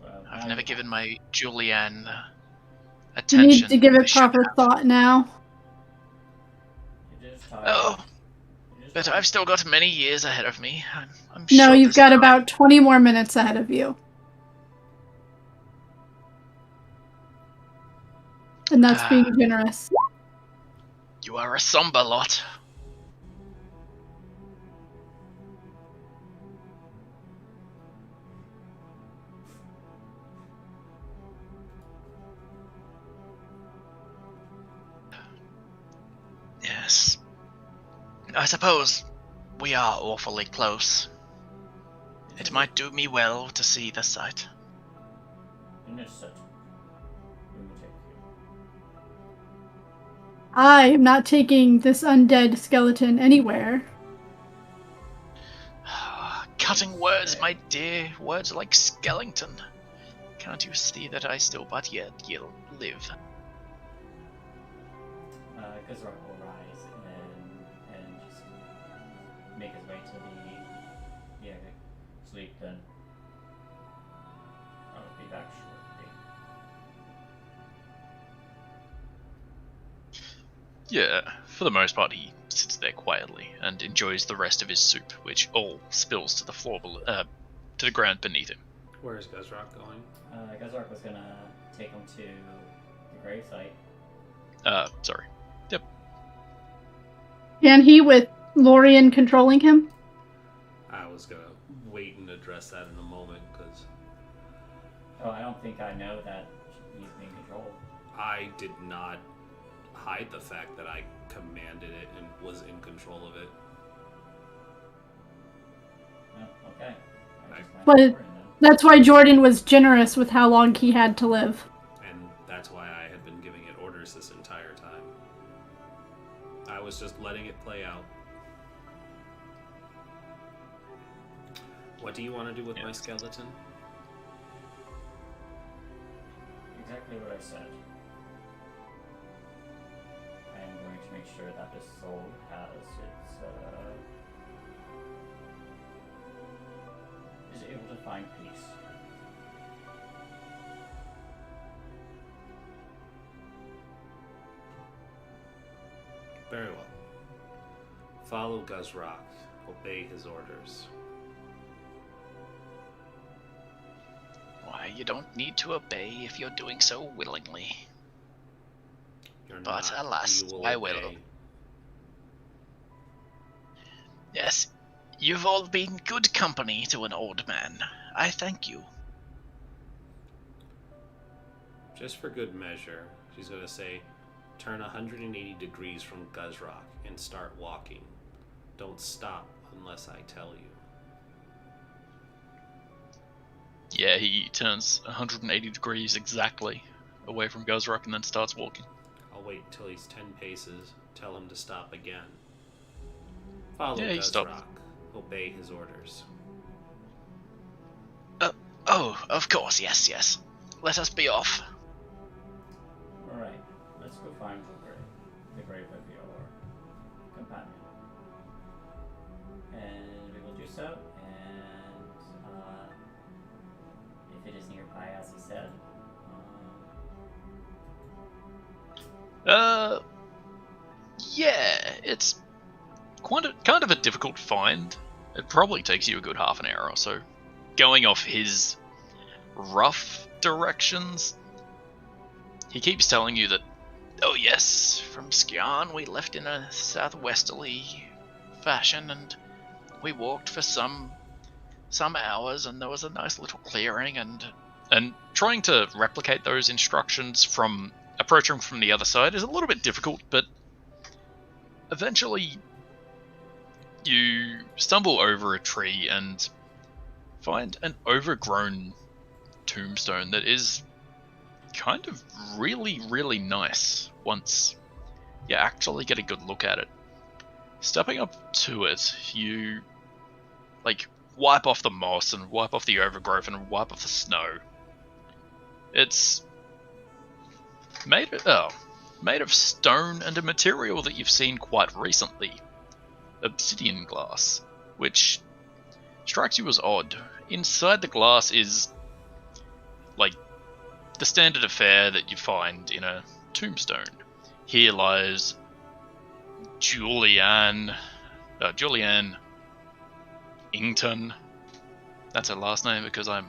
Well,
I've never given my Julianne the
You
attention
need to give
I
it
should
proper
have.
thought now.
It is time.
Oh,
It is
but
time.
I've still got many years ahead of me. I'm
No,
sure
you've
this
got
time-
about 20 more minutes ahead of you. And that's being generous.
You are a somber lot. Yes. I suppose we are awfully close. It might do me well to see the sight.
In this set, we will take you.
I am not taking this undead skeleton anywhere.
Cutting words, my dear. Words like skeleton. Can't you see that I still but yet live?
Gazrak will rise and just make his way to the sleep. Then I'll be back shortly.
Yeah, for the most part, he sits there quietly and enjoys the rest of his soup, which all spills to the floor, to the ground beneath him.
Where is Guzrock going?
Guzrock was gonna take him to the gravesite.
Sorry. Yep.
And he with Lorian controlling him?
I was gonna wait and address that in a moment, because
Oh, I don't think I know that he's being controlled.
I did not hide the fact that I commanded it and was in control of it.
Oh, okay.
But that's why Jordan was generous with how long he had to live.
And that's why I had been giving it orders this entire time. I was just letting it play out. What do you want to do with my skeleton?
Exactly what I said. I am going to make sure that this soul has its, is able to find peace.
Very well. Follow Guzrock. Obey his orders.
Why, you don't need to obey if you're doing so willingly.
You're
But
not,
alas,
you
I
obey.
will. Yes, you've all been good company to an old man. I thank you.
Just for good measure, she's going to say, turn 180 degrees from Guzrock and start walking. Don't stop unless I tell you.
Yeah, he turns 180 degrees exactly away from Guzrock and then starts walking.
I'll wait till he's 10 paces, tell him to stop again. Follow
Yeah, he
Guzrock.
stopped.
Obey his orders.
Oh, of course, yes. Let us be off.
Alright, let's go find the grave of your companion. And we will do so, and if it is nearby, as he said,
Yeah, it's kind of a difficult find. It probably takes you a good half an hour or so. Going off his rough directions, he keeps telling you that, oh yes, from Skyan we left in a southwesterly fashion and we walked for some hours and there was a nice little clearing and trying to replicate those instructions from approaching from the other side is a little bit difficult, but eventually you stumble over a tree and find an overgrown tombstone that is kind of really, really nice once you actually get a good look at it. Stepping up to it, you wipe off the moss and wipe off the overgrowth and wipe off the snow. It's made of stone and a material that you've seen quite recently, obsidian glass, which strikes you as odd. Inside the glass is the standard affair that you find in a tombstone. Here lies Julianne Ington. That's her last name because I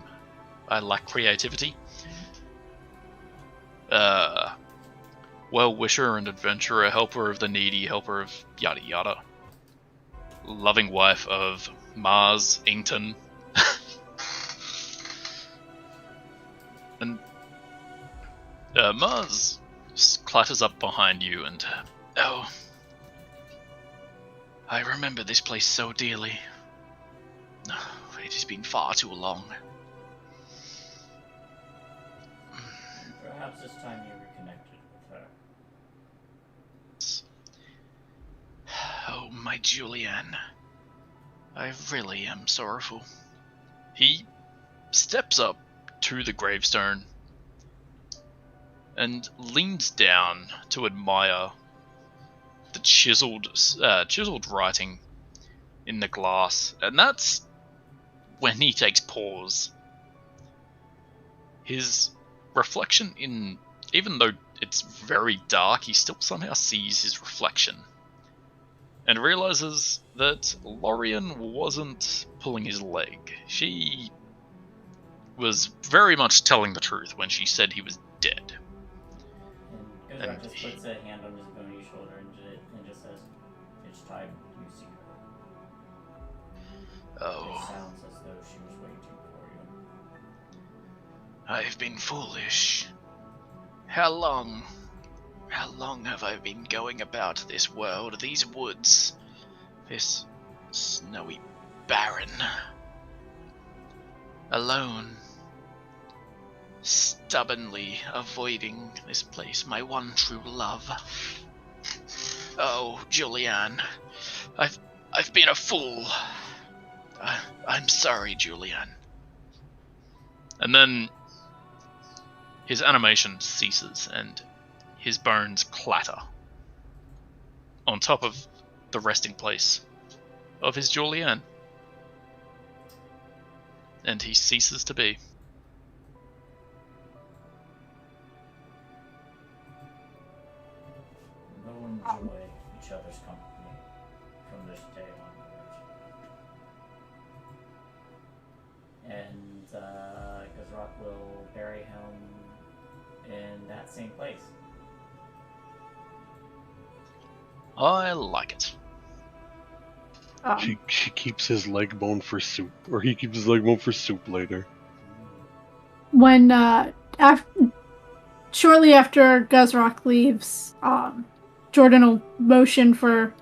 lack creativity. Well-wisher and adventurer, helper of the needy, helper of yada yada. Loving wife of Mars Ington. And Mars clatters up behind you and, oh, I remember this place so dearly. It has been far too long.
perhaps this time you reconnected with her.
Oh, my Julianne. I really am sorrowful. He steps up to the gravestone and leans down to admire the chiseled writing in the glass, and that's when he takes pause. His reflection even though it's very dark, he still somehow sees his reflection. and realizes that Lorien wasn't pulling his leg. She was very much telling the truth when she said he was dead.
And Gozrak just puts a hand on his bony shoulder and just says, "It's time you see her."
Oh.
It sounds as though she was waiting for you.
I've been foolish. How long have I been going about this world, these woods, this snowy barren, alone, stubbornly avoiding this place, my one true love. Oh, Julianne, I've been a fool. I'm sorry, Julianne. And then his animation ceases and his bones clatter on top of the resting place of his Julianne. And he ceases to be.
Go enjoy each other's company from this day onwards. And Gozrak will bury him in that same place.
I like it.
She keeps his leg bone for soup, or he keeps his leg bone for soup later.
When shortly after Guzrock leaves, Jordan will motion for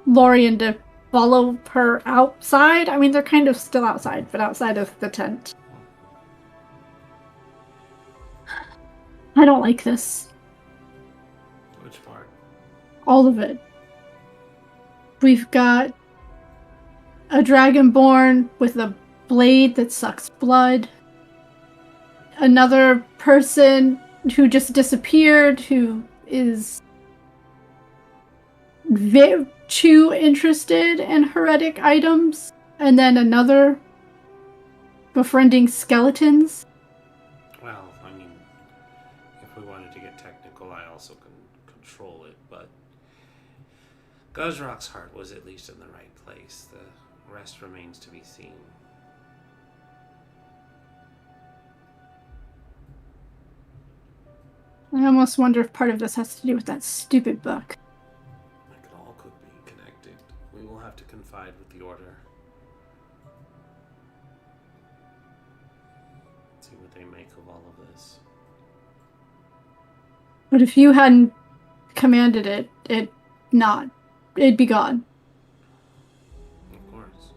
Lorien to follow her outside. I mean, they're kind of still outside, but outside of the tent. I don't like this.
Which part?
All of it. We've got a dragonborn with a blade that sucks blood. Another person who just disappeared, who is too interested in heretic items. And then another befriending skeletons.
Well, I mean, if we wanted to get technical, I also can control it, but Guzrock's heart was at least in the right place. The rest remains to be seen.
I almost wonder if part of this has to do with that stupid book.
It all could be connected. We will have to confide with the Order. See what they make of all of this.
But if you hadn't commanded it, it'd be gone.
Of course.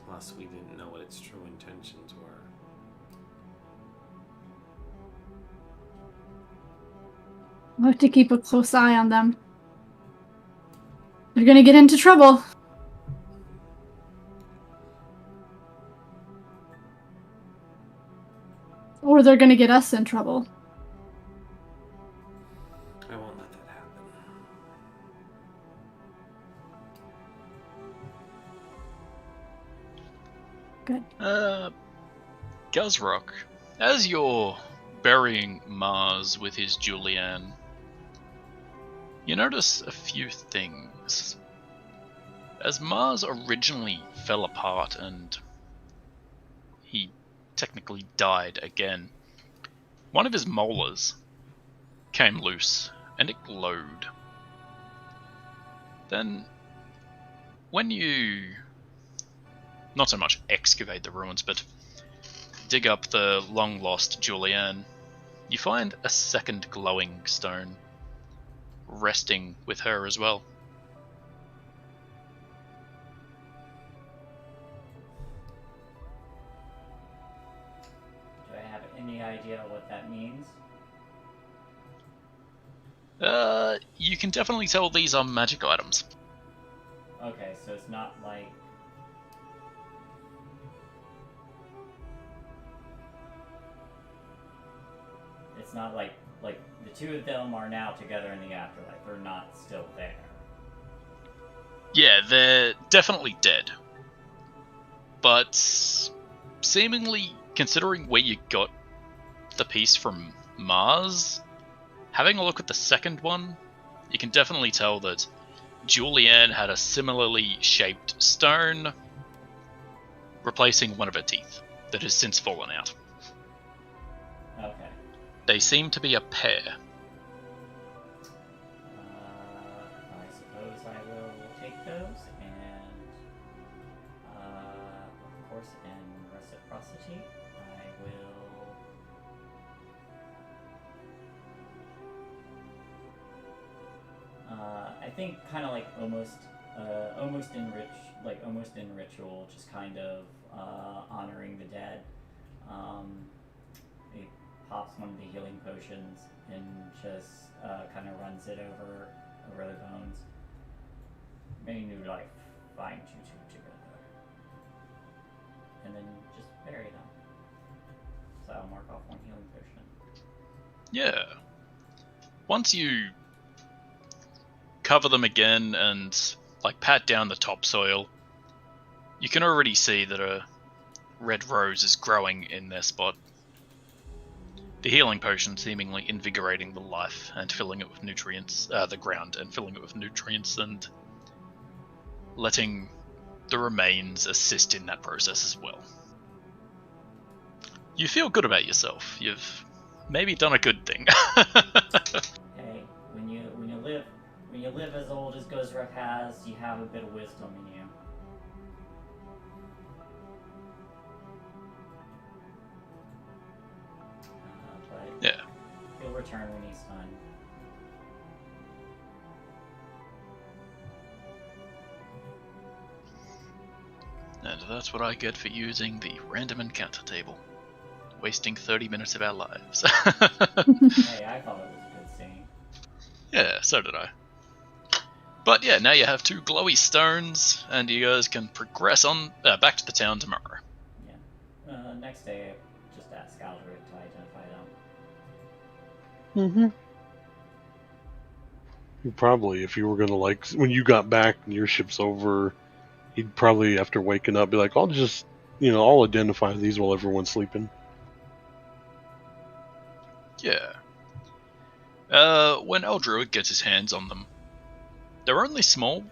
Plus, we didn't know what its true intentions were.
We'll have to keep a close eye on them. They're gonna get into trouble. Or they're gonna get us in trouble.
I won't let that happen.
Good.
Guzrock, as you're burying Mars with his Julianne, you notice a few things. As Mars originally fell apart and he technically died again, one of his molars came loose and it glowed. Then, when you not so much excavate the ruins, but dig up the long-lost Julianne, you find a second glowing stone resting with her as well.
Do I have any idea what that means?
You can definitely tell these are magic items.
Okay, so it's not like... It's not like the two of them are now together in the afterlife. They're not still there.
Yeah, they're definitely dead. But seemingly, considering where you got the piece from Mars, having a look at the second one, you can definitely tell that Julianne had a similarly shaped stone replacing one of her teeth that has since fallen out.
Okay.
They seem to be a pair.
I suppose I will take those, and of course, in reciprocity, I will. I think kind of like almost in ritual, just kind of honoring the dead. He pops one of the healing potions and just kind of runs it over the bones. May new life find you two together, and then just bury them. So I'll mark off one healing potion.
Yeah. Once you cover them again and like pat down the topsoil, you can already see that a red rose is growing in their spot. The healing potion seemingly invigorating the life and filling it with nutrients, the ground, and filling it with nutrients and letting the remains assist in that process as well. You feel good about yourself. You've maybe done a good thing.
Hey, when you live as old as Gozrek has, you have a bit of wisdom in you. But
Yeah.
he'll return when he's done.
And that's what I get for using the random encounter table. Wasting 30 minutes of our lives.
Hey, I thought it was a good scene.
Yeah, so did I. But yeah, now you have 2 glowy stones, and you guys can progress on back to the town tomorrow.
Yeah. Next day, just ask Aldrich to identify them.
Mm-hmm. You probably, if you were gonna like, when you got back and your ship's over, he'd probably, after waking up, be like, I'll just, I'll identify these while everyone's sleeping.
Yeah. When Eldruid gets his hands on them, they're only small.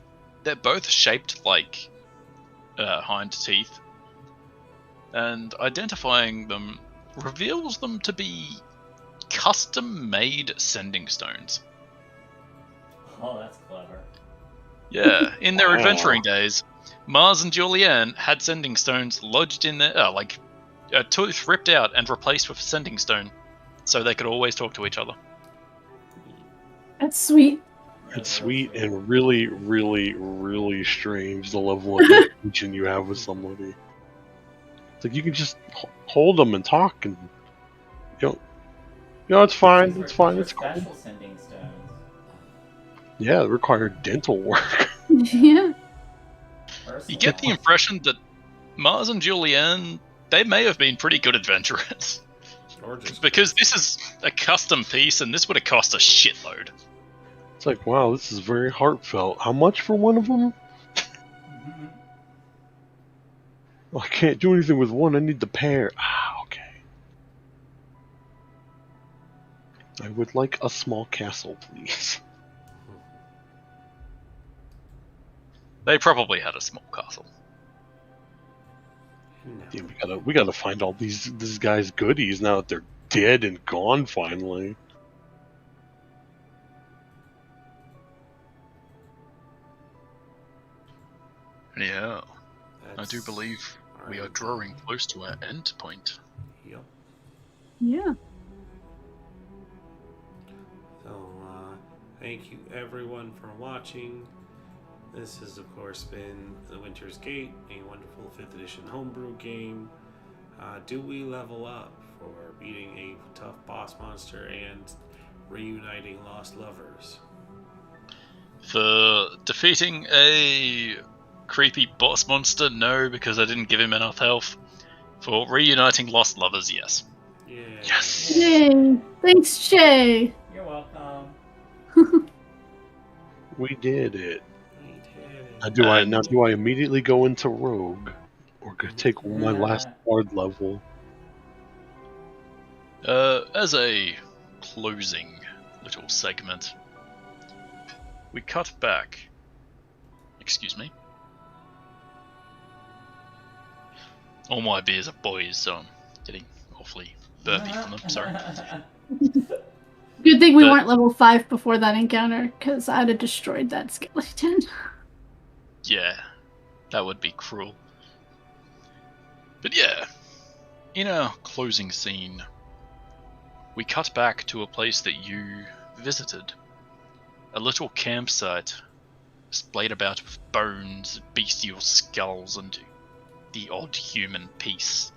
They're both shaped like hind teeth. And identifying them reveals them to be custom-made sending stones.
Oh, that's clever.
Yeah, in their
Wow.
adventuring days, Mars and Julianne had sending stones lodged in their, like, a tooth ripped out and replaced with a sending stone, so they could always talk to each other.
That's sweet.
It's sweet and really, really, really strange, the level of connection you have with somebody. It's like you can just hold them and talk, and it's fine, it's fine, it's cool.
Special sending stones.
Yeah, it required dental work.
Yeah.
You get the impression that Mars and Julianne, they may have been pretty good adventurers.
Or just
Because this is a custom piece, and this would have cost a shitload.
It's like, wow, this is very heartfelt. How much for one of them? Well, I can't do anything with one, I need the pair. Ah, okay. I would like a small castle, please.
They probably had a small castle.
Yeah, we gotta find all these guys' goodies now that they're dead and gone finally.
Yeah, I do
That's
believe we are
alright.
drawing close to our end point.
Yep.
Yeah.
So, thank you everyone for watching. This has, of course, been The Winter's Gate, a wonderful 5th edition homebrew game. Do we level up for beating a tough boss monster and reuniting lost lovers?
For defeating a creepy boss monster, no, because I didn't give him enough health. For reuniting lost lovers, yes.
Yeah.
Yes!
Yay. Thanks, Shay.
You're welcome.
We did it.
We did it.
Now do I immediately go into Rogue? Or go take my last hard level?
As a closing little segment, we cut back Excuse me. All my beers are boys, so I'm getting awfully burpy from them. Sorry.
Good thing we
But-
weren't level 5 before that encounter, because I'd have destroyed that skeleton.
Yeah, that would be cruel. But yeah, in our closing scene, we cut back to a place that you visited. A little campsite splayed about with bones, bestial skulls, and the odd human piece.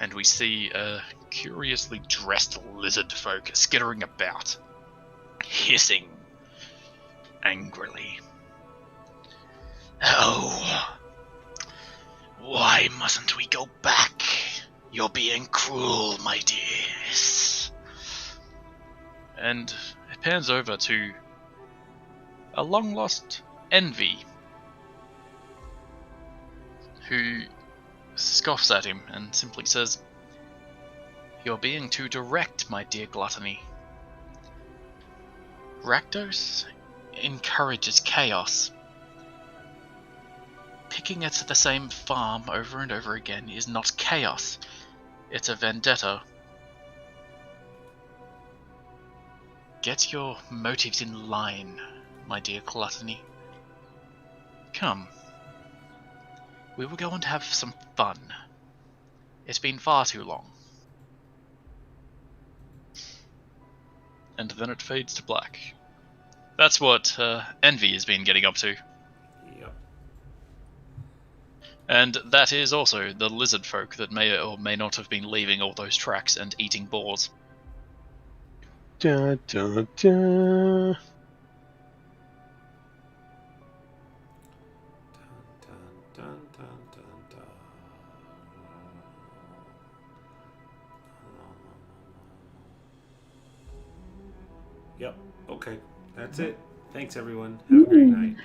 And we see a curiously dressed lizard folk skittering about, hissing angrily. Oh, why mustn't we go back? You're being cruel, my dears. And it pans over to a long-lost Envy, who scoffs at him and simply says, "You're being too direct, my dear Gluttony. Rakdos encourages chaos. Picking at the same farm over and over again is not chaos. It's a vendetta. Get your motives in line, my dear Gluttony. Come. We will go and have some fun. It's been far too long." And then it fades to black. That's what Envy has been getting up to.
Yep.
And that is also the lizard folk that may or may not have been leaving all those tracks and eating boars.
Da, da, da.
Dun, dun, dun, dun, dun. Yep. Okay. That's it. Thanks, everyone. Have a great night.